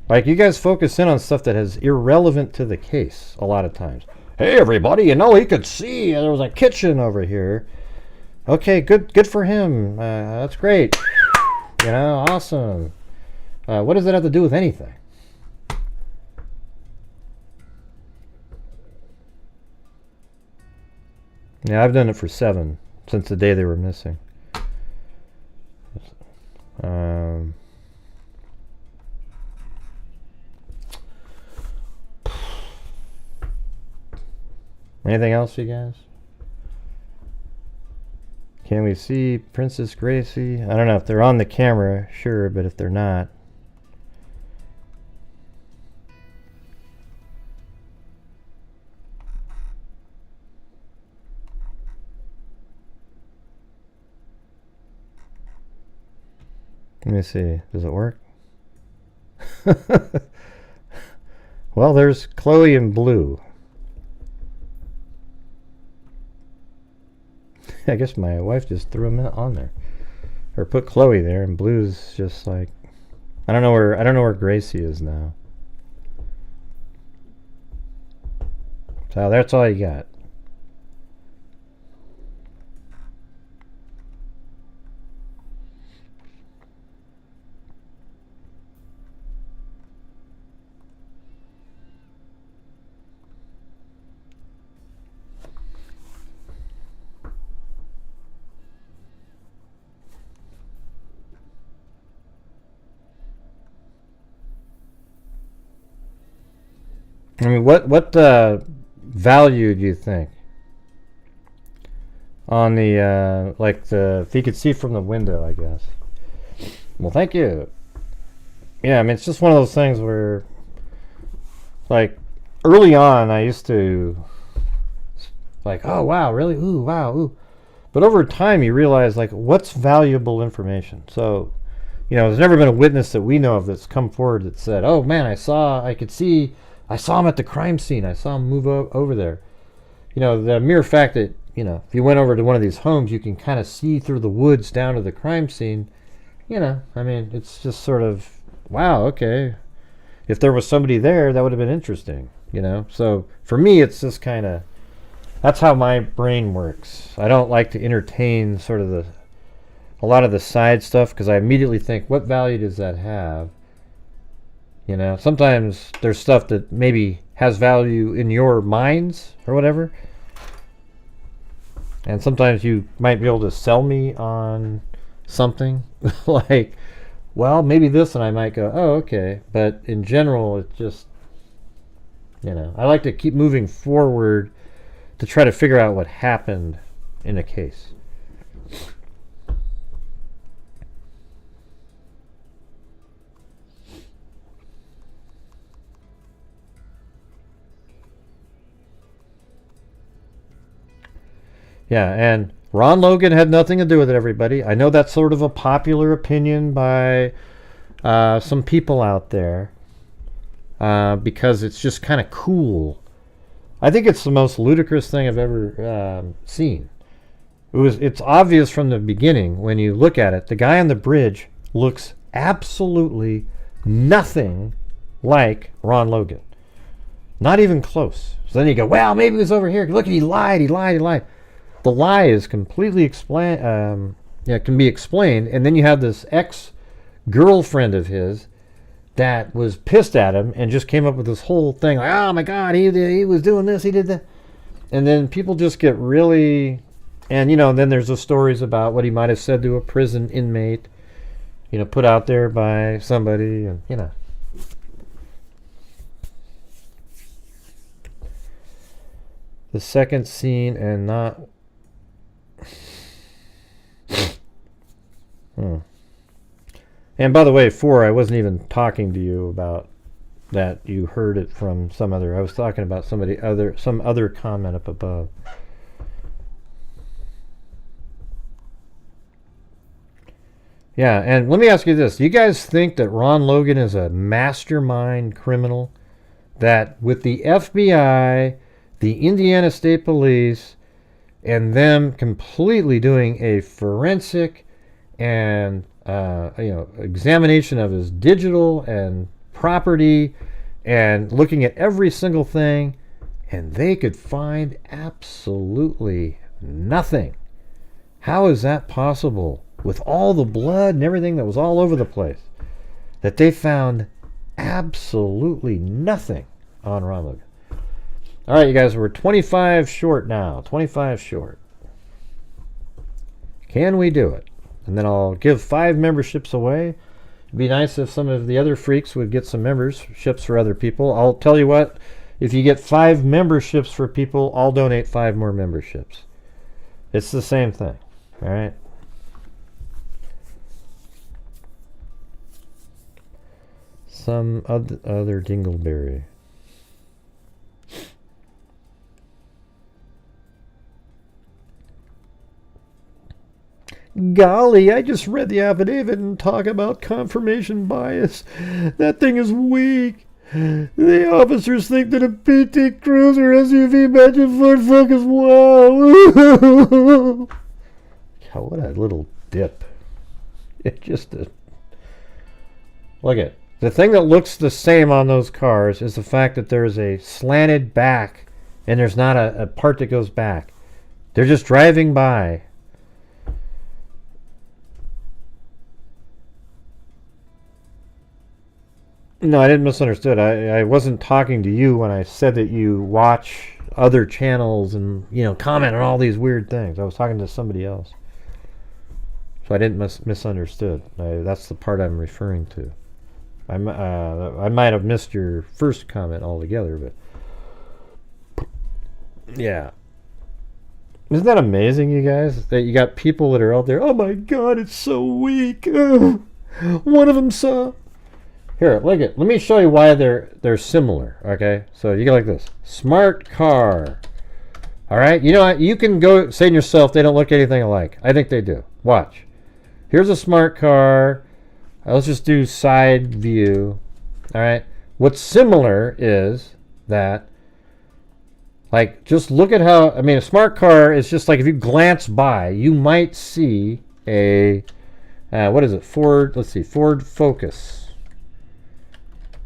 Like, you guys focus in on stuff that is irrelevant to the case a lot of times. Hey, everybody, you know, he could see there was a kitchen over here. Okay, good for him. That's great. You know, awesome. What does that have to do with anything? Yeah, I've done it for 7 since the day they were missing. Anything else, you guys? Can we see Princess Gracie? I don't know if they're on the camera, sure, but if they're not. Let me see. Does it work? Well, there's Chloe in blue. I guess my wife just threw him on there, or put Chloe there, and blue's just like, I don't know where Gracie is now. So that's all you got. I mean, what value do you think on the if you could see from the window, I guess. Well, thank you. Yeah, I mean, it's just one of those things where, like, early on, I used to, like, oh wow, really? Ooh, wow, ooh. But over time, you realize, like, what's valuable information. So, you know, there's never been a witness that we know of that's come forward that said, oh man, I saw him at the crime scene. I saw him move over there. You know, the mere fact that, you know, if you went over to one of these homes, you can kind of see through the woods down to the crime scene. You know, I mean, it's just sort of, wow, okay. If there was somebody there, that would have been interesting, you know. So for me, it's just kind of, that's how my brain works. I don't like to entertain sort of a lot of the side stuff, because I immediately think, what value does that have? You know, sometimes there's stuff that maybe has value in your minds or whatever. And sometimes you might be able to sell me on something like, well, maybe this, and I might go, oh, okay. But in general, it's just, I like to keep moving forward to try to figure out what happened in a case. Yeah, and Ron Logan had nothing to do with it, everybody. I know that's sort of a popular opinion by some people out there because it's just kind of cool. I think it's the most ludicrous thing I've ever seen. It's obvious from the beginning when you look at it. The guy on the bridge looks absolutely nothing like Ron Logan. Not even close. So then you go, well, maybe it was over here. Look, he lied. The lie is completely can be explained, and then you have this ex-girlfriend of his that was pissed at him and just came up with this whole thing like, oh my God, he was doing this, he did that, and then people just get really, and then there's the stories about what he might have said to a prison inmate, put out there by somebody, and the second scene and not. And by the way, 4, I wasn't even talking to you about that. You heard it from some other. I was talking about some other comment up above. Yeah, and let me ask you this: do you guys think that Ron Logan is a mastermind criminal? That with the FBI, the Indiana State Police, and them completely doing a forensic and examination of his digital and property and looking at every single thing, and they could find absolutely nothing. How is that possible with all the blood and everything that was all over the place, that they found absolutely nothing on Ron Logan? All right, you guys, we're 25 short now. 25 short. Can we do it? And then I'll give 5 memberships away. It'd be nice if some of the other freaks would get some memberships for other people. I'll tell you what, if you get 5 memberships for people, I'll donate 5 more memberships. It's the same thing. All right? Some other dingleberry. Golly, I just read the affidavit and talk about confirmation bias. That thing is weak. The officers think that a PT Cruiser SUV matching Ford Focus. Wow. What a little dip. It just look at the thing that looks the same on those cars is the fact that there's a slanted back and there's not a part that goes back. They're just driving by. No, I didn't misunderstood. I wasn't talking to you when I said that you watch other channels and comment on all these weird things. I was talking to somebody else, so I didn't misunderstood. That's the part I'm referring to. I might have missed your first comment altogether, but yeah, isn't that amazing, you guys? That you got people that are out there. Oh my God, it's so weak. One of them saw. Here, look at. Let me show you why they're similar. Okay, so you go like this: smart car. All right, you know what? You can go say to yourself, they don't look anything alike. I think they do. Watch. Here's a smart car. Let's just do side view. All right. What's similar is that, like, just look at how. I mean, a smart car is just like if you glance by, you might see a what is it? Ford. Let's see. Ford Focus.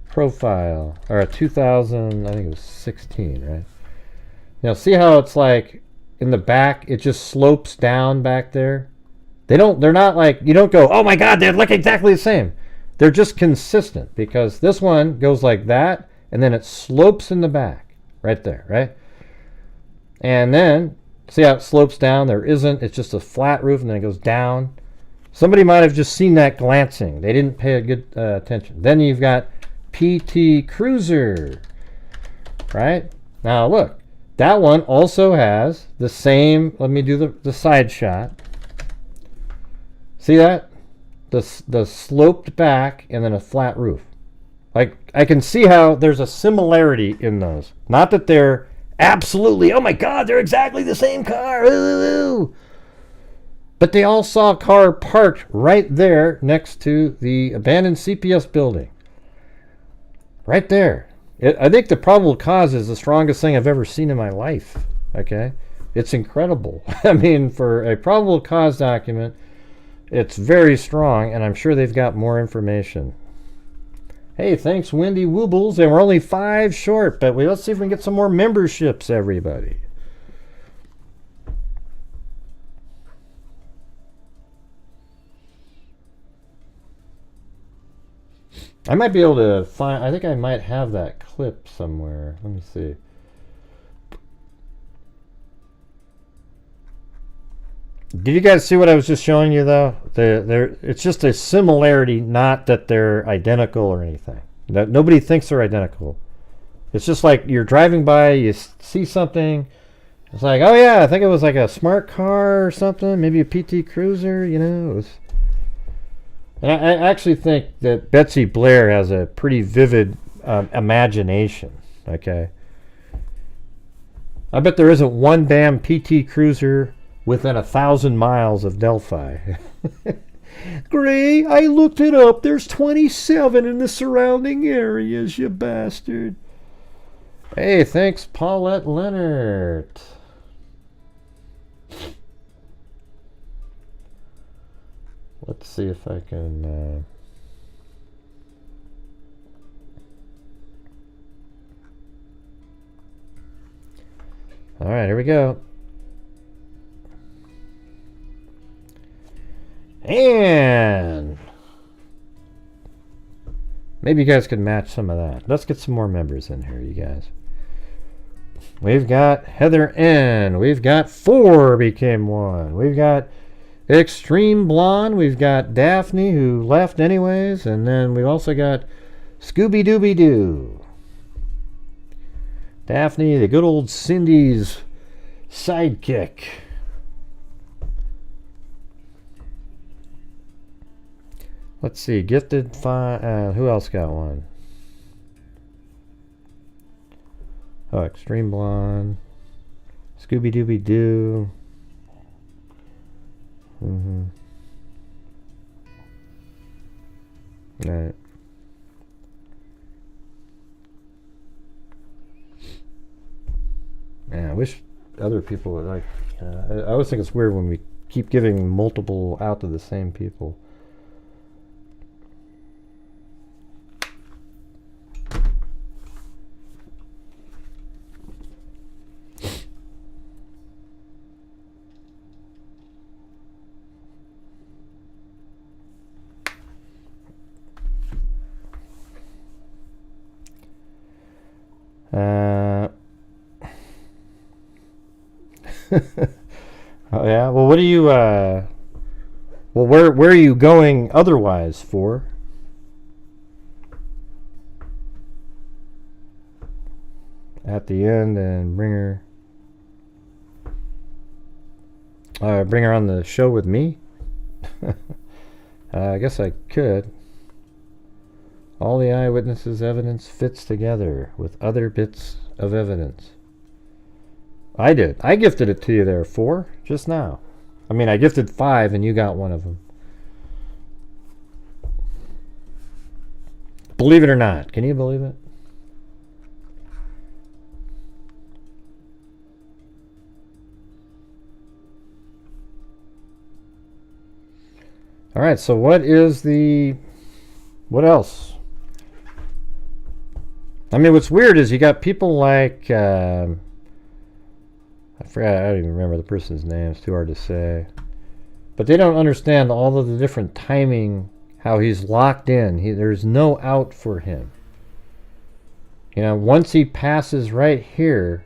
Profile, or a 2000, I think it was 16, right? Now see how it's like in the back, it just slopes down back there. They're not like, you don't go, oh my God, they look exactly the same. They're just consistent because this one goes like that, and then it slopes in the back, right there, right? And then See how it slopes down? There isn't. It's just a flat roof, and then it goes down. Somebody might have just seen that glancing. They didn't pay a good attention. Then you've got PT Cruiser, right? Now look, that one also has the same. Let me do the side shot. See that? The sloped back and then a flat roof. Like, I can see how there's a similarity in those. Not that they're absolutely, oh my God, they're exactly the same car. Ooh. But they all saw a car parked right there next to the abandoned CPS building. Right there. I think the probable cause is the strongest thing I've ever seen in my life. Okay? It's incredible. I mean, for a probable cause document, it's very strong, and I'm sure they've got more information. Hey, thanks, Wendy Woobles. And we're only 5 short, but let's see if we can get some more memberships, everybody. I might be able to find, I think I might have that clip somewhere. Let me see. Did you guys see what I was just showing you, though? It's just a similarity, not that they're identical or anything. Nobody thinks they're identical. It's just like you're driving by, you see something. It's like, oh yeah, I think it was like a smart car or something, maybe a PT Cruiser, you know. It was, and I actually think that Betsy Blair has a pretty vivid imagination, okay? I bet there isn't one damn PT Cruiser within 1,000 miles of Delphi. Gray, I looked it up. There's 27 in the surrounding areas, you bastard. Hey, thanks, Paulette Leonard. Let's see if I can... All right, here we go. And maybe you guys could match some of that. Let's get some more members in here, you guys. We've got Heather N. We've got 4 became 1. We've got Extreme Blonde. We've got Daphne, who left anyways. And then we've also got Scooby Dooby Doo. Daphne, the good old Cindy's sidekick. Let's see, Gifted who else got one? Oh, Extreme Blonde. Scooby Dooby Doo. Alright. Man, I wish other people would like... I always think it's weird when we keep giving multiple out to the same people. Oh yeah. Well, what do you? Well, where are you going otherwise for? At the end, and bring her on the show with me. I guess I could. All the eyewitnesses' evidence fits together with other bits of evidence. I did. I gifted it to you there, 4, just now. I mean, I gifted 5 and you got one of them. Believe it or not. Can you believe it? All right, so what else? I mean, what's weird is you got people like... I forgot, I don't even remember the person's name. It's too hard to say. But they don't understand all of the different timing, how he's locked in. There's no out for him. You know, once he passes right here,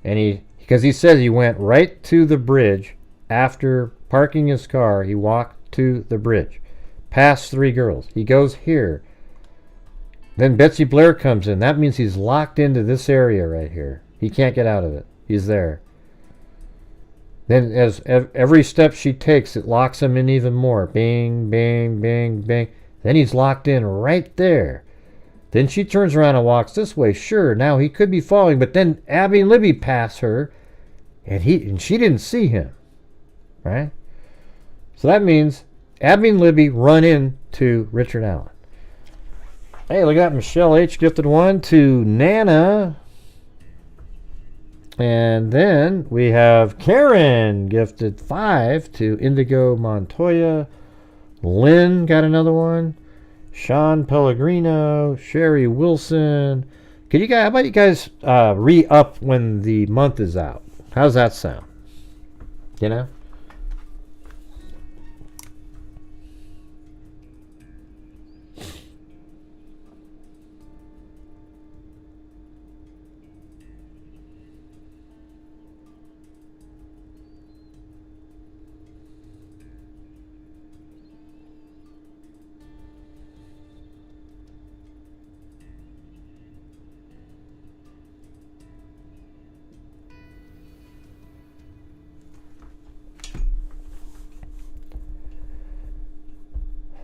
and Because he said he went right to the bridge after parking his car. He walked to the bridge, past 3 girls. He goes here. Then Betsy Blair comes in. That means he's locked into this area right here. He can't get out of it. He's there. Then as every step she takes, it locks him in even more. Bing, bing, bing, bing. Then he's locked in right there. Then she turns around and walks this way. Sure, now he could be following, but then Abby and Libby pass her, and she didn't see him, right? So that means Abby and Libby run into Richard Allen. Hey, look at that. Michelle H. gifted 1 to Nana. And then we have Karen gifted 5 to Indigo Montoya. Lynn got another one. Sean Pellegrino, Sherry Wilson. How about you guys re-up when the month is out? How's that sound? You know?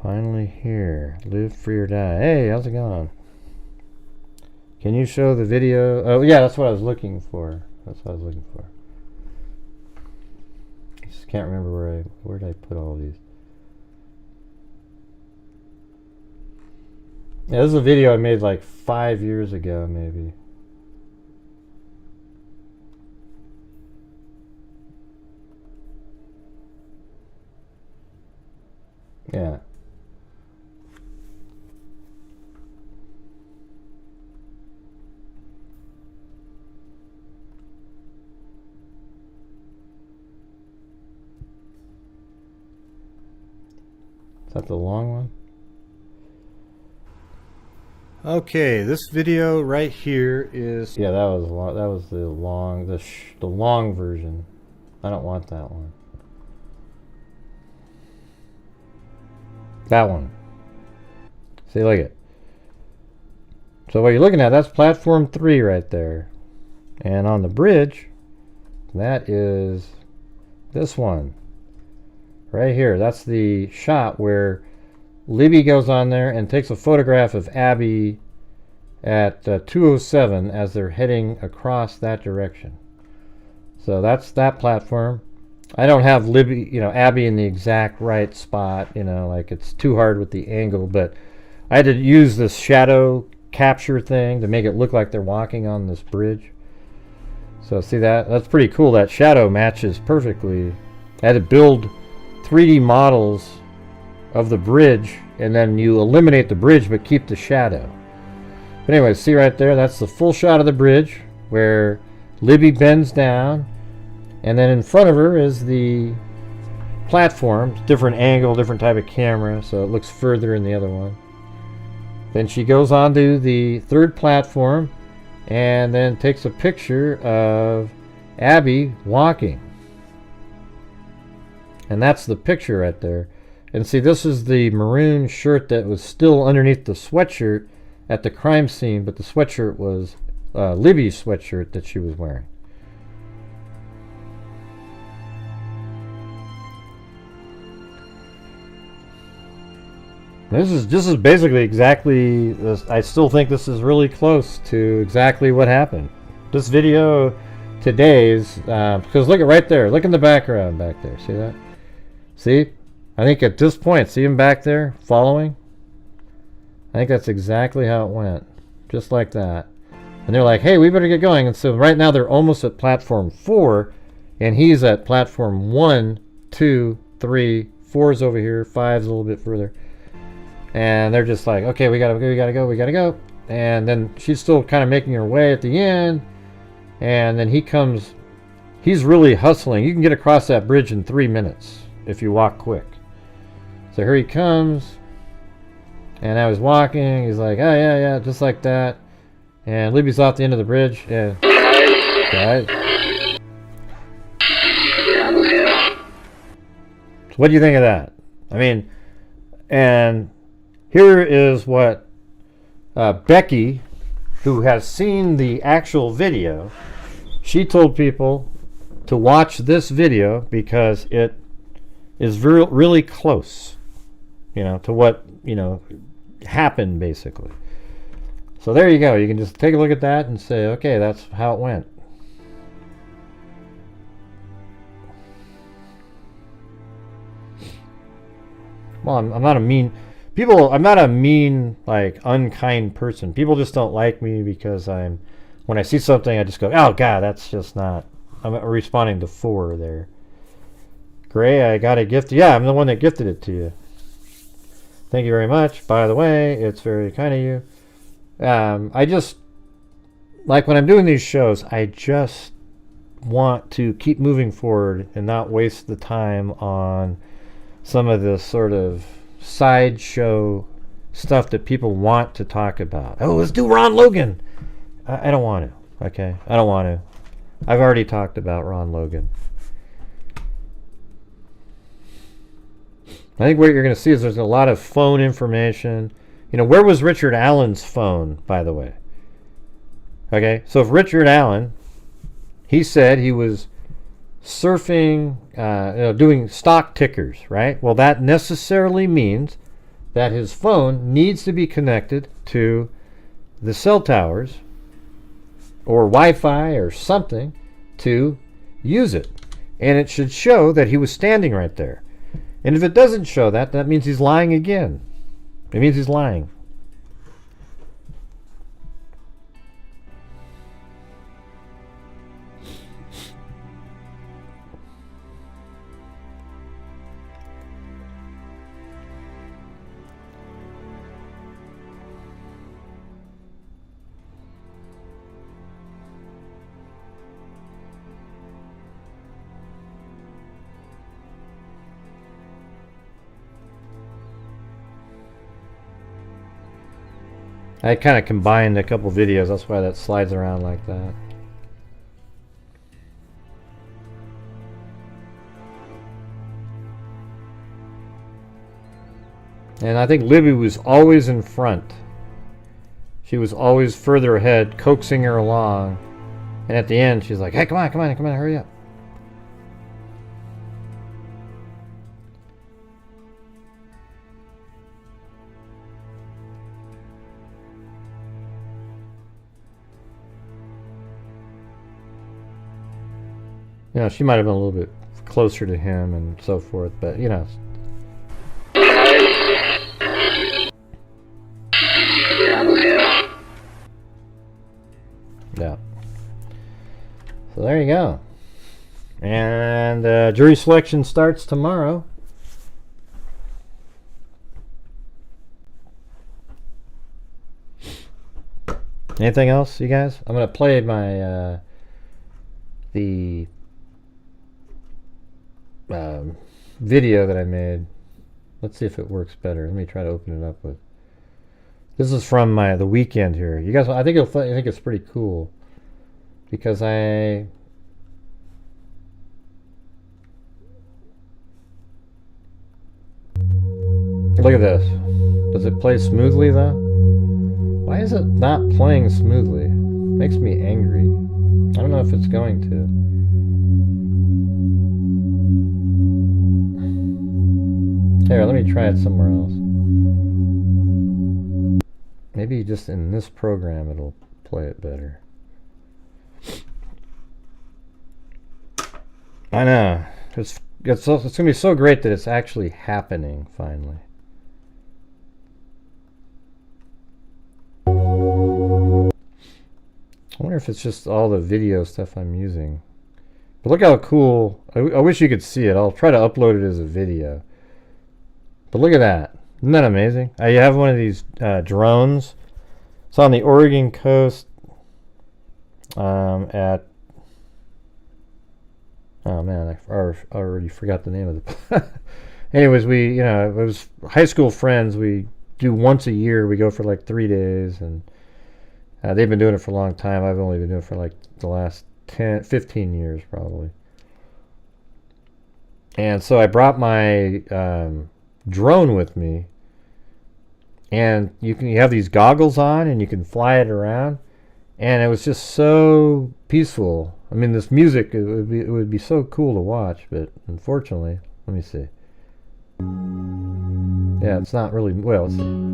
Finally here. Live free or die. Hey, how's it going? Can you show the video? Oh, yeah, that's what I was looking for. I just can't remember where did I put all these. Yeah, this is a video I made like 5 years ago, maybe. Yeah. Is that the long one? Okay, this video right here is, yeah, that was long, that was the long version. I don't want that one. That one. See, look at. So what you're looking at, that's platform 3 right there. And on the bridge, that is this one. Right here. That's the shot where Libby goes on there and takes a photograph of Abby at 207 as they're heading across that direction. So that's that platform. I don't have Libby, Abby in the exact right spot, like it's too hard with the angle, but I had to use this shadow capture thing to make it look like they're walking on this bridge. So see that? That's pretty cool. That shadow matches perfectly. I had to build 3D models of the bridge, and then you eliminate the bridge but keep the shadow. But anyway, see right there, that's the full shot of the bridge where Libby bends down, and then in front of her is the platform, different angle, different type of camera, so it looks further in the other one. Then she goes on to the 3rd platform and then takes a picture of Abby walking. And that's the picture right there. And see, this is the maroon shirt that was still underneath the sweatshirt at the crime scene, but the sweatshirt was Libby's sweatshirt that she was wearing. This is basically exactly this. I still think this is really close to exactly what happened. This video today's because look at right there. Look in the background back there. See that? See? I think at this point, see him back there following? I think that's exactly how it went. Just like that. And they're like, hey, we better get going. And so right now they're almost at platform 4, and he's at platform 1, 2, 3, 4's over here, 5's a little bit further. And they're just like, okay, we gotta go. And then she's still kind of making her way at the end. And then he comes, he's really hustling. You can get across that bridge in 3 minutes if you walk quick. So here he comes. And I was walking. He's like, oh, yeah, just like that. And Libby's off the end of the bridge. Yeah. Right. what do you think of that? I mean, and here is what Becky, who has seen the actual video, she told people to watch this video because it is really close, to what, happened basically. So there you go. You can just take a look at that and say, okay, that's how it went. Well, I'm not a mean I'm not a mean, like, unkind person. People just don't like me because when I see something, I just go, oh God, that's just not. I'm responding to 4 there. Gray, I got a gift. Yeah, I'm the one that gifted it to you. Thank you very much. By the way, it's very kind of you. I just, like, when I'm doing these shows, I just want to keep moving forward and not waste the time on some of this sort of sideshow stuff that people want to talk about. Oh, let's do Ron Logan. I don't want to. Okay, I don't want to. I've already talked about Ron Logan. I think what you're going to see is there's a lot of phone information. Where was Richard Allen's phone, by the way? Okay, so if Richard Allen, he said he was surfing, doing stock tickers, right? Well, that necessarily means that his phone needs to be connected to the cell towers or Wi-Fi or something to use it. And it should show that he was standing right there. And if it doesn't show that, that means he's lying again. It means he's lying. I kind of combined a couple videos, that's why that slides around like that. And I think Libby was always in front. She was always further ahead, coaxing her along. And at the end, she's like, hey, come on, hurry up. She might have been a little bit closer to him and so forth, but Yeah. So there you go. And jury selection starts tomorrow. Anything else, you guys? I'm going to play my the video that I made. Let's see if it works better. Let me try to open it up with. This is from the weekend here. You guys, I think it's pretty cool because look at this. Does it play smoothly though? Why is it not playing smoothly? Makes me angry. I don't know if it's going to. Here, let me try it somewhere else. Maybe just in this program it'll play it better. I know. It's going to be so great that it's actually happening finally. I wonder if it's just all the video stuff I'm using. But look how cool. I wish you could see it. I'll try to upload it as a video. But look at that. Isn't that amazing? I have one of these drones. It's on the Oregon coast at... Oh man, I already forgot the name of the... Anyways, it was high school friends. We do once a year. We go for like 3 days. And they've been doing it for a long time. I've only been doing it for like the last 15 years probably. And so I brought my drone with me, and you have these goggles on and you can fly it around, and it was just so peaceful. I mean, this music, it would be so cool to watch, but unfortunately, let me see. Yeah, it's not really, well, let's see.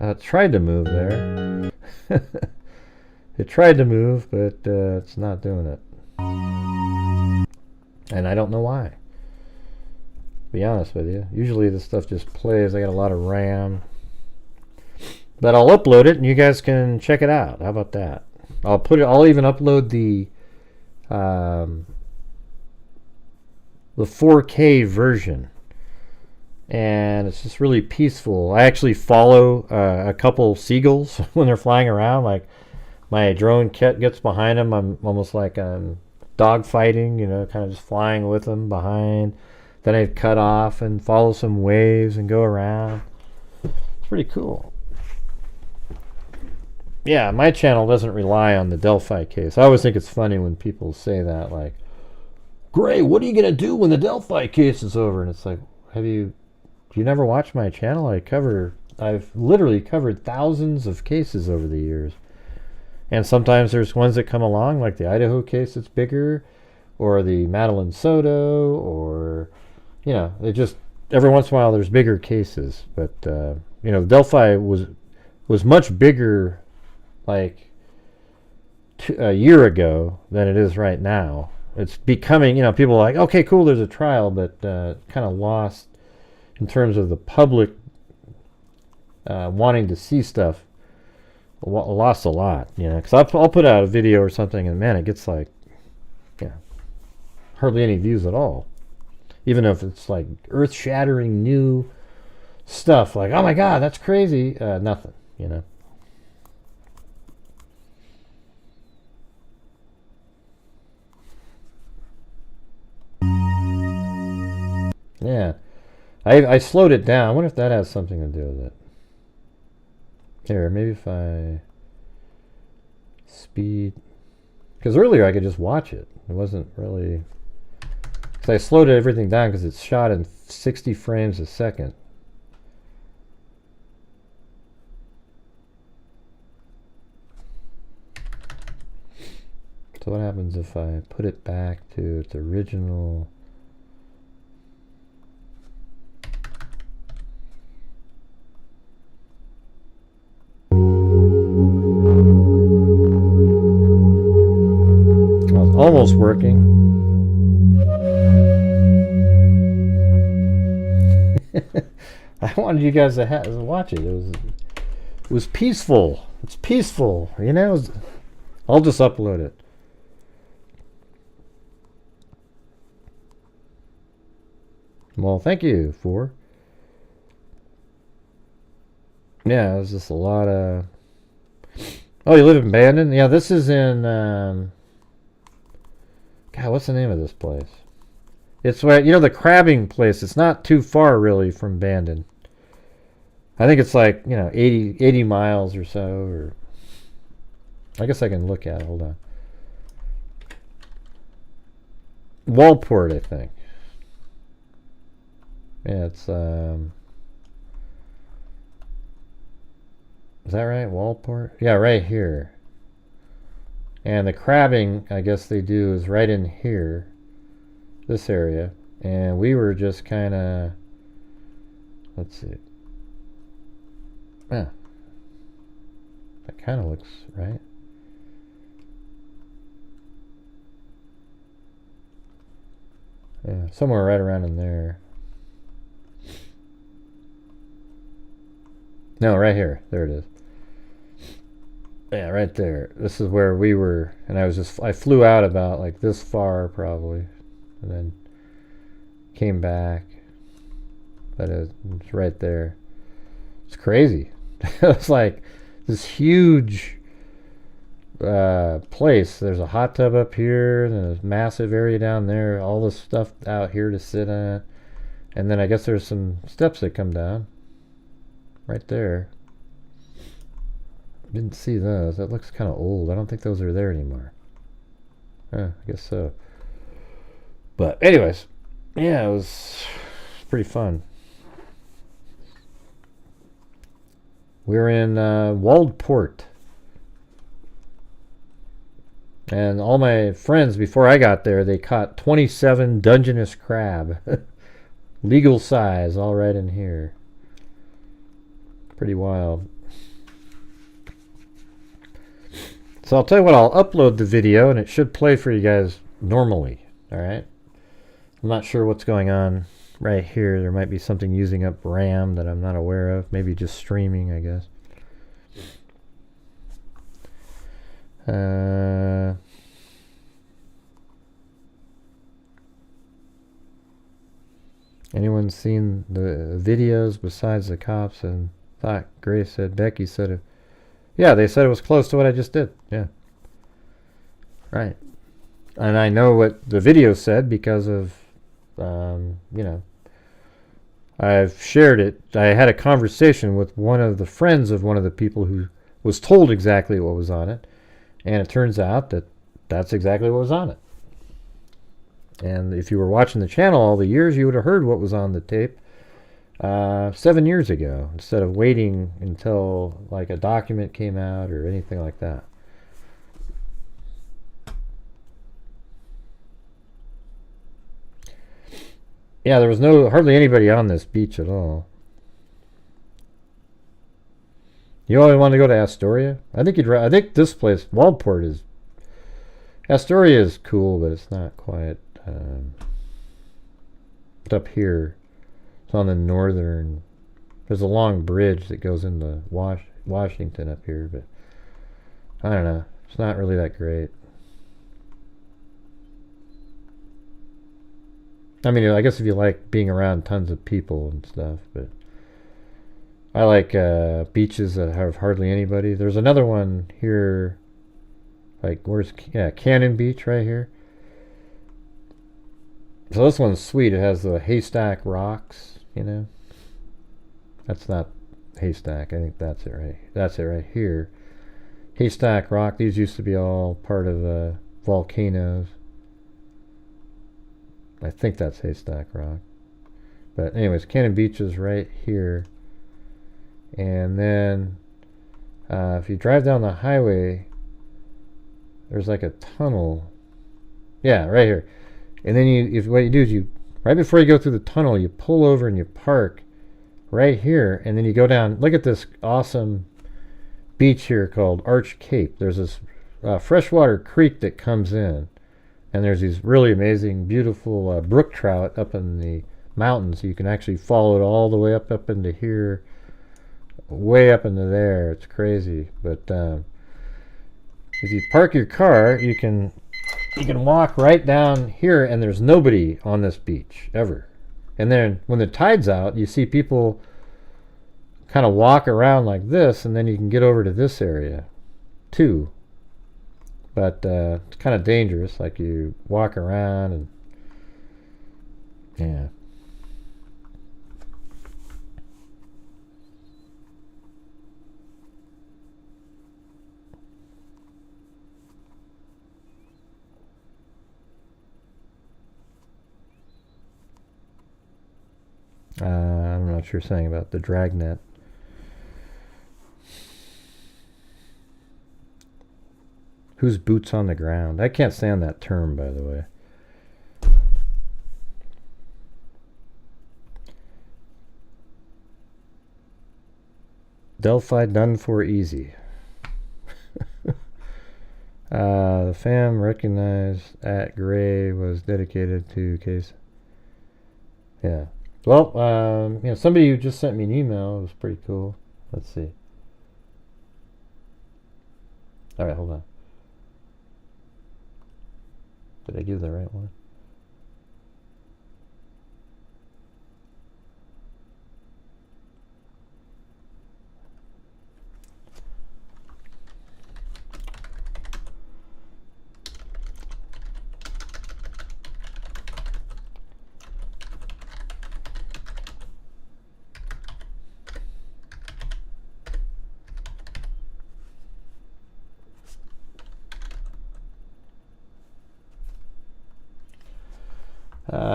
It tried to move there. It tried to move, but it's not doing it. And I don't know why. To be honest with you. Usually this stuff just plays. I got a lot of RAM. But I'll upload it and you guys can check it out. How about that? I'll even upload the 4K version. And it's just really peaceful. I actually follow a couple seagulls when they're flying around. Like, my drone gets behind them. I'm almost like I'm dog fighting, kind of just flying with them behind. Then I'd cut off and follow some waves and go around. It's pretty cool. Yeah, my channel doesn't rely on the Delphi case. I always think it's funny when people say that, like, Gray, what are you going to do when the Delphi case is over? And it's like, do you never watch my channel? I've literally covered thousands of cases over the years. And sometimes there's ones that come along, like the Idaho case that's bigger, or the Madeline Soto, or, they just, every once in a while there's bigger cases. But, Delphi was much bigger, like, a year ago than it is right now. It's becoming, people are like, okay, cool, there's a trial, but kind of lost in terms of the public wanting to see stuff. Lost a lot, because I'll put out a video or something, and man, it gets like, hardly any views at all. Even if it's like earth-shattering new stuff, like, oh my God, that's crazy, nothing, Yeah, I slowed it down. I wonder if that has something to do with it. Here, maybe if I speed, because earlier I could just watch it. It wasn't really, because I slowed everything down because it's shot in 60 frames a second. So what happens if I put it back to its original? Almost working. I wanted you guys to watch it. It was peaceful. It's peaceful, I'll just upload it. Well, thank you for. Yeah, it was just a lot of. Oh, you live in Bandon? Yeah, this is in. God, what's the name of this place? It's where, the crabbing place. It's not too far, really, from Bandon. I think it's like, 80 miles or so. Or I guess I can look at it. Hold on. Walport, I think. Yeah, it's, is that right? Walport? Yeah, right here. And the crabbing, I guess they do, is right in here, this area. And we were just kind of, let's see. Yeah. That kind of looks right. Yeah, somewhere right around in there. No, right here. There it is. Yeah, right there. This is where we were, and I flew out about like this far probably, and then came back. But it's right there. It's crazy. It's like this huge place. There's a hot tub up here, and there's a massive area down there. All this stuff out here to sit on, and then I guess there's some steps that come down. Right there. Didn't see those. That looks kind of old. I don't think those are there anymore. I guess so. But anyways, yeah, it was pretty fun. We were in Waldport. And all my friends, before I got there, they caught 27 Dungeness crab. Legal size, all right in here. Pretty wild. So I'll tell you what, I'll upload the video and it should play for you guys normally. Alright? I'm not sure what's going on right here. There might be something using up RAM that I'm not aware of. Maybe just streaming, I guess. Anyone seen the videos besides the cops? And thought Grace said, Becky said it. Yeah, they said it was close to what I just did. Yeah. Right. And I know what the video said because of, you know, I've shared it. I had a conversation with one of the friends of one of the people who was told exactly what was on it. And it turns out that that's exactly what was on it. And if you were watching the channel all the years, you would have heard what was on the tape 7 years ago, instead of waiting until like a document came out or anything like that. Yeah, there was hardly anybody on this beach at all. You only want to go to Astoria? I think this place, Waldport, is. Astoria is cool, but it's not quite. It's up here. It's on the northern. There's a long bridge that goes into Washington up here, but I don't know. It's not really that great. I mean, I guess if you like being around tons of people and stuff, but I like beaches that have hardly anybody. There's another one here, like Cannon Beach right here. So this one's sweet. It has the haystack rocks, you know. That's not haystack. I think that's it right here. Haystack rock. These used to be all part of volcanoes. I think that's haystack rock. But anyways, Cannon Beach is right here. And then if you drive down the highway, there's like a tunnel. Yeah, right here. And then what you do is right before you go through the tunnel, you pull over and you park right here, and then you go down. Look at this awesome beach here called Arch Cape. There's this freshwater creek that comes in, and there's these really amazing, beautiful brook trout up in the mountains. You can actually follow it all the way up into here, way up into there. It's crazy. But if you park your car, you can walk right down here, and there's nobody on this beach ever. And then when the tide's out, you see people kind of walk around like this, and then you can get over to this area too. But it's kind of dangerous. Like you walk around and yeah. I'm not sure saying about the dragnet. Who's boots on the ground? I can't stand that term, by the way. Delphi done for easy. The fam recognized at Gray was dedicated to case. Yeah. Well, you know, somebody who just sent me an email. It was pretty cool. Let's see. All right, hold on. Did I give the right one?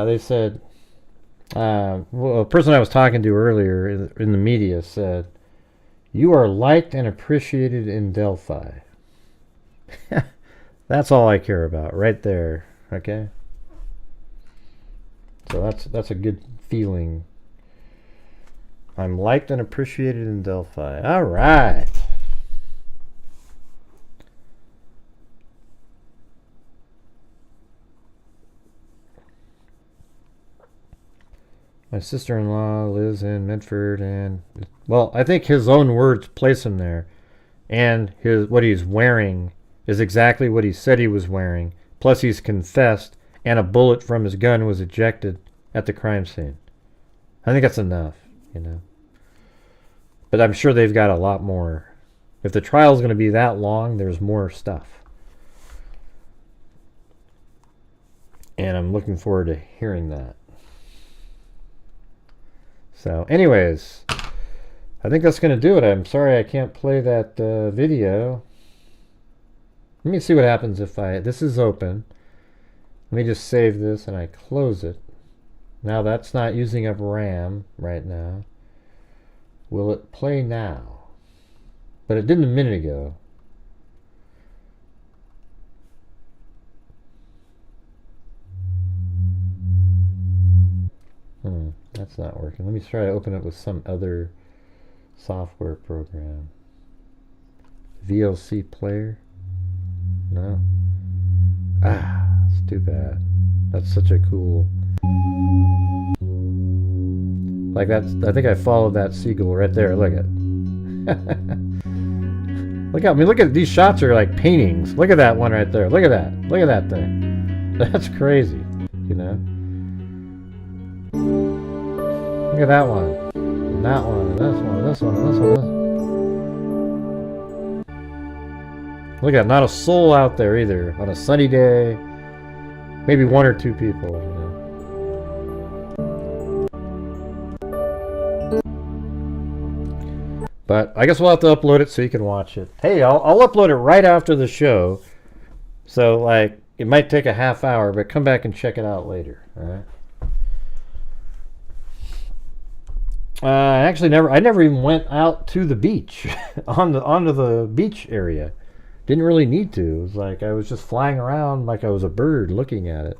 They said Well, a person I was talking to earlier in the media said, "You are liked and appreciated in Delphi." That's all I care about, right there. Okay. So that's a good feeling. I'm liked and appreciated in Delphi. All right. My sister-in-law lives in Medford, and well, I think his own words place him there, and his what he's wearing is exactly what he said he was wearing. Plus, he's confessed, and a bullet from his gun was ejected at the crime scene. I think that's enough, you know. But I'm sure they've got a lot more. If the trial's going to be that long, there's more stuff. And I'm looking forward to hearing that. So, anyways, I think that's going to do it. I'm sorry I can't play that video. Let me see what happens if this is open. Let me just save this and I close it. Now that's not using up RAM right now. Will it play now? But it didn't a minute ago. That's not working. Let me try to open it with some other software program. VLC player? No. It's too bad. That's such a cool. Like that's. I think I followed that seagull right there. Look at. Look at. I mean, look at these shots are like paintings. Look at that one right there. Look at that. Look at that thing. That's crazy. You know. Look at that one. And that one. And this one. And this one. And this one. Look at not a soul out there either on a sunny day. Maybe one or two people. You know. But I guess we'll have to upload it so you can watch it. Hey, I'll upload it right after the show. So like it might take a half hour, but come back and check it out later. All right. I never even went out to the beach, onto the beach area. Didn't really need to. It was like I was just flying around like I was a bird looking at it.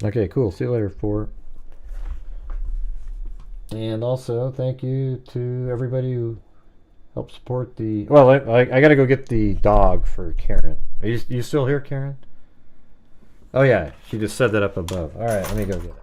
Okay, cool. See you later, 4. And also, thank you to everybody who helped support the... Well, I got to go get the dog for Karen. Are you still here, Karen? Oh, yeah. She just said that up above. All right, let me go get it.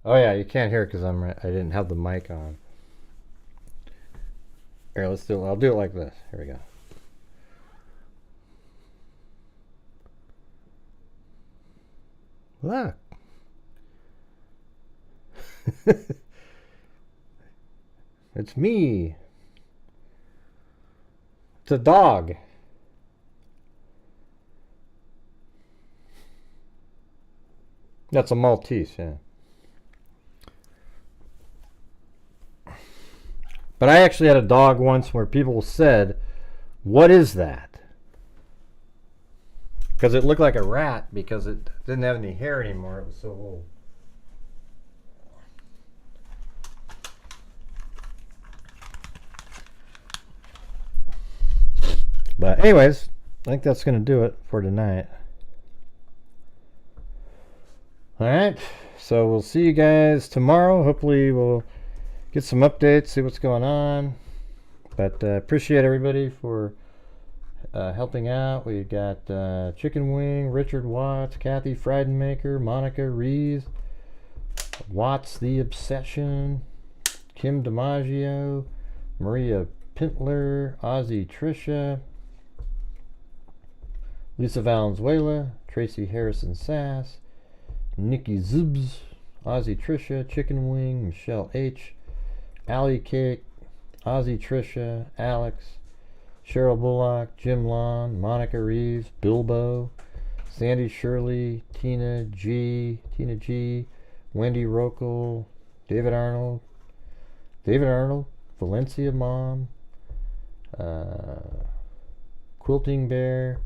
Oh yeah, you can't hear it because I didn't have the mic on. Here, let's do it. I'll do it like this. Here we go. Look. It's me. It's a dog. That's a Maltese, yeah. But I actually had a dog once where people said, "What is that?" Because it looked like a rat because it didn't have any hair anymore. It was so old. But anyways, I think that's going to do it for tonight. Alright, so we'll see you guys tomorrow. Hopefully we'll get some updates, see what's going on. But appreciate everybody for helping out. We got Chicken Wing, Richard Watts, Kathy Friedenmaker, Monica Reeves, Watts the Obsession, Kim DiMaggio, Maria Pintler, Ozzy Trisha, Lisa Valenzuela, Tracy Harrison Sass, Nikki Zubs, Ozzy Trisha, Chicken Wing, Michelle H, Allie Cake, Ozzy Trisha, Alex, Cheryl Bullock, Jim Lon, Monica Reeves, Bilbo, Sandy Shirley, Tina G, Wendy Rokel, David Arnold, Valencia Mom, Quilting Bear,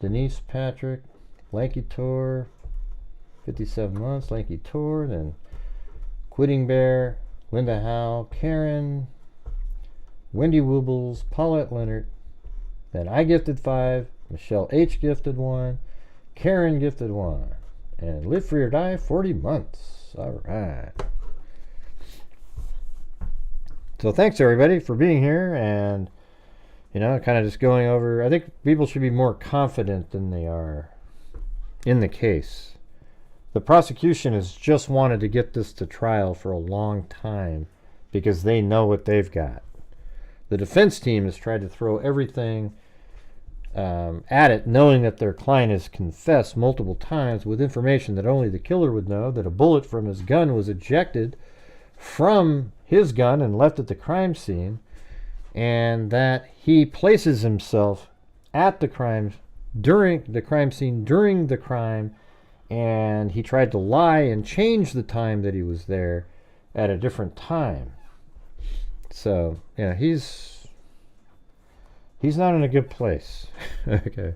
Denise Patrick, Lanky Tor, 57 months, Lanky Tor, then Quitting Bear, Linda Howe, Karen, Wendy Woobles, Paulette Leonard, then I gifted 5, Michelle H gifted 1, Karen gifted 1, and Live Free or Die 40 months. Alright. So thanks everybody for being here, and kind of just going over. I think people should be more confident than they are in the case. The prosecution has just wanted to get this to trial for a long time because they know what they've got. The defense team has tried to throw everything at it, knowing that their client has confessed multiple times with information that only the killer would know, that a bullet from his gun was ejected from his gun and left at the crime scene, and that he places himself at the crime scene during the crime, and he tried to lie and change the time that he was there at a different time. So he's not in a good place. Okay.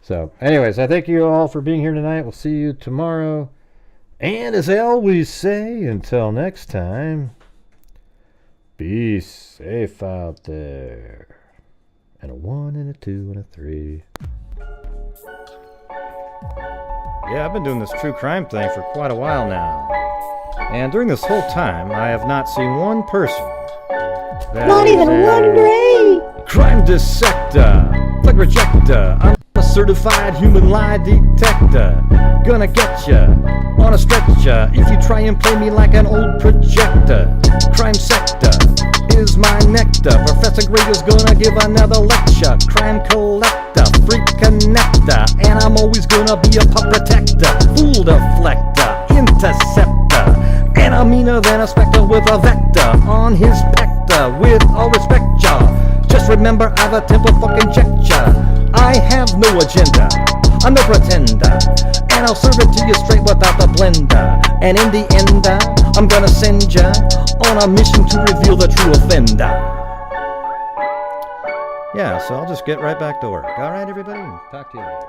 So anyways, I thank you all for being here tonight. We'll see you tomorrow, and as I always say, until next time, be safe out there. And a 1 and a 2 and a 3. Yeah, I've been doing this true crime thing for quite a while now. And during this whole time, I have not seen one person that not even one grave. Crime dissector, flag rejector. I'm a certified human lie detector. Gonna get ya on a stretcher if you try and play me like an old projector. Crime sector is my nectar. Professor Gray is gonna give another lecture. Crime collector, freak connector, and I'm always gonna be a pup protector. Fool deflector, interceptor, and I'm meaner than a specter with a vector on his pector. With all respect, y'all, just remember I've a temple fucking check ya. I have no agenda, I'm no pretender, and I'll serve it to you straight without the blender. And in the end, I'm gonna send ya on a mission to reveal the true offender. Yeah, so I'll just get right back to work. Alright, everybody? Talk to you later.